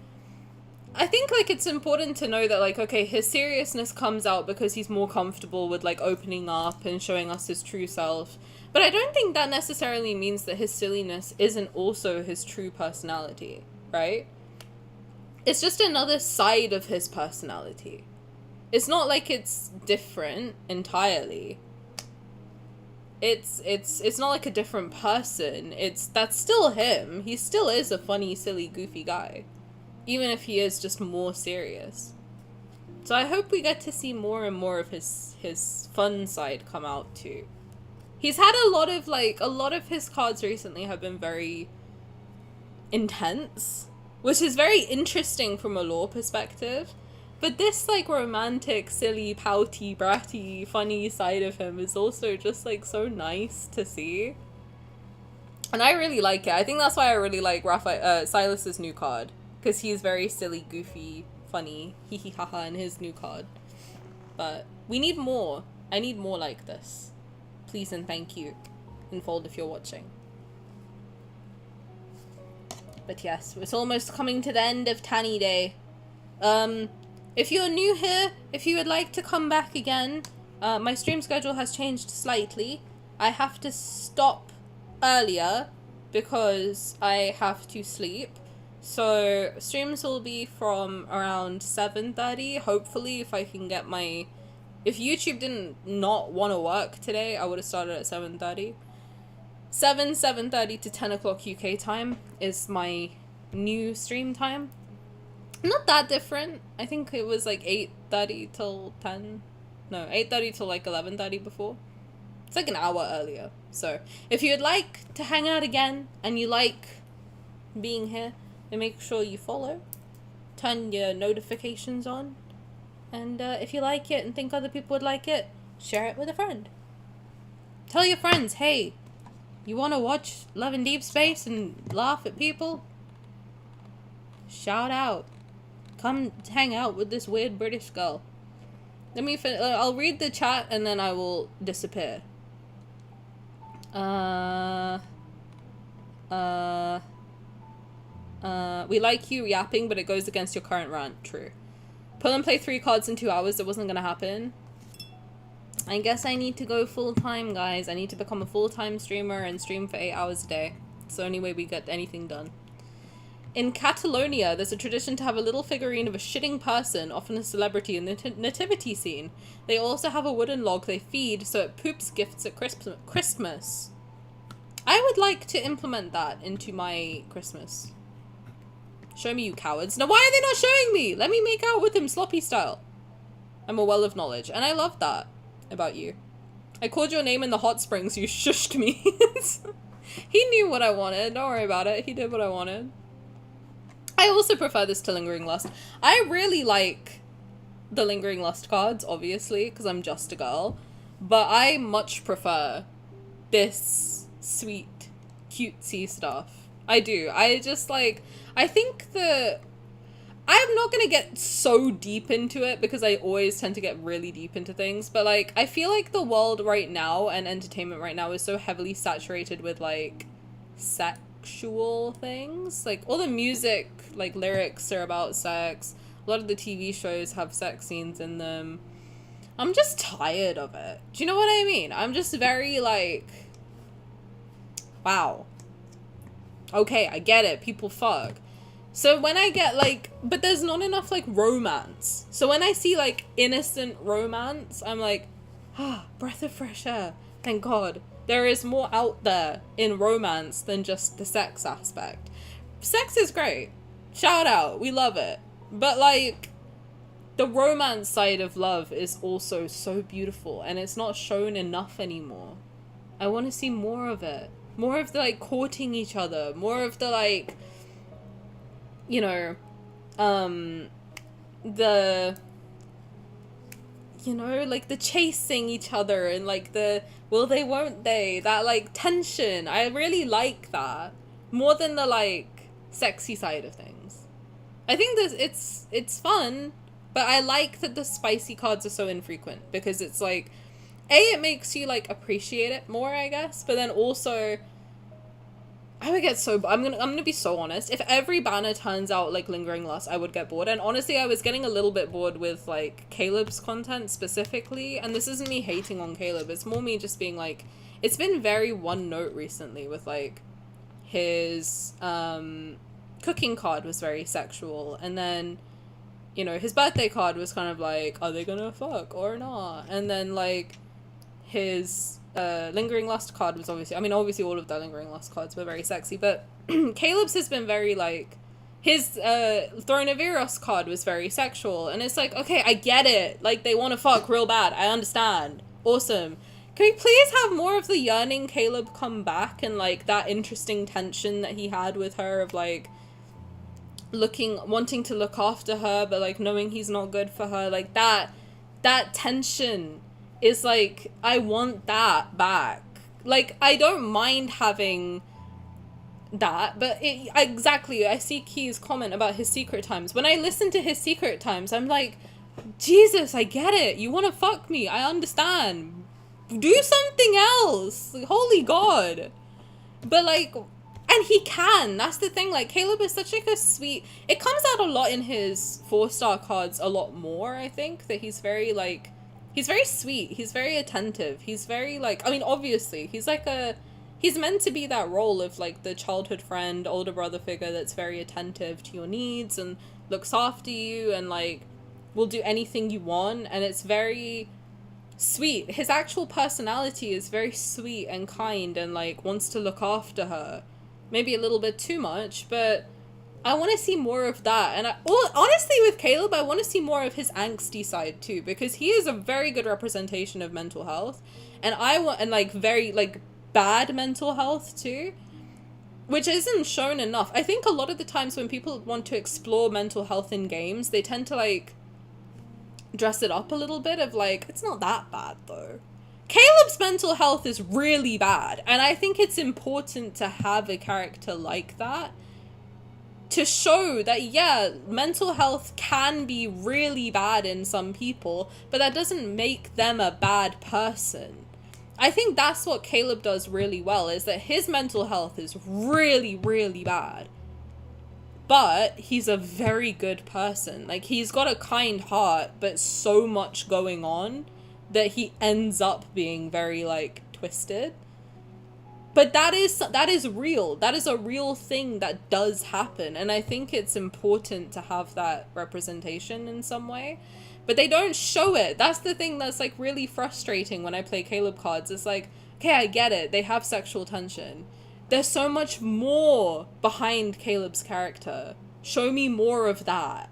I think like it's important to know that like, okay, his seriousness comes out because he's more comfortable with like opening up and showing us his true self. But I don't think that necessarily means that his silliness isn't also his true personality, right? It's just another side of his personality. It's not like it's different entirely. It's not like a different person. That's still him. He still is a funny, silly, goofy guy. Even if he is just more serious. So I hope we get to see more and more of his fun side come out too. He's had a lot of his cards recently have been very intense, which is very interesting from a lore perspective. But this like romantic, silly, pouty, bratty, funny side of him is also just like so nice to see. And I really like it. I think that's why I really like Sylus's new card. Because he's very silly, goofy, funny, hee hee haha in his new card. But we need more. I need more like this. Please and thank you. Infold if you're watching. But yes, it's almost coming to the end of Tani Day. If you're new here, if you would like to come back again, my stream schedule has changed slightly. I have to stop earlier because I have to sleep. So streams will be from around 7:30. Hopefully, if I can get my... If YouTube didn't not want to work today, I would have started at 7:30. 7:30 to 10 o'clock UK time is my new stream time. Not that different. I think it was like 8:30 till 10. No, 8:30 till like 11:30 before. It's like an hour earlier. So if you'd like to hang out again and you like being here, then make sure you follow. Turn your notifications on. And if you like it and think other people would like it, share it with a friend. Tell your friends, hey, you want to watch Love in Deepspace and laugh at people? Shout out. Come hang out with this weird British girl. Let me I'll read the chat and then I will disappear. We like you yapping, but it goes against your current rant. True. Pull and play 3 cards in 2 hours. That wasn't gonna happen. I guess I need to go full-time, guys. I need to become a full-time streamer and stream for 8 hours a day. It's the only way we get anything done. In Catalonia, there's a tradition to have a little figurine of a shitting person, often a celebrity, in the nativity scene. They also have a wooden log they feed, so it poops gifts at Christmas. I would like to implement that into my Christmas. Show me, you cowards. Now, why are they not showing me? Let me make out with him sloppy style. I'm a well of knowledge, and I love that about you. I called your name in the hot springs, you shushed me. He knew what I wanted, don't worry about it. He did what I wanted. I also prefer this to Lingering Lust. I really like the Lingering Lust cards, obviously, because I'm just a girl. But I much prefer this sweet, cutesy stuff. I do. I just like, I think I'm not gonna get so deep into it because I always tend to get really deep into things, but like, I feel like the world right now and entertainment right now is so heavily saturated with like sexual things. Like all the music, like lyrics are about sex. A lot of the TV shows have sex scenes in them. I'm just tired of it. Do you know what I mean? I'm just very like, wow. Okay, I get it. People fuck. So when I get like, but there's not enough like romance. So when I see like innocent romance, I'm like, ah, breath of fresh air. Thank God. There is more out there in romance than just the sex aspect. Sex is great. Shout out. We love it. But like, the romance side of love is also so beautiful and it's not shown enough anymore. I want to see more of it. More of the like courting each other. More of the like, you know, like the chasing each other and like the will they, won't they, that like tension. I really like that more than the like sexy side of things. I think this, it's fun, but I like that the spicy cards are so infrequent because it's like, it makes you like appreciate it more, I guess, but then also I would get so, I'm gonna be so honest. If every banner turns out like Lingering Lust, I would get bored. And honestly, I was getting a little bit bored with like Caleb's content specifically. And this isn't me hating on Caleb. It's more me just being like, it's been very one note recently with like his cooking card was very sexual. And then, you know, his birthday card was kind of like, are they gonna fuck or not? And then like his Lingering Lust card was obviously, I mean, obviously all of the Lingering Lust cards were very sexy, but Caleb's has been very like, his Throne of Eros card was very sexual, and it's like, okay, I get it, like they want to fuck real bad, I understand, awesome. Can we please have more of the yearning Caleb come back and like that interesting tension that he had with her of like wanting to look after her but like knowing he's not good for her, like that tension is like, I want that back. Like, I don't mind having that, but exactly, I see Key's comment about his secret times. When I listen to his secret times, I'm like, Jesus, I get it. You want to fuck me. I understand. Do something else. Like, holy God. But like, and he can. That's the thing. Like, Caleb is such like a sweet, it comes out a lot in his 4-star cards a lot more, I think, that he's very like, he's very sweet. He's very attentive. He's very like, I mean, obviously, he's like he's meant to be that role of like the childhood friend, older brother figure that's very attentive to your needs and looks after you and like will do anything you want. And it's very sweet. His actual personality is very sweet and kind and like wants to look after her. Maybe a little bit too much, but I want to see more of that. And honestly, with Caleb, I want to see more of his angsty side too, because he is a very good representation of mental health. And and like very like bad mental health too, which isn't shown enough. I think a lot of the times when people want to explore mental health in games, they tend to like dress it up a little bit of like, it's not that bad though. Caleb's mental health is really bad. And I think it's important to have a character like that to show that, yeah, mental health can be really bad in some people, but that doesn't make them a bad person. I think that's what Caleb does really well, is that his mental health is really, really bad. But he's a very good person. Like, he's got a kind heart, but so much going on that he ends up being very, like, twisted. But that is real. That is a real thing that does happen. And I think it's important to have that representation in some way. But they don't show it. That's the thing that's like really frustrating when I play Caleb cards. It's like, okay, I get it. They have sexual tension. There's so much more behind Caleb's character. Show me more of that.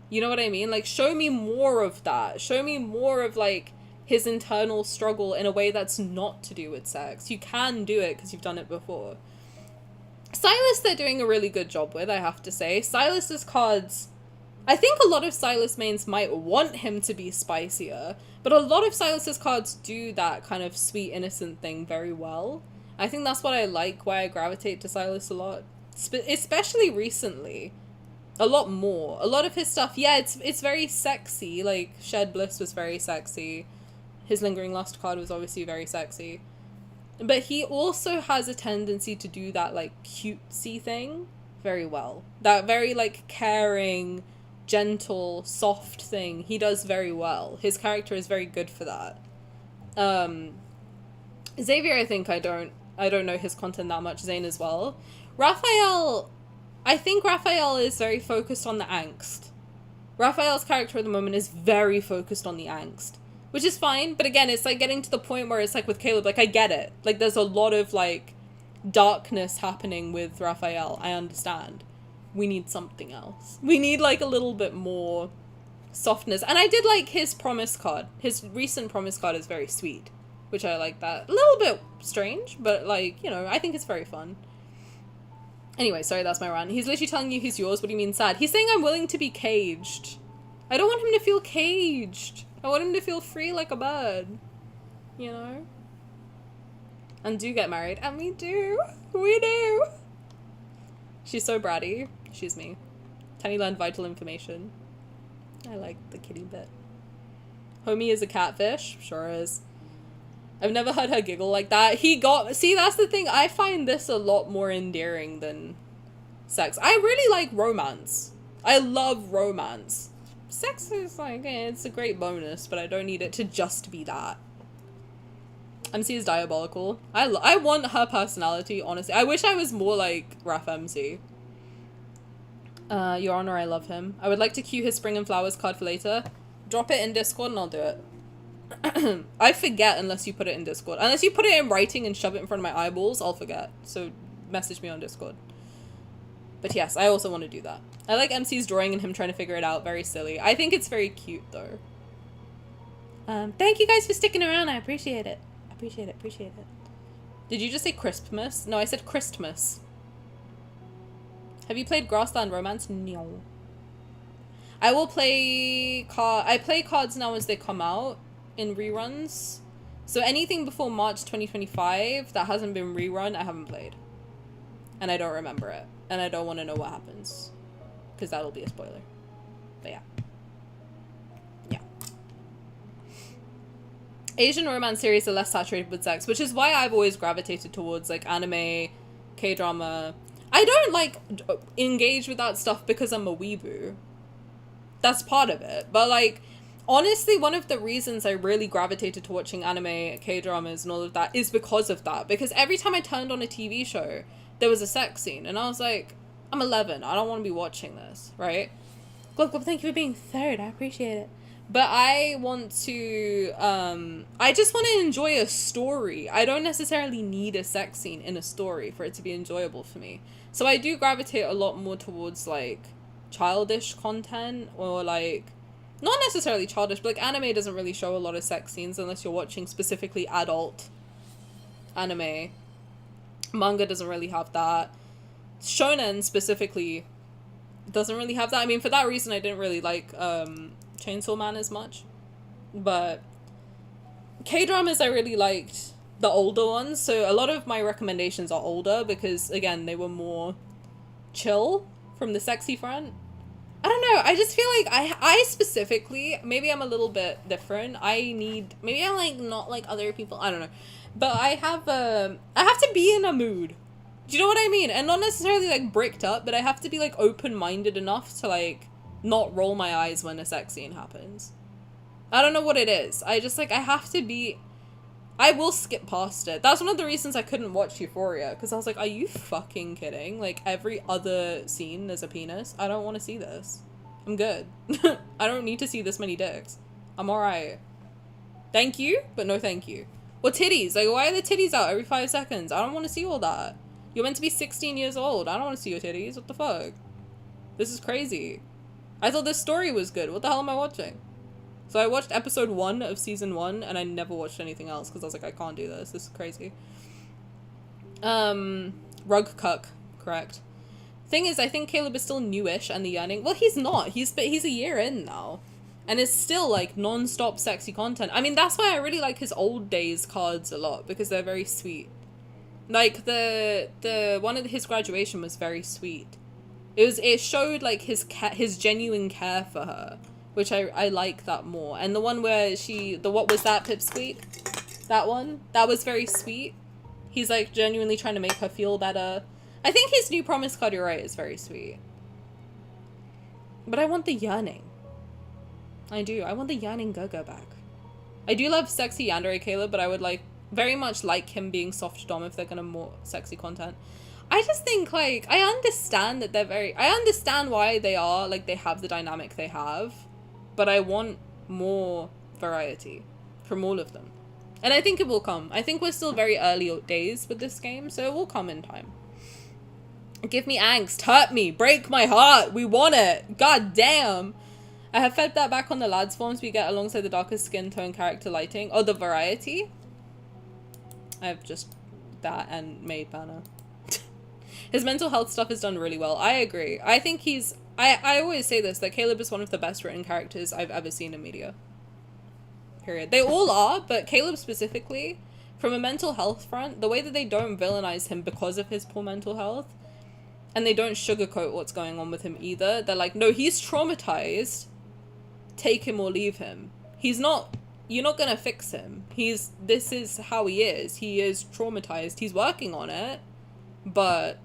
You know what I mean? Like, show me more of that. Show me more of like his internal struggle in a way that's not to do with sex. You can do it because you've done it before. Sylus they're doing a really good job with, I have to say. Sylus's cards, I think a lot of Sylus mains might want him to be spicier, but a lot of Sylus's cards do that kind of sweet, innocent thing very well. I think that's what I like, why I gravitate to Sylus a lot. Especially recently. A lot more. A lot of his stuff, yeah, it's very sexy. Like, Shed Bliss was very sexy. His Lingering Lust card was obviously very sexy. But he also has a tendency to do that, like, cutesy thing very well. That very, like, caring, gentle, soft thing he does very well. His character is very good for that. Xavier, I think I don't know his content that much. Zayne as well. Raphael, I think Raphael is very focused on the angst. Raphael's character at the moment is very focused on the angst, which is fine, but again, it's like getting to the point where it's like with Caleb, like I get it. Like there's a lot of like darkness happening with Raphael. I understand. We need something else. We need like a little bit more softness. And I did like his promise card. His recent promise card is very sweet, which I like that. A little bit strange, but like, you know, I think it's very fun. Anyway, sorry, that's my rant. He's literally telling you he's yours. What do you mean sad? He's saying I'm willing to be caged. I don't want him to feel caged. I want him to feel free like a bird. You know? And do get married. And we do. We do. She's so bratty. She's me. Tani learned vital information. I like the kitty bit. Homie is a catfish. Sure is. I've never heard her giggle like that. See, that's the thing. I find this a lot more endearing than sex. I really like romance. I love romance. Sex is like, it's a great bonus, but I don't need it to just be that. MC is diabolical. I want her personality, honestly. I wish I was more like Raf MC. Your Honor, I love him. I would like to cue his Spring and Flowers card for later. Drop it in Discord and I'll do it. I forget unless you put it in Discord. Unless you put it in writing and shove it in front of my eyeballs, I'll forget. So message me on Discord. But yes, I also want to do that. I like MC's drawing and him trying to figure it out. Very silly. I think it's very cute though. Thank you guys for sticking around. I appreciate it. Appreciate it. Did you just say Crispmas? No, I said Christmas. Have you played Grassland Romance? No. I will play I play cards now as they come out in reruns. So anything before March 2025 that hasn't been rerun, I haven't played. And I don't remember it. And I don't want to know what happens. Because that'll be a spoiler. But yeah. Yeah. Asian romance series are less saturated with sex, which is why I've always gravitated towards like anime, K-drama. I don't like engage with that stuff because I'm a weeboo. That's part of it. But like, honestly, one of the reasons I really gravitated to watching anime, K-dramas and all of that is because of that. Because every time I turned on a TV show, there was a sex scene. And I was like, I'm 11. I don't want to be watching this, right? Glub, thank you for being third. I appreciate it. But I want to, I just want to enjoy a story. I don't necessarily need a sex scene in a story for it to be enjoyable for me. So I do gravitate a lot more towards, like, childish content or, like, not necessarily childish, but, like, anime doesn't really show a lot of sex scenes unless you're watching specifically adult anime. Manga doesn't really have that. Shonen specifically doesn't really have that. I mean, for that reason, I didn't really like, Chainsaw Man as much. But K-dramas I really liked the older ones, so a lot of my recommendations are older because again they were more chill from the sexy front. I don't know, I just feel like I specifically, maybe I'm a little bit different, maybe I'm like not like other people, I don't know, but I have to be in a mood. Do you know what I mean? And not necessarily like bricked up, but I have to be like open-minded enough to like not roll my eyes when a sex scene happens. I don't know what it is. I just like, I will skip past it. That's one of the reasons I couldn't watch Euphoria, because I was like, are you fucking kidding? Like, every other scene there's a penis. I don't want to see this. I'm good. I don't need to see this many dicks. I'm alright. Thank you, but no thank you. Or titties. Like, why are the titties out every 5 seconds? I don't want to see all that. You're meant to be 16 years old. I don't want to see your titties. What the fuck? This is crazy. I thought this story was good. What the hell am I watching? So I watched episode 1 of season 1, and I never watched anything else because I was like, I can't do this. This is crazy. Rug cuck, correct. Thing is, I think Caleb is still newish, and the yearning. Well, he's not. He's a year in now, and it's still like non-stop sexy content. I mean, that's why I really like his old days cards a lot, because they're very sweet. Like the one of his graduation was very sweet. It showed like his genuine care for her, which I like that more. And the one where what was that, Pipsqueak? That one? That was very sweet. He's like genuinely trying to make her feel better. I think his new promise card, you're right, is very sweet. But I want the yearning. I do. I want the yearning Gaga back. I do love sexy yandere Caleb, but I would like very much like him being soft dom if they're gonna more sexy content. I just think like I understand that I understand why they are like they have the dynamic they have, but I want more variety from all of them. And I think it will come. I think we're still very early days with this game, so it will come in time. Give me angst, hurt me, break my heart, we want it. God damn. I have fed that back on the lads forms we get alongside the darkest skin tone character lighting. Oh, the variety? I have just that and made banner. His mental health stuff is done really well. I agree. I think I always say this, that Caleb is one of the best written characters I've ever seen in media. Period. They all are, but Caleb specifically, from a mental health front, the way that they don't villainize him because of his poor mental health, and they don't sugarcoat what's going on with him either. They're like, no, he's traumatized. Take him or leave him. You're not gonna fix him. This is how he is. He is traumatized. He's working on it, but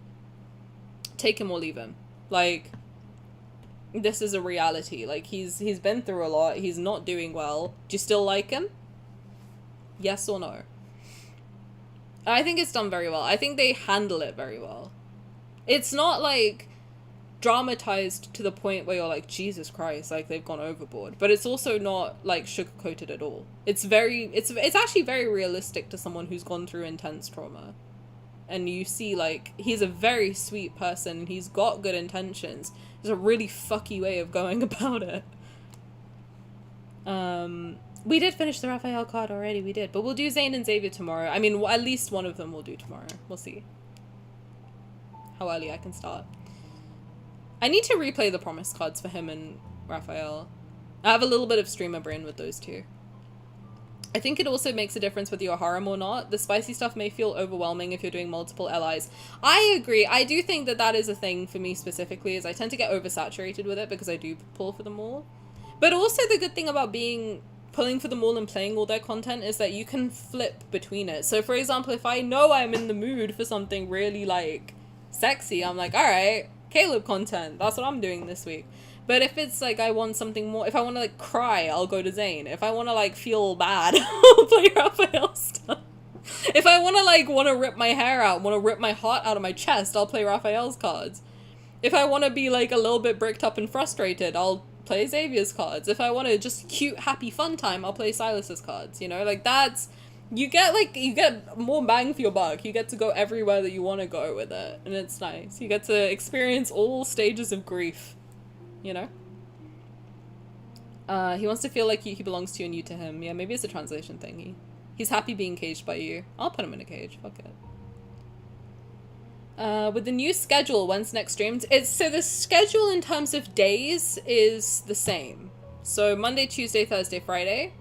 take him or leave him. Like, this is a reality. Like, he's been through a lot. He's not doing well. Do you still like him? Yes or no? I think it's done very well. I think they handle it very well. It's not like dramatized to the point where you're like, Jesus Christ, like they've gone overboard. But it's also not like sugar-coated at all. It's actually very realistic to someone who's gone through intense trauma. And you see like, he's a very sweet person and he's got good intentions. There's a really fucky way of going about it. We did finish the Raphael card already, we did. But we'll do Zayne and Xavier tomorrow. I mean, at least one of them we'll do tomorrow. We'll see how early I can start. I need to replay the promise cards for him and Raphael. I have a little bit of streamer brain with those two. I think it also makes a difference whether you're harem or not. The spicy stuff may feel overwhelming if you're doing multiple LIs. I agree. I do think that that is a thing for me specifically, is I tend to get oversaturated with it because I do pull for them all. But also the good thing about pulling for them all and playing all their content is that you can flip between it. So for example, if I know I'm in the mood for something really like sexy, I'm like, all right, Caleb content, that's what I'm doing this week. But if it's like I want something more, if I want to like cry, I'll go to Zayne. If I want to like feel bad, I'll play Raphael stuff. If I want to rip my hair out, want to rip my heart out of my chest, I'll play Raphael's cards. If I want to be like a little bit bricked up and frustrated, I'll play Xavier's cards. If I want to just cute, happy, fun time, I'll play Sylus's cards. You know, like that's, you get more bang for your buck. You get to go everywhere that you want to go with it. And it's nice. You get to experience all stages of grief. You know? He wants to feel like he belongs to you and you to him. Yeah, maybe it's a translation thing. He's happy being caged by you. I'll put him in a cage. Fuck it. With the new schedule, when's next streamed? So the schedule in terms of days is the same. So Monday, Tuesday, Thursday, Friday.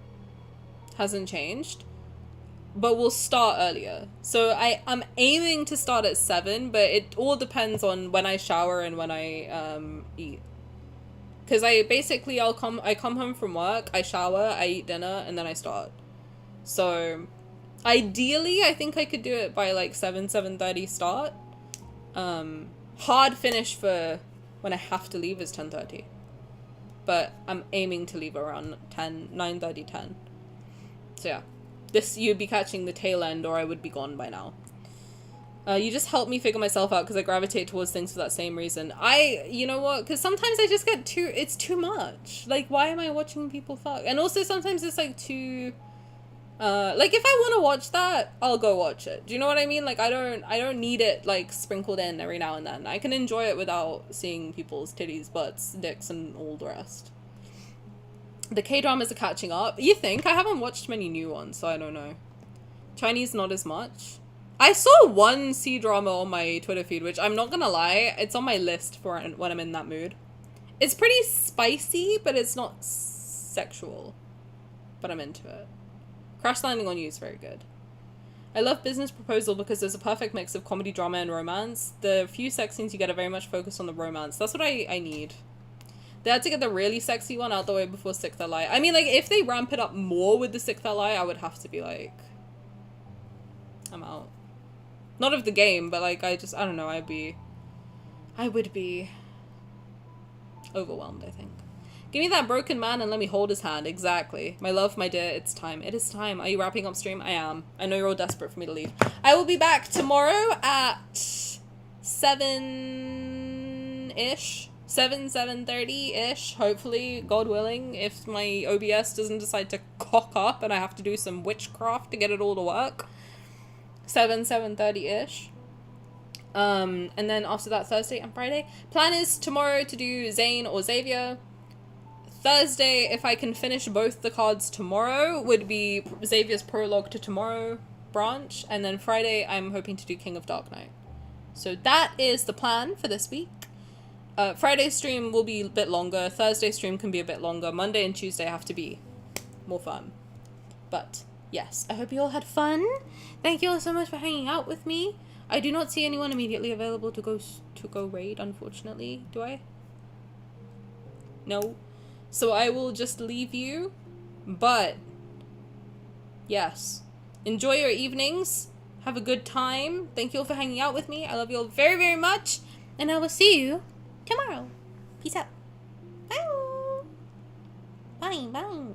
Hasn't changed. But we'll start earlier. So I'm aiming to start at 7, but it all depends on when I shower and when I eat. Because I come home from work, I shower, I eat dinner, and then I start. So, ideally, I think I could do it by like 7:30 start. Hard finish for when I have to leave is 10:30. But I'm aiming to leave around 9:30, 10. So yeah, you'd be catching the tail end or I would be gone by now. You just help me figure myself out because I gravitate towards things for that same reason. You know what? Because sometimes I just get it's too much. Like, why am I watching people fuck? And also sometimes it's like too, like if I want to watch that, I'll go watch it. Do you know what I mean? Like I don't need it like sprinkled in every now and then. I can enjoy it without seeing people's titties, butts, dicks, and all the rest. The K-dramas are catching up. You think? I haven't watched many new ones, so I don't know. Chinese, not as much. I saw one C-drama on my Twitter feed, which I'm not gonna lie, it's on my list for when I'm in that mood. It's pretty spicy, but it's not sexual. But I'm into it. Crash Landing on You is very good. I love Business Proposal because there's a perfect mix of comedy, drama, and romance. The few sex scenes you get are very much focused on the romance. That's what I need. They had to get the really sexy one out the way before Sixth Ally. I mean, like, if they ramp it up more with the Sixth Ally, I would have to be like, I'm out. Not of the game, but like, I don't know, I would be overwhelmed, I think. Give me that broken man and let me hold his hand. Exactly. My love, my dear, it's time. It is time. Are you wrapping up stream? I am. I know you're all desperate for me to leave. I will be back tomorrow at 7-ish. 7:30-ish, hopefully, God willing, if my OBS doesn't decide to cock up and I have to do some witchcraft to get it all to work. 7:30-ish. And then after that, Thursday and Friday. Plan is tomorrow to do Zayne or Xavier. Thursday, if I can finish both the cards tomorrow, would be Xavier's prologue to Tomorrow branch. And then Friday, I'm hoping to do King of Dark Knight. So that is the plan for this week. Friday's stream will be a bit longer. Thursday's stream can be a bit longer. Monday and Tuesday have to be more fun. But yes, I hope you all had fun. Thank you all so much for hanging out with me. I do not see anyone immediately available to go raid, unfortunately. Do I? No. So I will just leave you. But yes, enjoy your evenings. Have a good time. Thank you all for hanging out with me. I love you all very, very much. And I will see you tomorrow. Peace out. Bye. Bye. Bye.